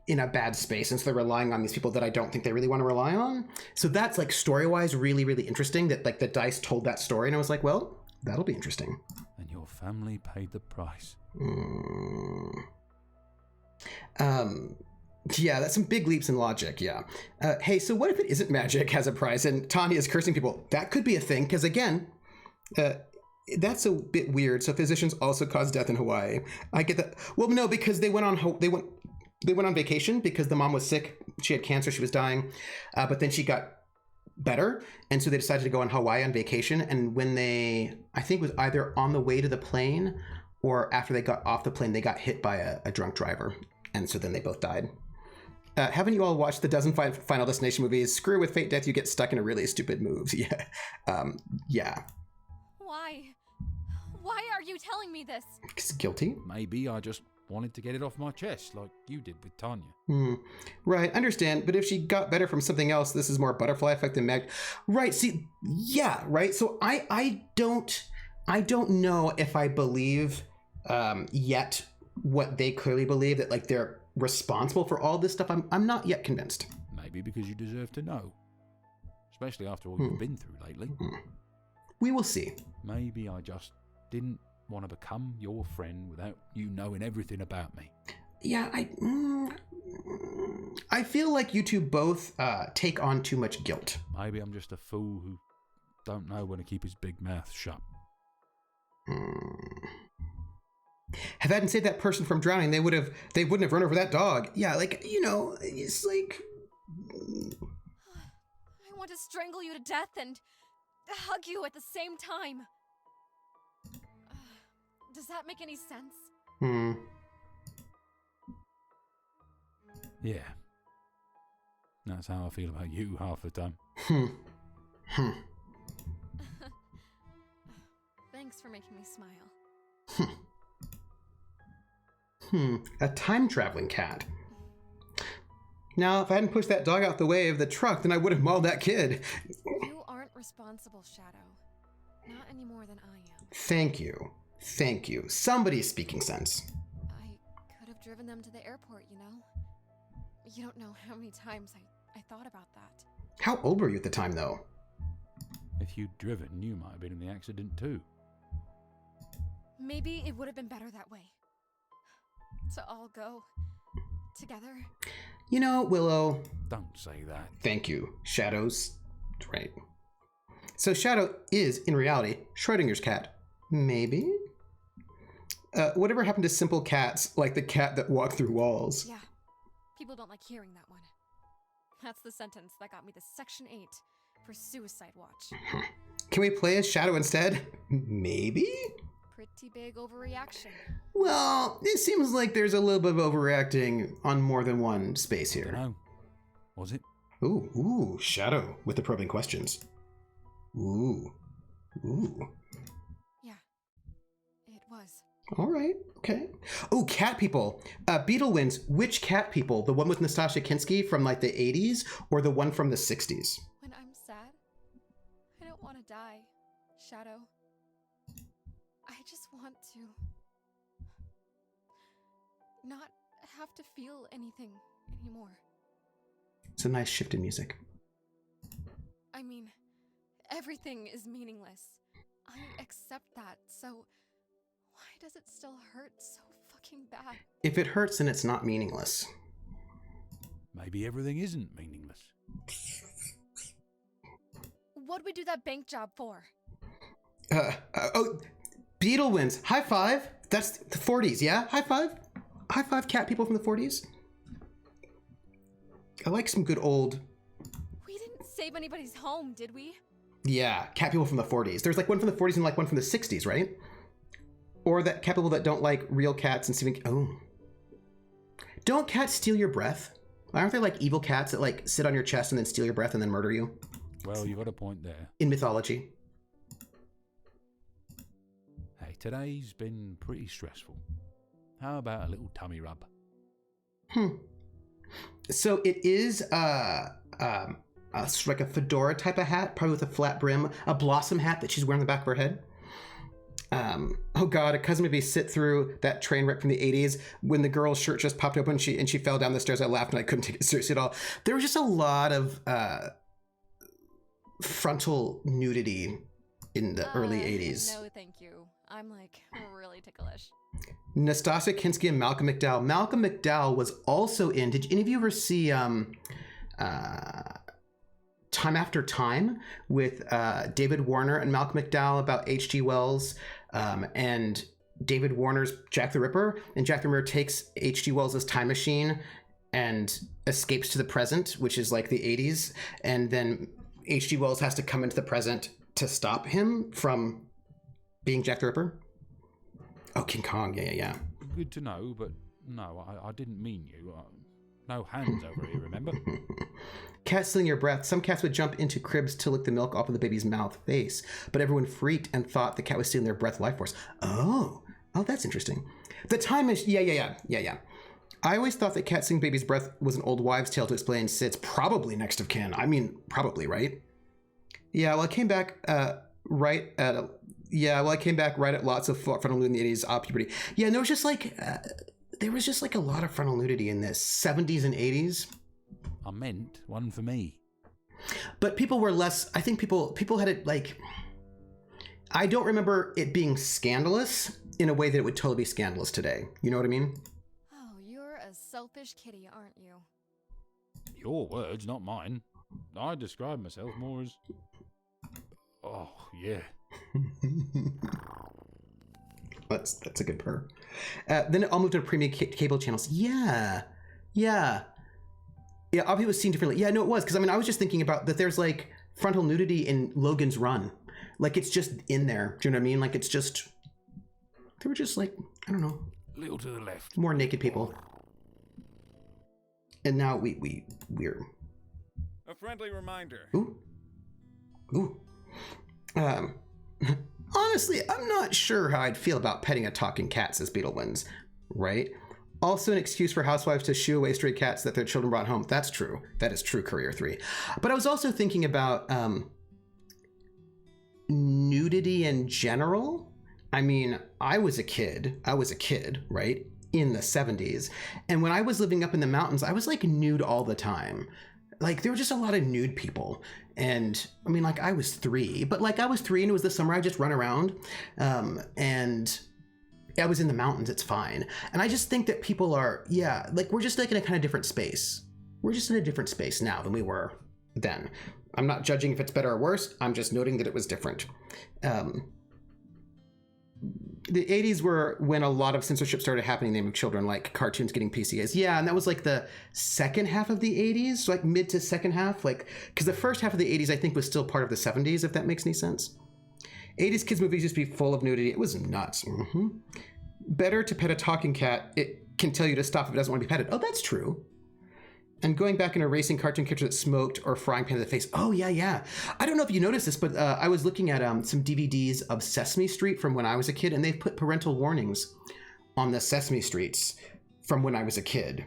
in a bad space, and so they're relying on these people that I don't think they really want to rely on. So that's story-wise really, really interesting that the dice told that story, and I was like, well, that'll be interesting. And your family paid the price. Yeah, that's some big leaps in logic, yeah. Hey, so what if it isn't magic has a price and Tanya is cursing people? That could be a thing, because again, that's a bit weird. So physicians also cause death in Hawaii. I get that. Well, no, because they went on vacation because the mom was sick. She had cancer. She was dying. But then she got better. And so they decided to go on Hawaii on vacation. And when I think it was either on the way to the plane or after they got off the plane, they got hit by a drunk driver. And so then they both died. Haven't you all watched the dozen Final Destination movies? Screw with fate death, you get stuck in a really stupid move. Yeah. Yeah. Why are you telling me this? Guilty? Maybe I just wanted to get it off my chest like you did with Tanya. Right, understand. But if she got better from something else, this is more butterfly effect than mag. Right, see, yeah, right. So I don't know if I believe yet what they clearly believe, that they're responsible for all this stuff. I'm not yet convinced. Maybe because you deserve to know. Especially after all you've been through lately. We will see. Maybe I just didn't want to become your friend without you knowing everything about me. Yeah, I feel like you two both take on too much guilt. Maybe I'm just a fool who don't know when to keep his big mouth shut. If I hadn't saved that person from drowning, they wouldn't have run over that dog. Yeah, it's like... I want to strangle you to death and hug you at the same time. Does that make any sense? Yeah. That's how I feel about you half the time. Thanks for making me smile. A time-traveling cat. Now, if I hadn't pushed that dog out the way of the truck, then I would have mauled that kid. You aren't responsible, Shadow. Not any more than I am. Thank you. Somebody's speaking sense. I could have driven them to the airport, you know? You don't know how many times I thought about that. How old were you at the time, though? If you'd driven, you might have been in the accident too. Maybe it would have been better that way. To all go together. You know, Willow... Don't say that. Thank you. Shadow's right. So Shadow is, in reality, Schrodinger's cat. Maybe? Whatever happened to simple cats, like the cat that walked through walls? Yeah. People don't like hearing that one. That's the sentence that got me the Section 8 for Suicide Watch. Can we play as Shadow instead? Maybe? Pretty big overreaction. Well, it seems like there's a little bit of overreacting on more than one space here. I don't know. Was it? Ooh, Shadow with the probing questions. Ooh. Yeah, it was. All right. Okay. Oh, cat people. Beetle wins. Which cat people? The one with Nastasia Kinski from like the 80s or the one from the 60s? When I'm sad, I don't want to die, Shadow. I just want to not have to feel anything anymore. It's a nice shift in music. I mean, everything is meaningless. I accept that, so why does it still hurt so fucking bad? If it hurts, then it's not meaningless. Maybe everything isn't meaningless. What'd we do that bank job for? Oh, Beetle wins. High five. That's the 40s, yeah? High five. High five, cat people from the 40s. I like some good old... We didn't save anybody's home, did we? Yeah, cat people from the 40s. There's like one from the 40s and like one from the 60s, right? Or that cat people that don't like real cats and Stephen... Oh. Don't cats steal your breath? Aren't they like evil cats that like sit on your chest and then steal your breath and then murder you? Well, you got a point there. In mythology. Hey, today's been pretty stressful. How about a little tummy rub? So it is like a fedora type of hat, probably with a flat brim, a blossom hat that she's wearing on the back of her head. Oh God, a cousin made me sit through that train wreck from the 80s when the girl's shirt just popped open and she fell down the stairs. I laughed and I couldn't take it seriously at all. There was just a lot of frontal nudity in the early 80s. No, thank you. I'm like really ticklish. Nastasia Kinski and Malcolm McDowell. Malcolm McDowell was also in. Did any of you ever see Time After Time with David Warner and Malcolm McDowell about H.G. Wells and David Warner's Jack the Ripper? And Jack the Ripper takes H.G. Wells' time machine and escapes to the present, which is like the 80s. And then H.G. Wells has to come into the present to stop him from being Jack the Ripper. Oh, King Kong. Yeah. Good to know, but no, I didn't mean you. No hands over here, remember? Cat stealing your breath. Some cats would jump into cribs to lick the milk off of the baby's mouth face, but everyone freaked and thought the cat was stealing their breath life force. Oh, that's interesting. The time is... Yeah. I always thought that cat stealing baby's breath was an old wives' tale to explain Sid's probably next of kin. I mean, probably, right? Yeah, well, I came back right at lots of frontal nudity in the 80s, puberty. Yeah, and there was just like a lot of frontal nudity in this 70s and 80s. I meant one for me. But people were less, I think people had it like, I don't remember it being scandalous in a way that it would totally be scandalous today. You know what I mean? Oh, you're a selfish kitty, aren't you? Your words, not mine. I describe myself more as... Oh, yeah. That's a good purr. Then I'll move to premium cable channels. Yeah. Obviously it was seen differently. Yeah, no, it was. Because, I mean, I was just thinking about that there's, like, frontal nudity in Logan's Run. Like, it's just in there. Do you know what I mean? Like, it's just... They were just, like, I don't know. A little to the left. More naked people. And now we're... A friendly reminder. Ooh. Honestly, I'm not sure how I'd feel about petting a talking cat, says Beetle wins. Right? Also an excuse for housewives to shoo away stray cats that their children brought home. That's true. That is true, Courier 3. But I was also thinking about nudity in general. I mean, I was a kid, right? In the 70s. And when I was living up in the mountains, I was like nude all the time. Like, there were just a lot of nude people. And I mean, like, I was 3, but like I was 3 and it was the summer I just run around. And I was in the mountains, it's fine. And I just think that people are, like, we're just like in a kind of different space. We're just in a different space now than we were then. I'm not judging if it's better or worse. I'm just noting that it was different. The 80s were when a lot of censorship started happening in the name of children, like cartoons getting PCAs. Yeah, and that was like the second half of the 80s, so like mid to second half, like, because the first half of the 80s I think was still part of the 70s, if that makes any sense. 80s kids movies used to be full of nudity. It was nuts. Better to pet a talking cat. It can tell you to stop if it doesn't want to be petted. Oh, that's true. And going back and erasing cartoon characters that smoked or frying pan to the face. Oh, yeah, yeah. I don't know if you noticed this, but I was looking at some DVDs of Sesame Street from when I was a kid, and they've put parental warnings on the Sesame Streets from when I was a kid,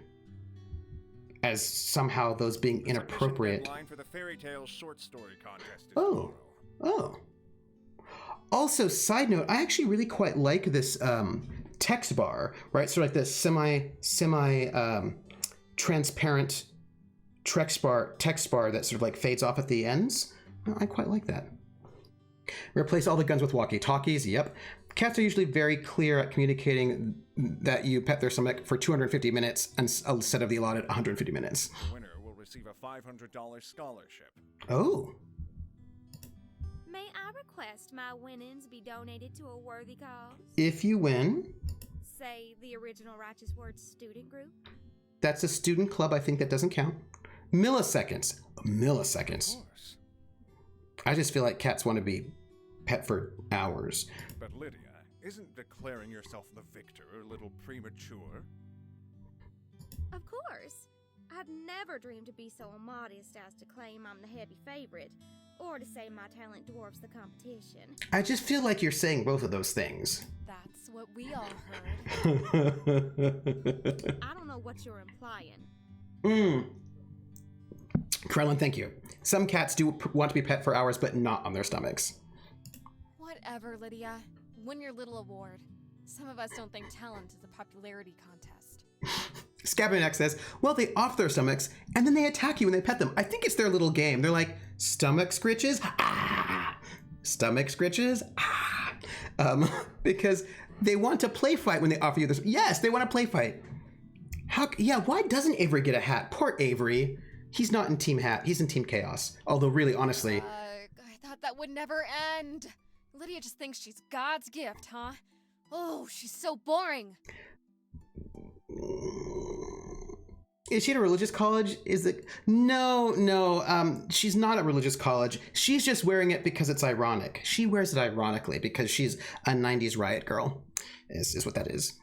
as somehow those being inappropriate. Deadline for the fairy tale short story contest is Oh, oh. Also, side note, I actually really quite like this text bar, right? So like this semi transparent text bar that sort of like fades off at the ends. I quite like that. Replace all the guns with walkie-talkies. Yep. Cats are usually very clear at communicating that you pet their stomach for 250 minutes instead of the allotted 150 minutes. The winner will receive a $500 scholarship. Oh. May I request my winnings be donated to a worthy cause? If you win, Say the original Righteous Words student group? that's a student club. I think that doesn't count. Milliseconds. Milliseconds. Of course. I just feel like cats want to be pet for hours. But Lydia, isn't declaring yourself the victor a little premature? Of course. I'd never dreamed to be so immodest as to claim I'm the heavy favorite, or to say my talent dwarfs the competition. I just feel like you're saying both of those things. That's what we all heard. I don't know what you're implying. Krellin, thank you. Some cats do want to be pet for hours, but not on their stomachs. Whatever, Lydia. Win your little award. Some of us don't think talent is a popularity contest. Scabbanack says, well, they off their stomachs, and then they attack you when they pet them. I think it's their little game. They're like, stomach scritches? Ah! Stomach scritches? Ah! Because they want to play fight when they offer you this. Yes, they want to play fight. Yeah, why doesn't Avery get a hat? Poor Avery. He's not in Team Hat. He's in Team Chaos. Although, really, honestly... I thought that would never end. Lydia just thinks she's God's gift, huh? Oh, she's so boring. Is she at a religious college? Is it? No. She's not at religious college. She's just wearing it because it's ironic. She wears it ironically because she's a 90s riot girl, is what that is.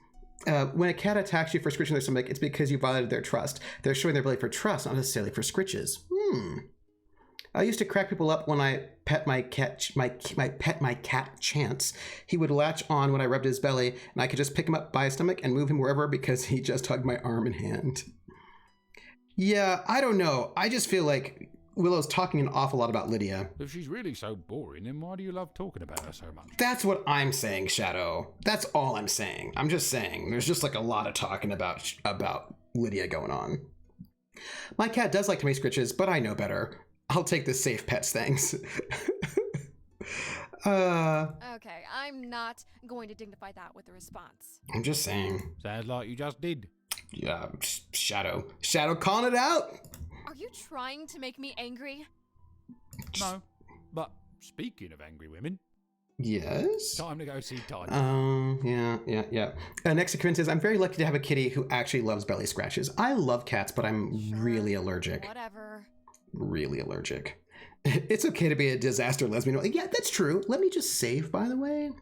When a cat attacks you for scritching their stomach, it's because you violated their trust. They're showing their ability for trust, not necessarily for scritches. I used to crack people up when I pet my cat Chance. He would latch on when I rubbed his belly, and I could just pick him up by his stomach and move him wherever because he just hugged my arm and hand. Yeah, I don't know. I just feel like Willow's talking an awful lot about Lydia. If she's really so boring, then why do you love talking about her so much? That's what I'm saying, Shadow. That's all I'm saying. I'm just saying. There's just like a lot of talking about Lydia going on. My cat does like to make scritches, but I know better. I'll take the safe pets, thanks. Okay, I'm not going to dignify that with a response. I'm just saying. Sounds like you just did. Yeah, Shadow. Shadow calling it out. Are you trying to make me angry? No, but speaking of angry women, Yes? time to go see Tanya. Yeah. Next to Quinn says, I'm very lucky to have a kitty who actually loves belly scratches. I love cats, but I'm really allergic. Whatever. Really allergic. It's okay to be a disaster lesbian. Yeah, that's true. Let me just save, by the way. I'm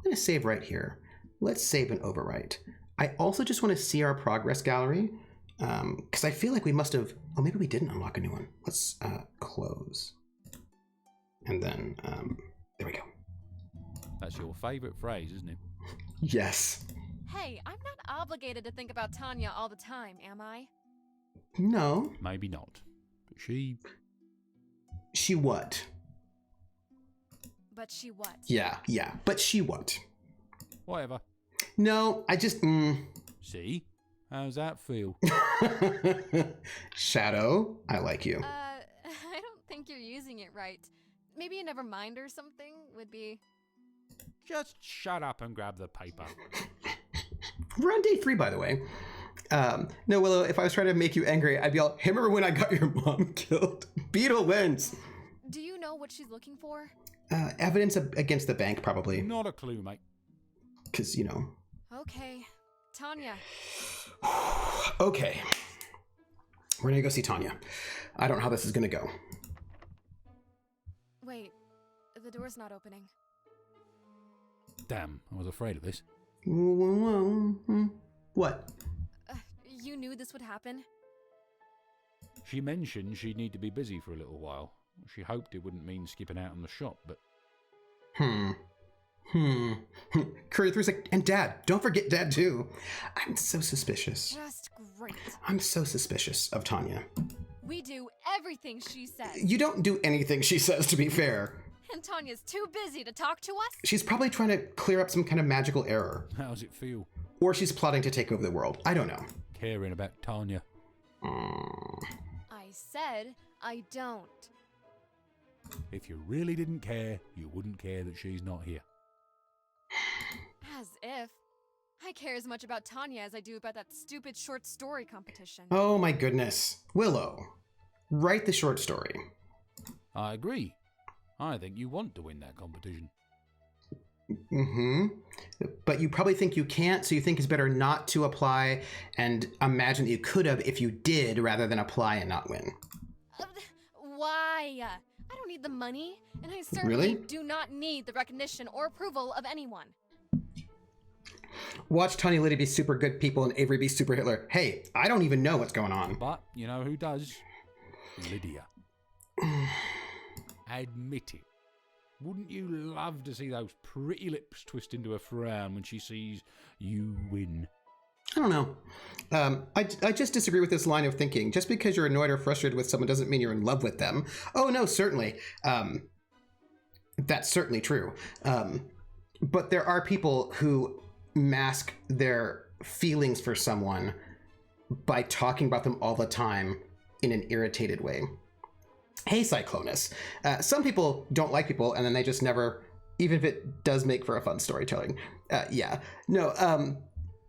going to save right here. Let's save and overwrite. I also just want to see our progress gallery because I feel like we must have... Oh, maybe we didn't unlock a new one. Let's close. And then, there we go. That's your favourite phrase, isn't it? Yes. Hey, I'm not obligated to think about Tanya all the time, am I? No. Maybe not. But she... She what? But she what? Yeah. But she what? Whatever. No, I just... See? How's that feel? Shadow, I like you. I don't think you're using it right. Maybe a never mind or something would be... Just shut up and grab the paper. We're on day 3, by the way. No, Willow, if I was trying to make you angry, I'd be all, hey, remember when I got your mom killed? Beetle wins. Do you know what she's looking for? Evidence against the bank, probably. Not a clue, mate. Because, you know. Okay. Tanya. Okay. We're gonna go see Tanya. I don't know how this is gonna go. Wait. The door's not opening. Damn, I was afraid of this. What? You knew this would happen? She mentioned she'd need to be busy for a little while. She hoped it wouldn't mean skipping out on the shop, but... Curry through's like, and Dad, don't forget Dad too. I'm so suspicious. Just great. I'm so suspicious of Tanya. We do everything she says. You don't do anything she says, to be fair. And Tanya's too busy to talk to us? She's probably trying to clear up some kind of magical error. How's it feel? Or she's plotting to take over the world. I don't know. Caring about Tanya. I said I don't. If you really didn't care, you wouldn't care that she's not here. As if. I care as much about Tanya as I do about that stupid short story competition. Oh my goodness. Willow, write the short story. I agree. I think you want to win that competition. But you probably think you can't, so you think it's better not to apply and imagine that you could have if you did rather than apply and not win. Why? I don't need the money, and I certainly Really? do not need the recognition or approval of anyone. Watch Tanya Liddy be super good people and Avery be super Hitler. Hey, I don't even know what's going on. But you know who does? Lydia. Admit it. Wouldn't you love to see those pretty lips twist into a frown when she sees you win? I don't know. I just disagree with this line of thinking. Just because you're annoyed or frustrated with someone doesn't mean you're in love with them. Oh, no, certainly. That's certainly true. But there are people who mask their feelings for someone by talking about them all the time in an irritated way. Hey, Cyclonus. Some people don't like people and then they just never, even if it does make for a fun storytelling.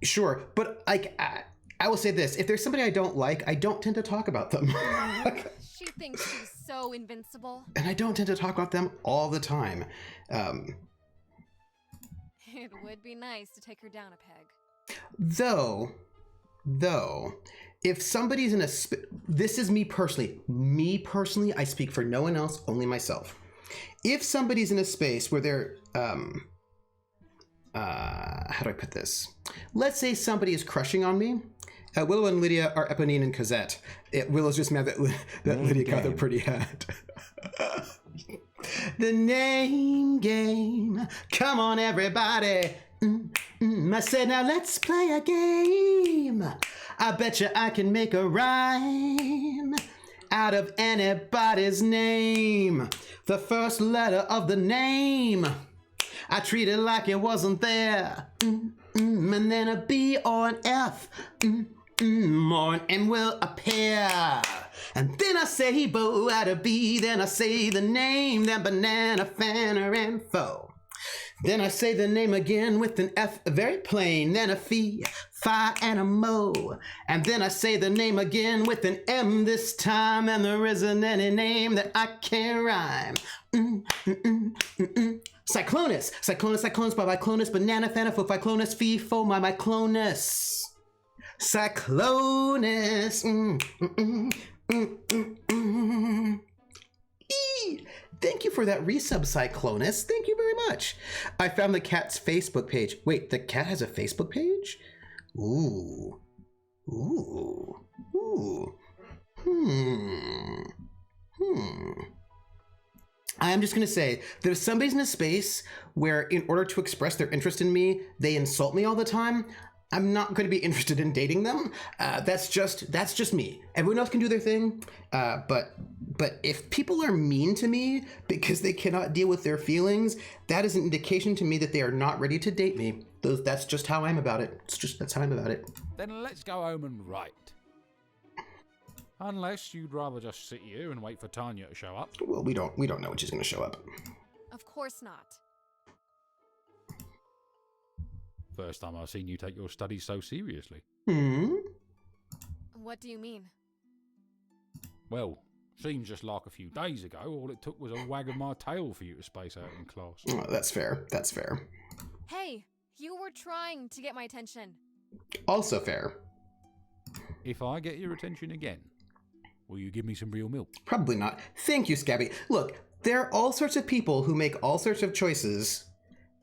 Sure. But I will say this. If there's somebody I don't like, I don't tend to talk about them. She thinks she's so invincible. And I don't tend to talk about them all the time. It would be nice to take her down a peg. Though, if somebody's in a... This is me personally. I speak for no one else, only myself. If somebody's in a space where they're... how do I put this? Let's say somebody is crushing on me. Willow and Lydia are Eponine and Cosette. Willow's just mad that Lydia got the pretty hat. The name game. Come on, everybody. I said, now let's play a game. I bet you I can make a rhyme out of anybody's name. The first letter of the name, I treat it like it wasn't there. And then a B or an F, or an M will appear. And then I say bo out of B, then I say the name, then banana, fanner, and foe. Then I say the name again with an F, very plain, then a fee, fi, and a mo. And then I say the name again with an M this time, and there isn't any name that I can rhyme. Cyclonus, bye Clonus, banana, fanna, fo, Clonus, fee, fo, my Clonus. Cyclonus. Thank you for that resub, Cyclonus. Thank you very much. I found the cat's Facebook page. Wait, the cat has a Facebook page? Ooh. I'm just going to say that if somebody's in a space where in order to express their interest in me, they insult me all the time, I'm not going to be interested in dating them. That's just me. Everyone else can do their thing. But if people are mean to me because they cannot deal with their feelings, that is an indication to me that they are not ready to date me. That's just how I'm about it. That's how I'm about it. Then let's go home and write. Unless you'd rather just sit here and wait for Tanya to show up. Well, we don't know when she's going to show up. Of course not. First time I've seen you take your studies so seriously. What do you mean? Well, seems just like a few days ago, all it took was a wag of my tail for you to space out in class. Oh, that's fair. That's fair. Hey, you were trying to get my attention. Also fair. If I get your attention again, will you give me some real milk? Probably not. Thank you, Scabby. Look, there are all sorts of people who make all sorts of choices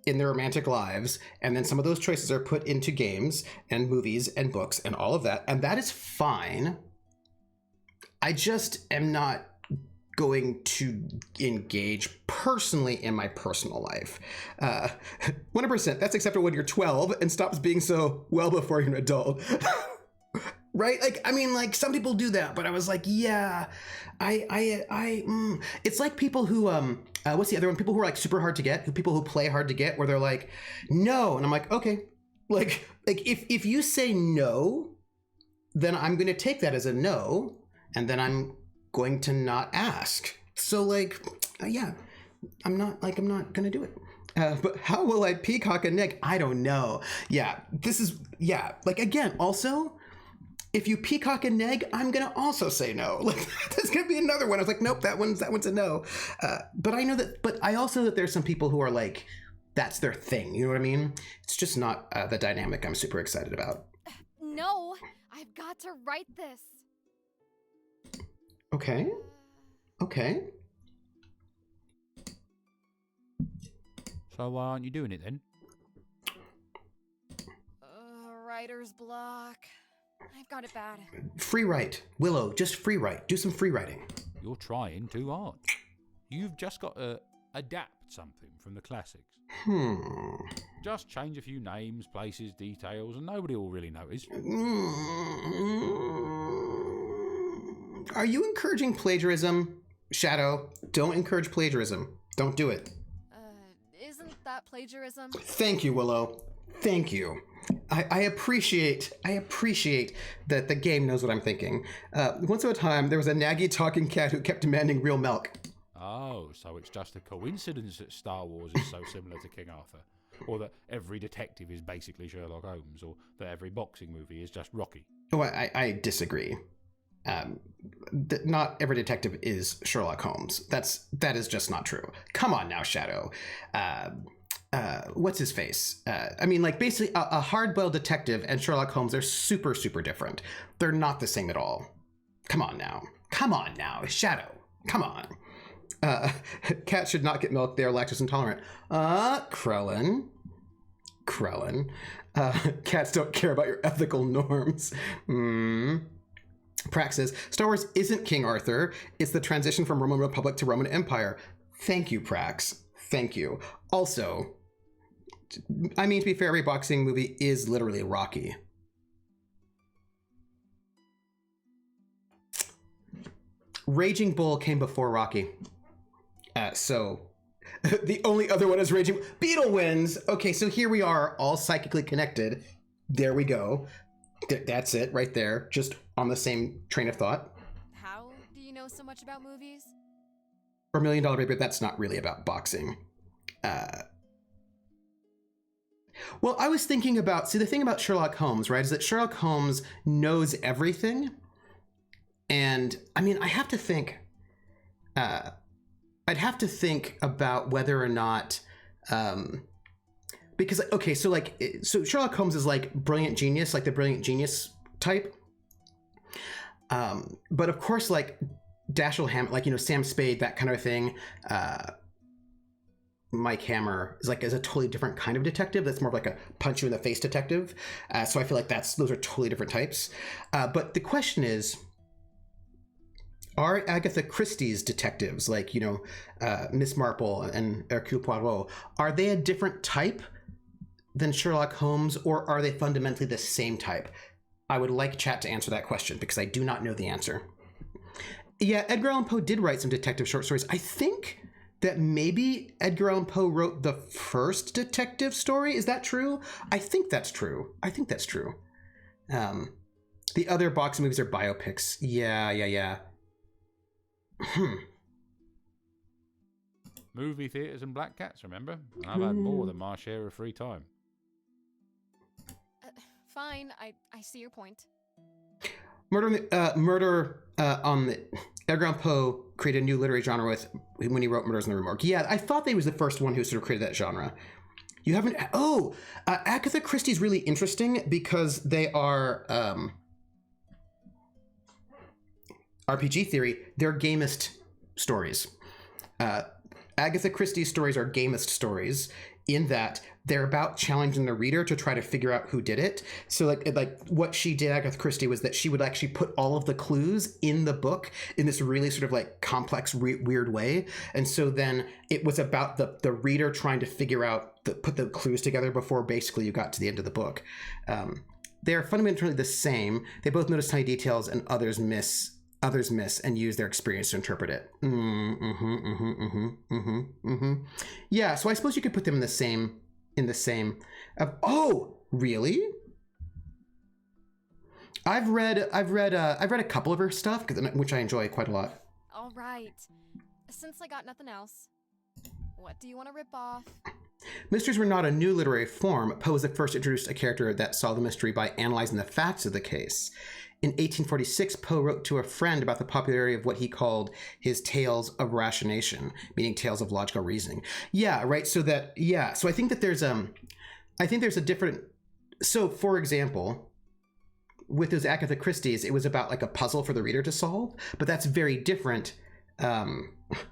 in their romantic lives, and then some of those choices are put into games and movies and books and all of that, and that is fine. I just am not going to engage personally in my personal life. 100%, that's acceptable when you're 12 and stops being so well before you're an adult. Right? Like, I mean, like, some people do that, but I was like, yeah, it's like people who, what's the other one? People who are like super hard to get, people who play hard to get, where they're like, no. And I'm like, okay. Like if you say no, then I'm going to take that as a no, and then I'm going to not ask. So like, yeah, I'm not going to do it. But how will I peacock a neck? I don't know. Yeah, like, again, also, if you peacock a neg, I'm gonna also say no. Like, there's gonna be another one. I was like, nope, that one's a no. But I also know that there's some people who are like, that's their thing. You know what I mean? It's just not the dynamic I'm super excited about. No, I've got to write this. Okay. So why aren't you doing it then? Writer's block. I've got it bad. Free write. Willow, just free write. Do some free writing. You're trying too hard. You've just got to adapt something from the classics. Just change a few names, places, details, and nobody will really notice. Are you encouraging plagiarism? Shadow, don't encourage plagiarism. Don't do it. Isn't that plagiarism? Thank you, Willow. Thank you. I appreciate that the game knows what I'm thinking. Once upon a time, there was a naggy talking cat who kept demanding real milk. Oh, so it's just a coincidence that Star Wars is so similar to King Arthur, or that every detective is basically Sherlock Holmes, or that every boxing movie is just Rocky. Oh, I disagree. Not every detective is Sherlock Holmes. That is just not true. Come on now, Shadow. What's his face? I mean, like, basically a hard-boiled detective and Sherlock Holmes are super, super different. They're not the same at all. Come on now, Shadow. Come on. Cats should not get milk. They are lactose intolerant. Krellin. Cats don't care about your ethical norms. Prax says, Star Wars isn't King Arthur. It's the transition from Roman Republic to Roman Empire. Thank you, Prax. Thank you. Also, I mean, to be fair, every boxing movie is literally Rocky. Raging Bull came before Rocky. So the only other one is Raging Beetle wins. Okay, so here we are, all psychically connected. There we go. That's it right there, just on the same train of thought. How do you know so much about movies? Or $1 Million Baby, but that's not really about boxing. Well, I was thinking about, the thing about Sherlock Holmes, right, is that Sherlock Holmes knows everything. And I mean, I'd have to think about whether or not, because, okay, so Sherlock Holmes is like brilliant genius, like the brilliant genius type. But of course, like Dashiell Hammett, like, Sam Spade, that kind of thing. Mike Hammer is a totally different kind of detective. That's more of like a punch you in the face detective. So I feel like those are totally different types. But the question is, are Agatha Christie's detectives, like, Miss Marple and Hercule Poirot, are they a different type than Sherlock Holmes, or are they fundamentally the same type? I would like chat to answer that question, because I do not know the answer. Yeah, Edgar Allan Poe did write some detective short stories. I think that maybe Edgar Allan Poe wrote the first detective story. Is that true? I think that's true. The other boxing movies are biopics. Yeah. Movie theatres and black cats, remember? I've had more than my share of free time. Fine, I see your point. Murder on the Edgar Allan Poe created a new literary genre when he wrote Murders in the Rue Morgue. Yeah, I thought that he was the first one who sort of created that genre. You haven't? Oh, Agatha Christie's really interesting because they are RPG theory. They're gamist stories. Agatha Christie's stories are gamist stories, in that they're about challenging the reader to try to figure out who did it. So like what she did, Agatha Christie, was that she would actually put all of the clues in the book in this really sort of like complex, weird way. And so then it was about the reader trying to figure out, put the clues together before basically you got to the end of the book. They're fundamentally the same. They both notice tiny details and others miss and use their experience to interpret it. Yeah, so I suppose you could put them in the same. Oh, really? I've read a couple of her stuff, which I enjoy quite a lot. All right. Since I got nothing else, what do you want to rip off? Mysteries were not a new literary form. Poe was the first to introduce a character that solved the mystery by analyzing the facts of the case. In 1846, Poe wrote to a friend about the popularity of what he called his tales of rationation, meaning tales of logical reasoning. Yeah, right. So I think that there's a different. So, for example, with those Agatha Christie's, it was about like a puzzle for the reader to solve, but that's very different. One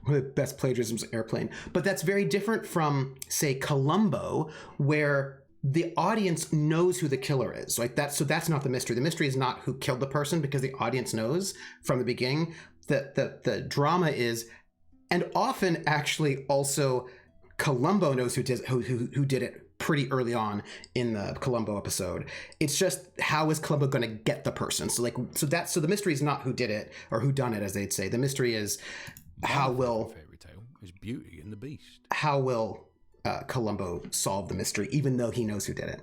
of the best plagiarisms, Airplane, but that's very different from, say, Columbo, where the audience knows who the killer is. Like that, so that's not the mystery. The mystery is not who killed the person, because the audience knows from the beginning. The drama is, and often actually also Columbo knows who did it pretty early on in the Columbo episode. It's just, how is Columbo going to get the person? So the mystery is not who did it or who done it, as they'd say. The mystery is how will fairy tale is Beauty and the Beast. How will Columbo solve the mystery, even though he knows who did it?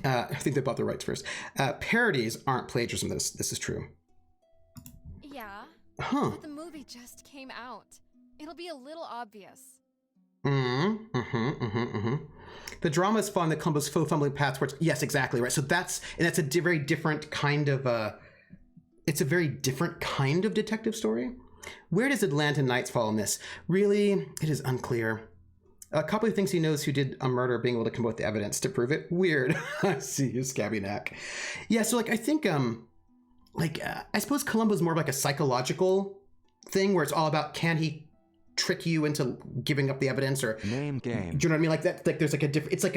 I think they bought the rights first. Parodies aren't plagiarism. This is true. Yeah. Huh. But the movie just came out. It'll be a little obvious. The drama is fun. The Columbo's faux fumbling path towards, yes, exactly right. So that's a very different kind of it's a very different kind of detective story. Where does Atlanta Nights fall in this? Really, it is unclear. A couple of things he knows who did a murder, being able to come up with the evidence to prove it. Weird. I see you, scabby neck. Yeah, so I think I suppose Columbo's more of like a psychological thing where it's all about, can he trick you into giving up the evidence, or name game. Do you know what I mean? Like that. Like there's like a different. It's like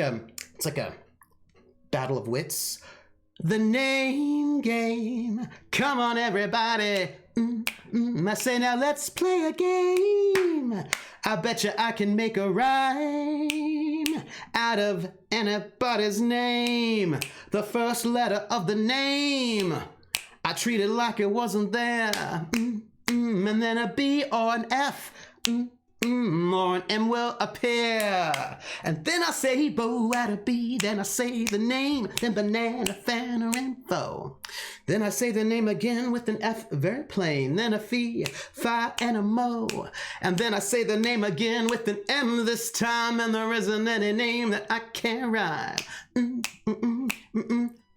a battle of wits. The name game. Come on, everybody. I say now, let's play a game. I bet you I can make a rhyme out of anybody's name. The first letter of the name, I treat it like it wasn't there. And then a B or an F. Or an M will appear. And then I say bo at a B. Then I say the name. Then banana, fan, or info. Then I say the name again with an F, very plain. Then a fee, fi, and a mo. And then I say the name again with an M this time. And there isn't any name that I can't rhyme.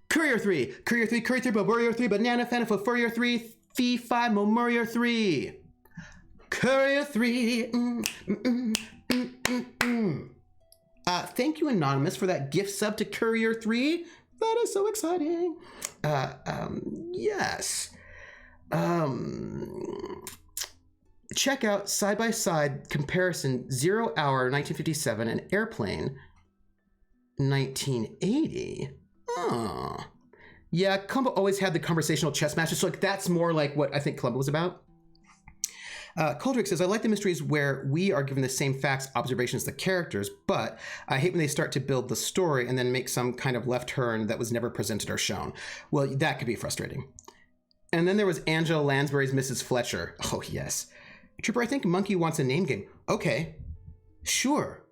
Courier 3, Courier 3, Courier 3, Burrier 3, Banana, fan, for Furrier 3, fee, fi, Murrier 3. Courier 3. Thank you, Anonymous, for that gift sub to Courier 3. That is so exciting. Yes. Check out side-by-side comparison 0 Hour 1957 and Airplane 1980. Oh. Yeah, Columbo always had the conversational chess matches, so that's more like what I think Columbo was about. Coldrick says, I like the mysteries where we are given the same facts, observations, the characters, but I hate when they start to build the story and then make some kind of left turn that was never presented or shown. Well, that could be frustrating. And then there was Angela Lansbury's Mrs. Fletcher. Oh, yes. Trooper, I think Monkey wants a name game. Okay, sure.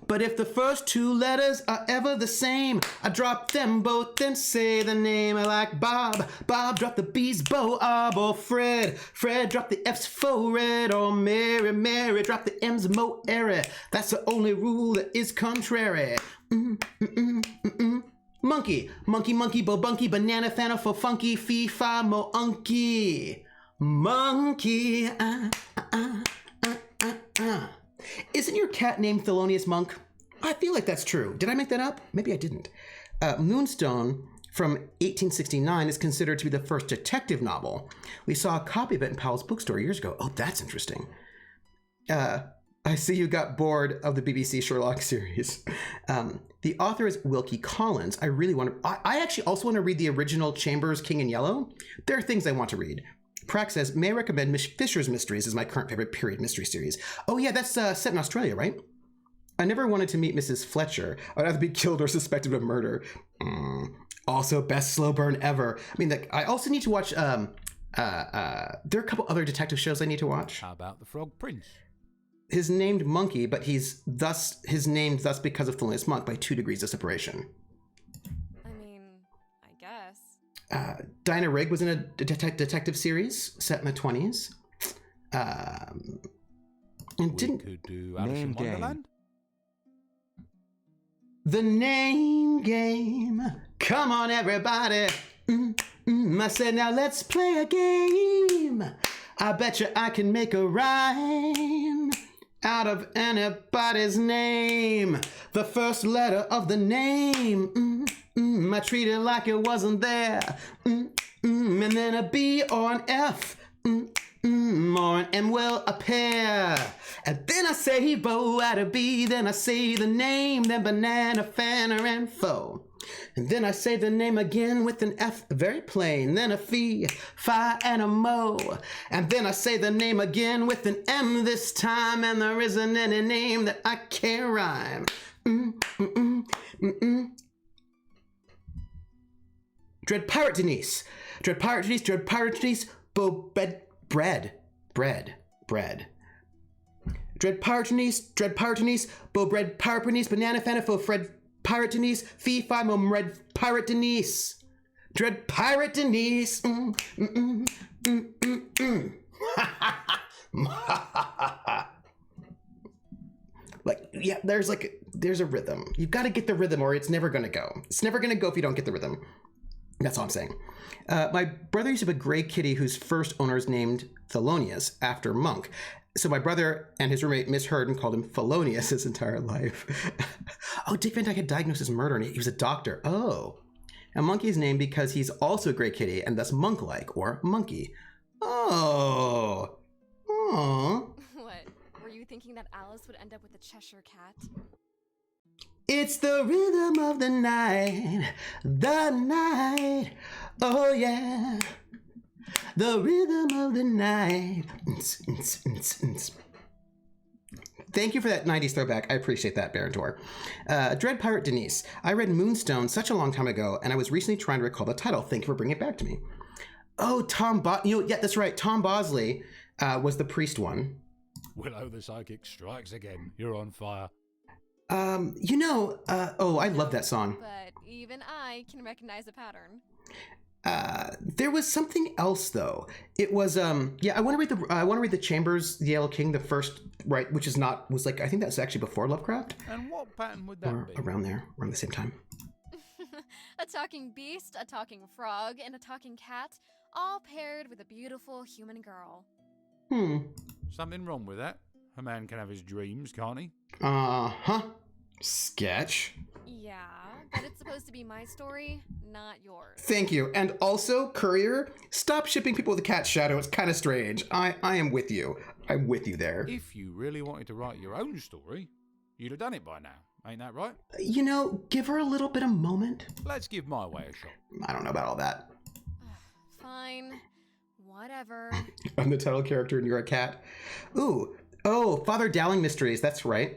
But if the first 2 letters are ever the same, I drop them both and say the name. I like Bob. Bob, drop the B's, Bo, or Fred. Fred, drop the F's, fo, red. Or Mary, Mary, drop the M's, mo, airy. That's the only rule that is contrary. Monkey, monkey, monkey, bo, bunky, banana, fana, for funky, fee, fi, mo, unky. Monkey, Isn't your cat named Thelonious Monk? I feel like that's true. Did I make that up? Maybe I didn't. Moonstone from 1869 is considered to be the first detective novel. We saw a copy of it in Powell's bookstore years ago. Oh, that's interesting. I see you got bored of the BBC Sherlock series. The author is Wilkie Collins. I really want to... I actually also want to read the original Chambers, King in Yellow. There are things I want to read. Prax says, may I recommend Fisher's Mysteries is my current favorite period mystery series. Oh yeah, that's set in Australia, right? I never wanted to meet Mrs. Fletcher. I'd have to be killed or suspected of murder. Also, best slow burn ever. I mean, I also need to watch... there are a couple other detective shows I need to watch. How about The Frog Prince? His named Monkey, but his named thus because of Thelonious Monk by 2 degrees of separation. I mean, I guess. Dinah Rigg was in a detective series set in the 20s. And We could do Alice in Wonderland. The Name Game. Come on, everybody. I said, now let's play a game. I bet you I can make a rhyme out of anybody's name. The first letter of the name. I treat it like it wasn't there. And then a B or an F. Or an M will appear. And then I say bo at a B. Then I say the name. Then banana, fanner, and foe. And then I say the name again with an F, very plain. Then a fee, fi, and a mo. And then I say the name again with an M this time. And there isn't any name that I can't rhyme. Dread Pirate Denise. Dread Pirate Denise. Dread Pirate Denise. Bread. Dread Pirate Denise. Dread Pirate Denise. Bread Pirate Denise. Banana Fanafo Fred. Pirate Denise, Fee Fi Mom Red Pirate Denise, Dread Pirate Denise. Like, yeah, there's a rhythm. You've got to get the rhythm or it's never gonna go. It's never gonna go if you don't get the rhythm. That's all I'm saying. My brother used to have a gray kitty whose first owner is named Thelonious after Monk. So my brother and his roommate misheard and called him Felonious his entire life. Oh, Dick Van Dyke had diagnosed as murder and he was a doctor. Oh. And Monkey is named because he's also a gray kitty and thus monk-like or monkey. Oh. Oh. What? Were you thinking that Alice would end up with a Cheshire cat? It's the rhythm of the night. The night. Oh, yeah. The rhythm of the night. Thank you for that 90s throwback. I appreciate that, Barantor. Dread Pirate Denise. I read Moonstone such a long time ago, and I was recently trying to recall the title. Thank you for bringing it back to me. Oh, yeah, that's right. Tom Bosley was the priest one. Willow the Psychic strikes again. You're on fire. I love that song. But even I can recognize a pattern. There was something else though. It was I want to read the Chambers, the Yellow King, the first, right, I think that's actually before Lovecraft. And what pattern would that be? Around the same time. A talking beast, a talking frog, and a talking cat, all paired with a beautiful human girl. Something wrong with that? A man can have his dreams, can't he? Sketch. Yeah, but it's supposed to be my story, not yours. Thank you. And also, Courier, stop shipping people with a cat shadow. It's kind of strange. I am with you. I'm with you there. If you really wanted to write your own story, you'd have done it by now. Ain't that right? Give her a little bit of moment. Let's give my way a shot. I don't know about all that. Fine. Whatever. I'm the title character and you're a cat. Ooh. Oh, Father Dowling Mysteries. That's right.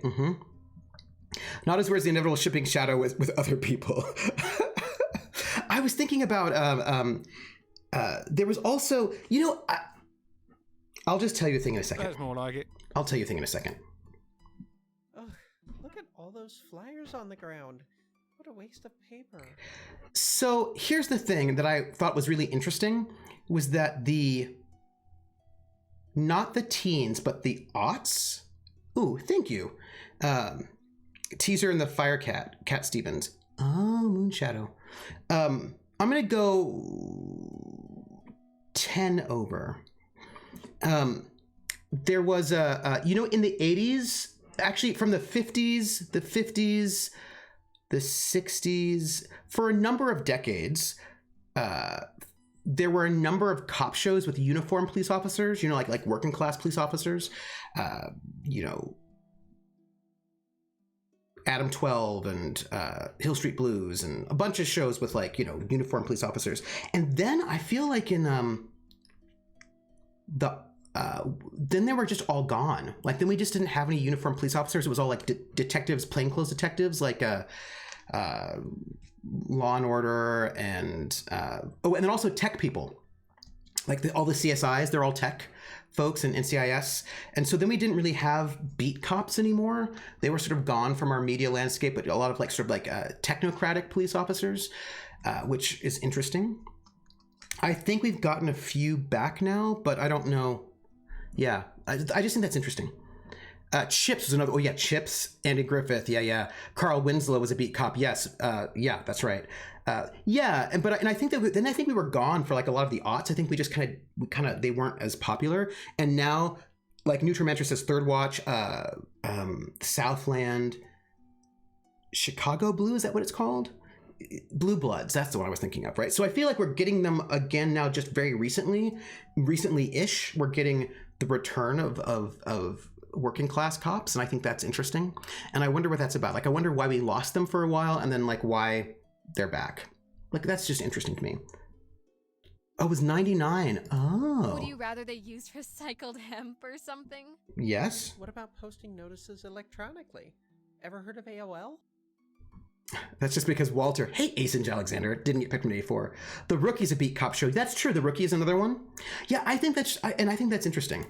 Not as weird as the inevitable shipping shadow with other people. I was thinking about, there was also, I'll just tell you a thing in a second. That's more like it. I'll tell you a thing in a second. Ugh, look at all those flyers on the ground. What a waste of paper. So here's the thing that I thought was really interesting was that not the teens, but the aughts. Ooh, thank you. Teaser and the Fire Cat Stevens. Oh, Moonshadow. I'm gonna go 10 over. There was in the 80s, actually from the 50s, the 60s, for a number of decades, there were a number of cop shows with uniformed police officers, like working class police officers, Adam 12 and Hill Street Blues and a bunch of shows with like, you know, uniformed police officers. And then I feel like in then they were just all gone. Like then we just didn't have any uniformed police officers. It was all like detectives, plainclothes detectives, like Law and Order and and then also tech people. Like all the CSIs, they're all tech folks in NCIS. And so then we didn't really have beat cops anymore. They were sort of gone from our media landscape, but a lot of like sort of like technocratic police officers, which is interesting. I think we've gotten a few back now, but I don't know. Yeah, I just think that's interesting. Chips was another. Oh yeah, Chips. Andy Griffith. Yeah. Carl Winslow was a beat cop. Yes. Yeah, that's right. Yeah, and I think that I think we were gone for like a lot of the aughts. I think we just kind of they weren't as popular. And now, like Nutrimentor says, Third Watch, Southland, Chicago Blue. Is that what it's called? Blue Bloods. That's the one I was thinking of, right? So I feel like we're getting them again now, just very recently-ish. We're getting the return of working class cops, and I think that's interesting. And I wonder what that's about. Like, I wonder why we lost them for a while, and then like why they're back. Like, that's just interesting to me. Oh, it was 99. Oh. Would you rather they used recycled hemp or something? Yes. What about posting notices electronically? Ever heard of AOL? That's just because Walter, hey, Ace Alexander, didn't get picked from 84. The Rookie's a beat cop show. That's true. The Rookie is another one. Yeah, I think that's interesting.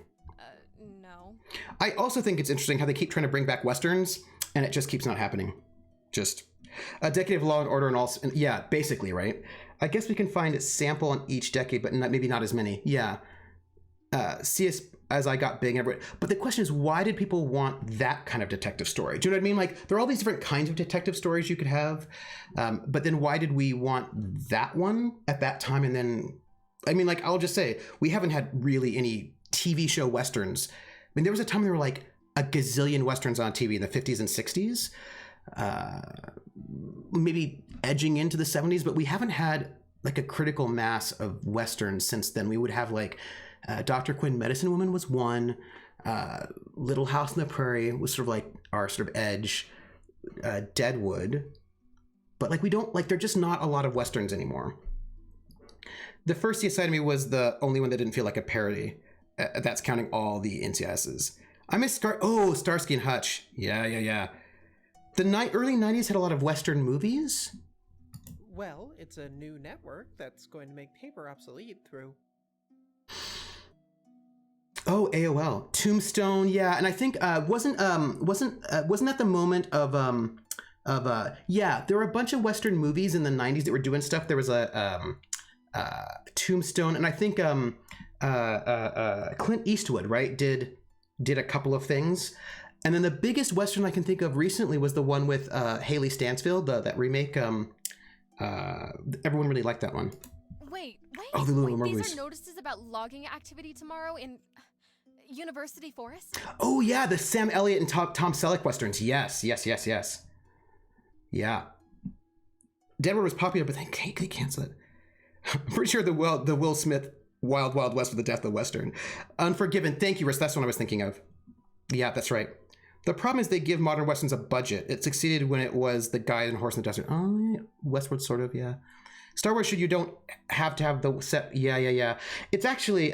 No. I also think it's interesting how they keep trying to bring back Westerns, and it just keeps not happening. Just a decade of Law and Order and all. Yeah, basically, right? I guess we can find a sample on each decade, but maybe not as many. Yeah. CS as I got big and everywhere. But the question is, why did people want that kind of detective story? Do you know what I mean? Like, there are all these different kinds of detective stories you could have. But then why did we want that one at that time? And then, I mean, like, I'll just say, we haven't had really any TV show Westerns. I mean, there was a time there were like a gazillion Westerns on TV in the 50s and 60s. Maybe edging into the 70s, but we haven't had like a critical mass of Westerns since then. We would have like Dr. Quinn, Medicine Woman was one. Little House on the Prairie was sort of like our sort of edge. Deadwood. But like we don't, like there are just not a lot of Westerns anymore. The first CSI to me was the only one that didn't feel like a parody. That's counting all the NCISs. I miss Starsky and Hutch. Yeah. The early 90s had a lot of Western movies. Well, it's a new network that's going to make paper obsolete through... Oh, AOL. Tombstone, yeah. And I think wasn't that the moment of yeah, there were a bunch of Western movies in the 90s that were doing stuff. There was a Tombstone, and I think Clint Eastwood, right, did a couple of things. And then the biggest Western I can think of recently was the one with Haley Stansfield, that remake. Everyone really liked that one. Wait. Oh, the Little Mermaids. These are notices about logging activity tomorrow in University Forest? Oh, yeah, the Sam Elliott and Tom Selleck Westerns. Yes. Yeah. Deadwood was popular, but they canceled it. I'm pretty sure the Will Smith Wild Wild West with the death of the Western. Unforgiven. Thank you, Riss. That's what I was thinking of. Yeah, that's right. The problem is they give modern Westerns a budget. It succeeded when it was The Guide and Horse in the Desert. Oh, yeah. Westward, sort of, yeah. Star Wars, you don't have to have the set. Yeah. It's actually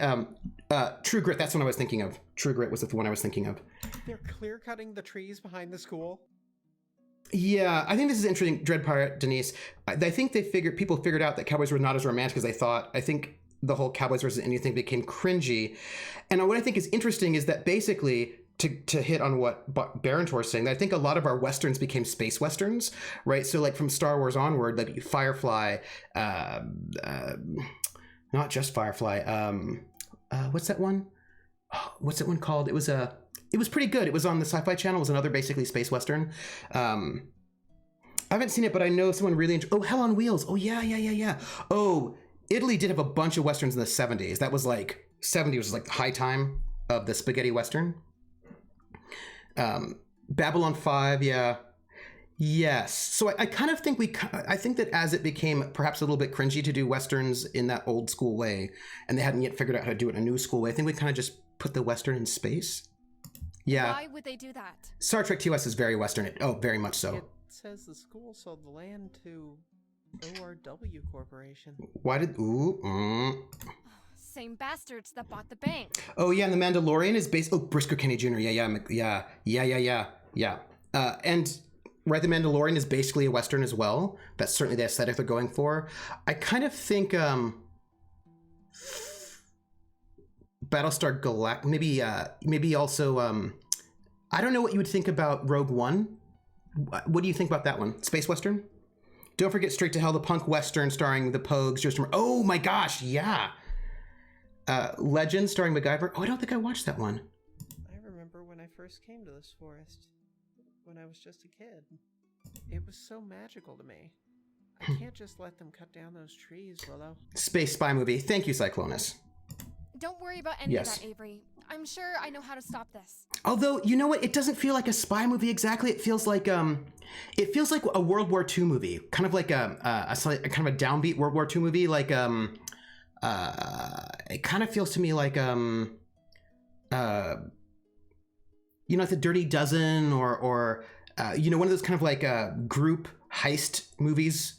True Grit. That's what I was thinking of. True Grit was the one I was thinking of. They're clear-cutting the trees behind the school? Yeah, I think this is interesting, Dread Pirate, Denise. I think people figured out that cowboys were not as romantic as they thought. I think the whole cowboys versus Indian thing became cringy. And what I think is interesting is that basically, to hit on what Barentor is saying, I think a lot of our Westerns became space Westerns, right? So like from Star Wars onward, like Firefly, not just Firefly, what's that one? What's that one called? It was pretty good. It was on the Sci-Fi Channel. It was another basically space Western. I haven't seen it, but I know someone really Hell on Wheels. Oh, yeah. Oh, Italy did have a bunch of Westerns in the 70s. That was like, 70s was like the high time of the spaghetti Western. Babylon 5, yeah. Yes. So I kind of think I think that as it became perhaps a little bit cringy to do Westerns in that old school way, and they hadn't yet figured out how to do it in a new school way, I think we kind of just put the Western in space. Yeah. Why would they do that? Star Trek TOS is very Western. Oh, very much so. It says the school sold the land to ORW Corporation. Why did... Same bastards that bought the bank. Oh, yeah, and The Mandalorian is based... Oh, Briscoe Kenny Jr. Yeah. And, right, The Mandalorian is basically a Western as well. That's certainly the aesthetic they're going for. I kind of think... Battlestar Galactica... Maybe also... I don't know what you would think about Rogue One. What do you think about that one? Space Western? Don't forget Straight to Hell, the punk Western starring the Pogues. Oh my gosh, yeah. Legend starring MacGyver. Oh, I don't think I watched that one. I remember when I first came to this forest, when I was just a kid. It was so magical to me. I can't just let them cut down those trees, Willow. Space spy movie. Thank you, Cyclonus. Don't worry about any of that, Avery. I'm sure I know how to stop this. Although, you know what? It doesn't feel like a spy movie exactly. It feels like a World War II movie, kind of like a kind of a downbeat World War II movie. Like it kind of feels to me like like the Dirty Dozen or one of those kind of like group heist movies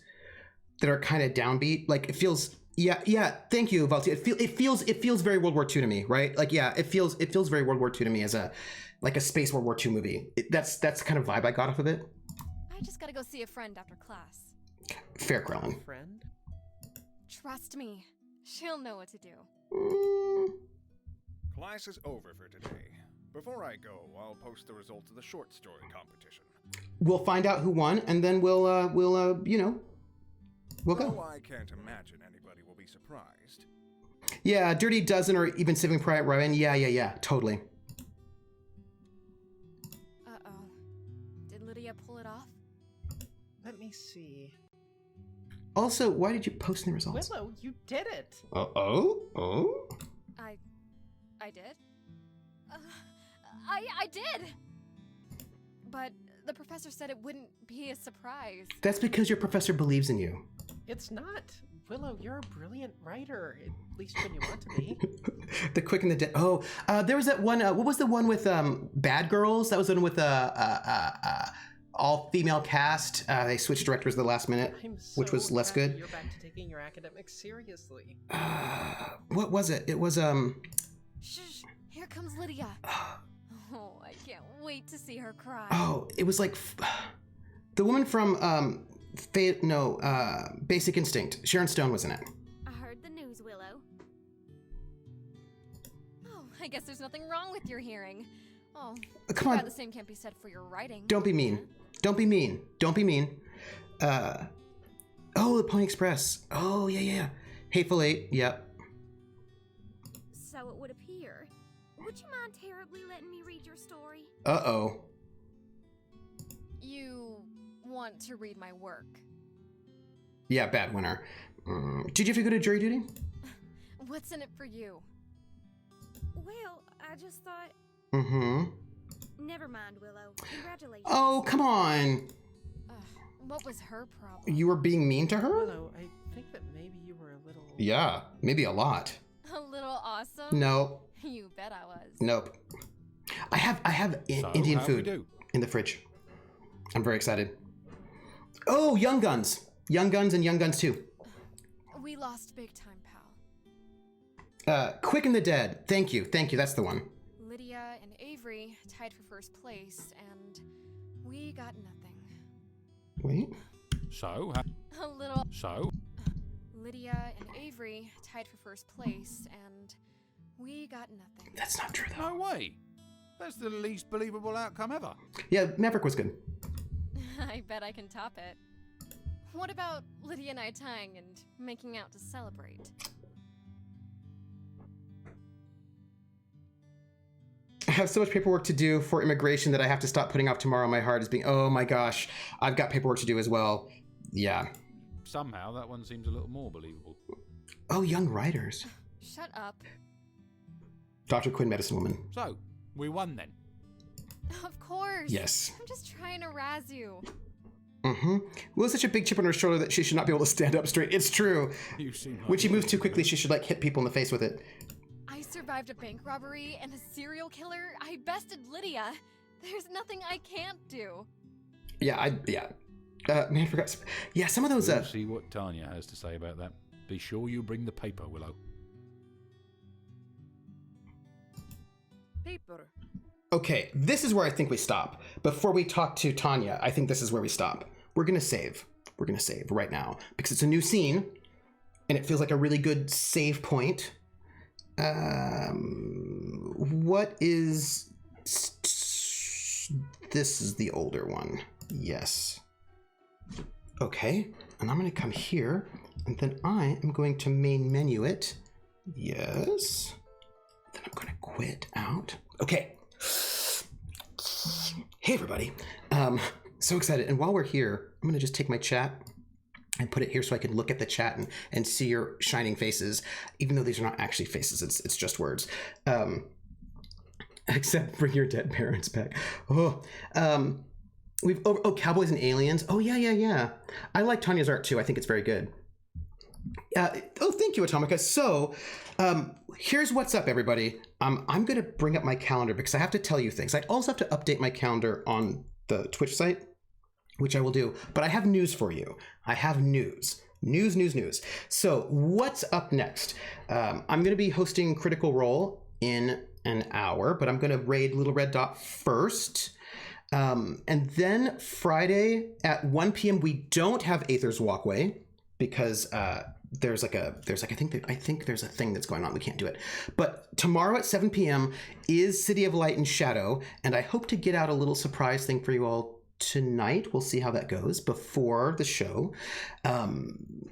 that are kind of downbeat. Like it feels. Yeah. Thank you, Valti. It feels very World War II to me, right? Like, yeah, it feels very World War II to me as a space World War II movie. That's the kind of vibe I got off of it. I just gotta go see a friend after class. Fair, Krellin. Friend? Trust me, she'll know what to do. Class is over for today. Before I go, I'll post the results of the short story competition. We'll find out who won, and then we'll go. Though I can't imagine anybody will be surprised. Yeah, Dirty Dozen or even Saving Private Ryan. Yeah, totally. Uh-oh. Did Lydia pull it off? Let me see. Also, why did you post the results? Willow, you did it! Oh? I did? I did! But the professor said it wouldn't be a surprise. That's because your professor believes in you. It's not. Willow, you're a brilliant writer, at least when you want to be. The Quick and the Dead. Oh, there was that one. What was the one with Bad Girls? That was the one with all-female cast. They switched directors at the last minute, which was less good. You're back to taking your academics seriously. What was it? It was Shh! Here comes Lydia. Oh, I can't wait to see her cry. Oh, it was like the woman from Basic Instinct. Sharon Stone was in it. I heard the news, Willow. Oh, I guess there's nothing wrong with your hearing. Oh, come on. The same can't be said for your writing. Don't be mean. Don't be mean. Oh, the Pony Express. Oh, yeah. Hateful Eight. Yep. So it would appear. Would you mind terribly letting me read your story? Uh-oh. You want to read my work? Yeah, bad winner. Did you have to go to jury duty? What's in it for you? Well, I just thought... Never mind, Willow. Congratulations. Oh, come on. What was her problem? You were being mean to her? Willow, I think that maybe you were a little... Yeah, maybe a lot. A little awesome? No. You bet I was. Nope. I have Indian food in the fridge. I'm very excited. Oh, Young Guns. Young Guns and Young Guns 2. We lost big time, pal. Quick and the Dead. Thank you. That's the one. Lydia and Avery tied for first place, and we got nothing. Wait. So? A little... So? Lydia and Avery tied for first place, and we got nothing. That's not true, though. No way. That's the least believable outcome ever. Yeah, Maverick was good. I bet I can top it. What about Lydia and I tying and making out to celebrate? I have so much paperwork to do for immigration that I have to stop putting off tomorrow. My heart is being, oh my gosh, I've got paperwork to do as well. Yeah. Somehow that one seems a little more believable. Oh, Young Writers. Shut up. Dr. Quinn, Medicine Woman. So, we won then. Of course. Yes. I'm just trying to razz you. Well, such a big chip on her shoulder that she should not be able to stand up straight. It's true. You seem like When she moves too quickly, she should like hit people in the face with it. I survived a bank robbery and a serial killer. I bested Lydia. There's nothing I can't do. Man, I forgot. Yeah, some of those. We'll see what Tanya has to say about that. Be sure you bring the paper, Willow. Paper. Okay, this is where I think we stop. Before we talk to Tanya, I think this is where we stop. We're gonna save. We're gonna save right now because it's a new scene, and it feels like a really good save point. What is... This is the older one. Yes. Okay, and I'm gonna come here, and then I am going to main menu it. Yes. Then I'm gonna quit out. Okay. Hey everybody. So excited. And while we're here, I'm gonna just take my chat and put it here so I can look at the chat and see your shining faces, even though these are not actually faces, it's just words. Except bring your dead parents back. Cowboys and Aliens. Oh yeah. I like Tanya's art too. I think it's very good. Thank you, Atomica. So, here's what's up, everybody. I'm going to bring up my calendar because I have to tell you things. I also have to update my calendar on the Twitch site, which I will do. But I have news for you. I have news. News. So, what's up next? I'm going to be hosting Critical Role in an hour, but I'm going to raid Little Red Dot first. And then Friday at 1 p.m. we don't have Aether's Walkway because I think there's a thing that's going on. We can't do it. But tomorrow at 7 p.m. is City of Light and Shadow, and I hope to get out a little surprise thing for you all tonight. We'll see how that goes before the show.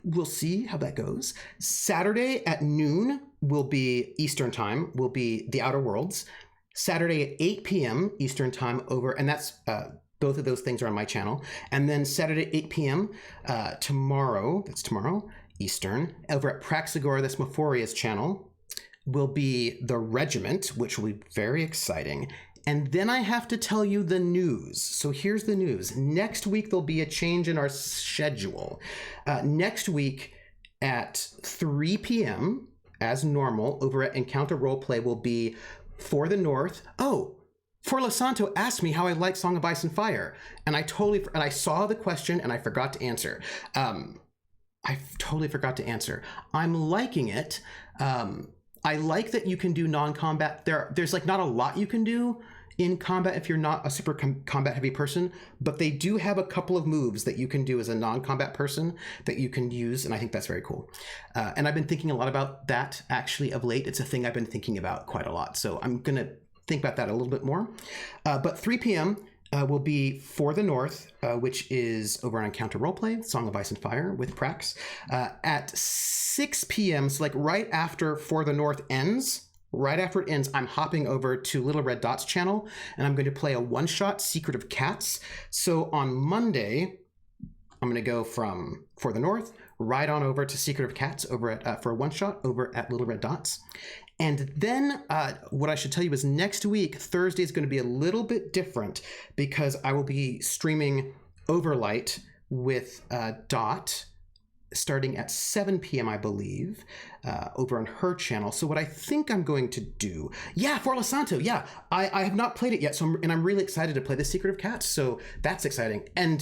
We'll see how that goes. Saturday at noon will be Eastern Time, will be The Outer Worlds. Saturday at 8 p.m. Eastern Time and that's both of those things are on my channel. And then Saturday at 8 p.m. Tomorrow Eastern, over at Praxagora, that's Mephoria's channel, will be The Regiment, which will be very exciting. And then I have to tell you the news. So here's the news. Next week, there'll be a change in our schedule. Next week at 3 p.m., as normal, over at Encounter Roleplay will be For the North. Oh, For Lasanto asked me how I like Song of Ice and Fire. And I saw the question and I forgot to answer. I totally forgot to answer. I'm liking it. I like that you can do non-combat. There's like not a lot you can do in combat if you're not a super combat heavy person, but they do have a couple of moves that you can do as a non-combat person that you can use, and I think that's very cool. And I've been thinking a lot about that actually of late. It's a thing I've been thinking about quite a lot, so I'm gonna think about that a little bit more. But 3 p.m. Will be For the North, which is over on Encounter Roleplay, Song of Ice and Fire with Prax. At 6 p.m., so like right after For the North ends, I'm hopping over to Little Red Dot's channel, and I'm going to play a one-shot Secret of Cats. So on Monday, I'm going to go from For the North right on over to Secret of Cats over at for a one-shot over at Little Red Dots. And then what I should tell you is next week, Thursday is going to be a little bit different because I will be streaming Overlight with Dot starting at 7 p.m., I believe, over on her channel. So what I think I'm going to do... Yeah, For Lasanto, yeah. I have not played it yet, and I'm really excited to play The Secret of Cats, so that's exciting. And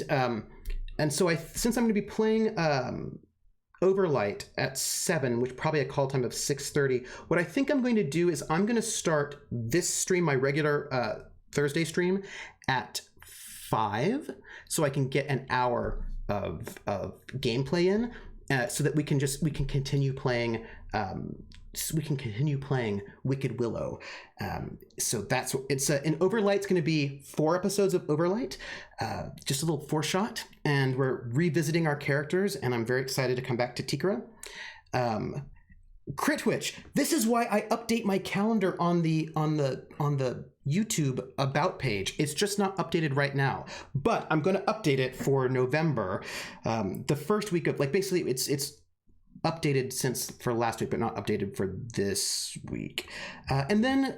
so since I'm going to be playing... Overlight at 7, which probably a call time of 6:30. What I think I'm going to do is I'm going to start this stream, my regular Thursday stream, at 5, so I can get an hour of gameplay in, so that we can continue playing. We can continue playing Wicked Willow. So that's it's in Overlight's going to be 4 episodes of Overlight, just a little foreshot, and we're revisiting our characters, and I'm very excited to come back to Tikra. Critwitch. This is why I update my calendar on the YouTube about page. It's just not updated right now, but I'm going to update it for November. The first week of basically it's updated for last week, but not updated for this week. And then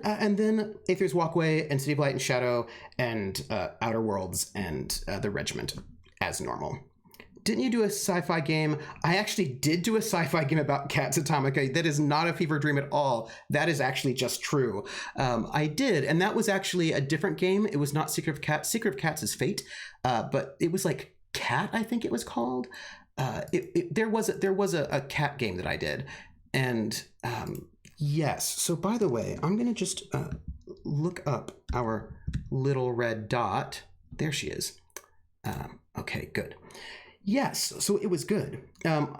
Aether's Walkway and City of Light and Shadow and Outer Worlds and The Regiment as normal. Didn't you do a sci-fi game? I actually did do a sci-fi game about Cats Atomica. That is not a fever dream at all. That is actually just true. I did, and that was actually a different game. It was not Secret of Cats. Secret of Cats is Fate, but it was like Cat, I think it was called. There was a cat game that I did, and yes. So by the way, I'm gonna just look up our little red dot. There she is. Okay, good. Yes, so it was good.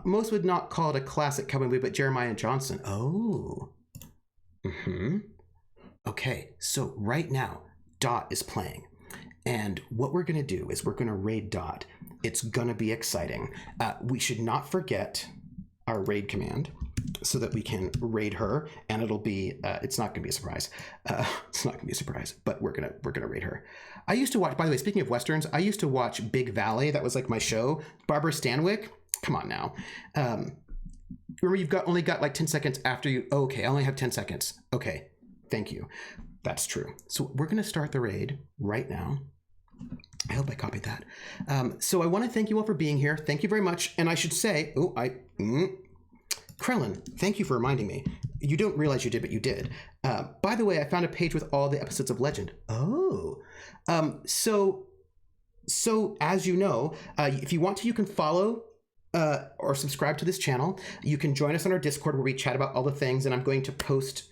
Most would not call it a classic cowboy movie, but Jeremiah Johnson. Oh. Okay, so right now, Dot is playing. And what we're going to do is we're going to raid Dot. It's going to be exciting. We should not forget our raid command so that we can raid her, and it'll be, it's not going to be a surprise. It's not going to be a surprise, but we're going to raid her. I used to watch, by the way, speaking of Westerns, I used to watch Big Valley. That was like my show. Barbara Stanwyck, come on now. Remember, you've only got like 10 seconds after you, okay, I only have 10 seconds. Okay, thank you. That's true. So we're going to start the raid right now. I hope I copied that. So I want to thank you all for being here. Thank you very much. And I should say, Krellin, thank you for reminding me. You don't realize you did, but you did. By the way, I found a page with all the episodes of Legend. Oh. So as you know, if you want to, you can follow or subscribe to this channel. You can join us on our Discord where we chat about all the things, and I'm going to post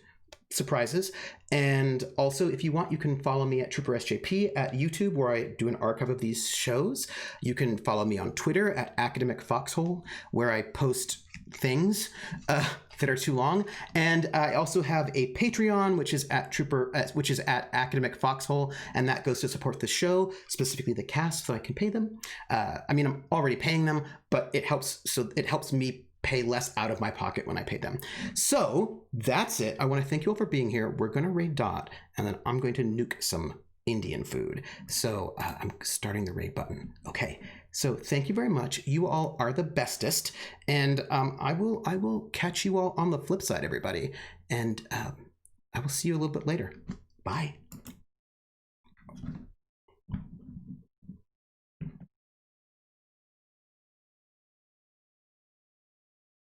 surprises. And also, if you want, you can follow me at Trooper SJP at YouTube, where I do an archive of these shows. You can follow me on Twitter at Academic Foxhole, where I post things that are too long. And I also have a Patreon, which is at Academic Foxhole, and that goes to support the show, specifically the cast, so I can pay them. I mean, I'm already paying them, but it helps me pay less out of my pocket when I pay them. So that's it. I want to thank you all for being here. We're going to raid Dot, and then I'm going to nuke some Indian food. So I'm starting the raid button. Okay. So thank you very much. You all are the bestest, and I will catch you all on the flip side, everybody. And I will see you a little bit later. Bye.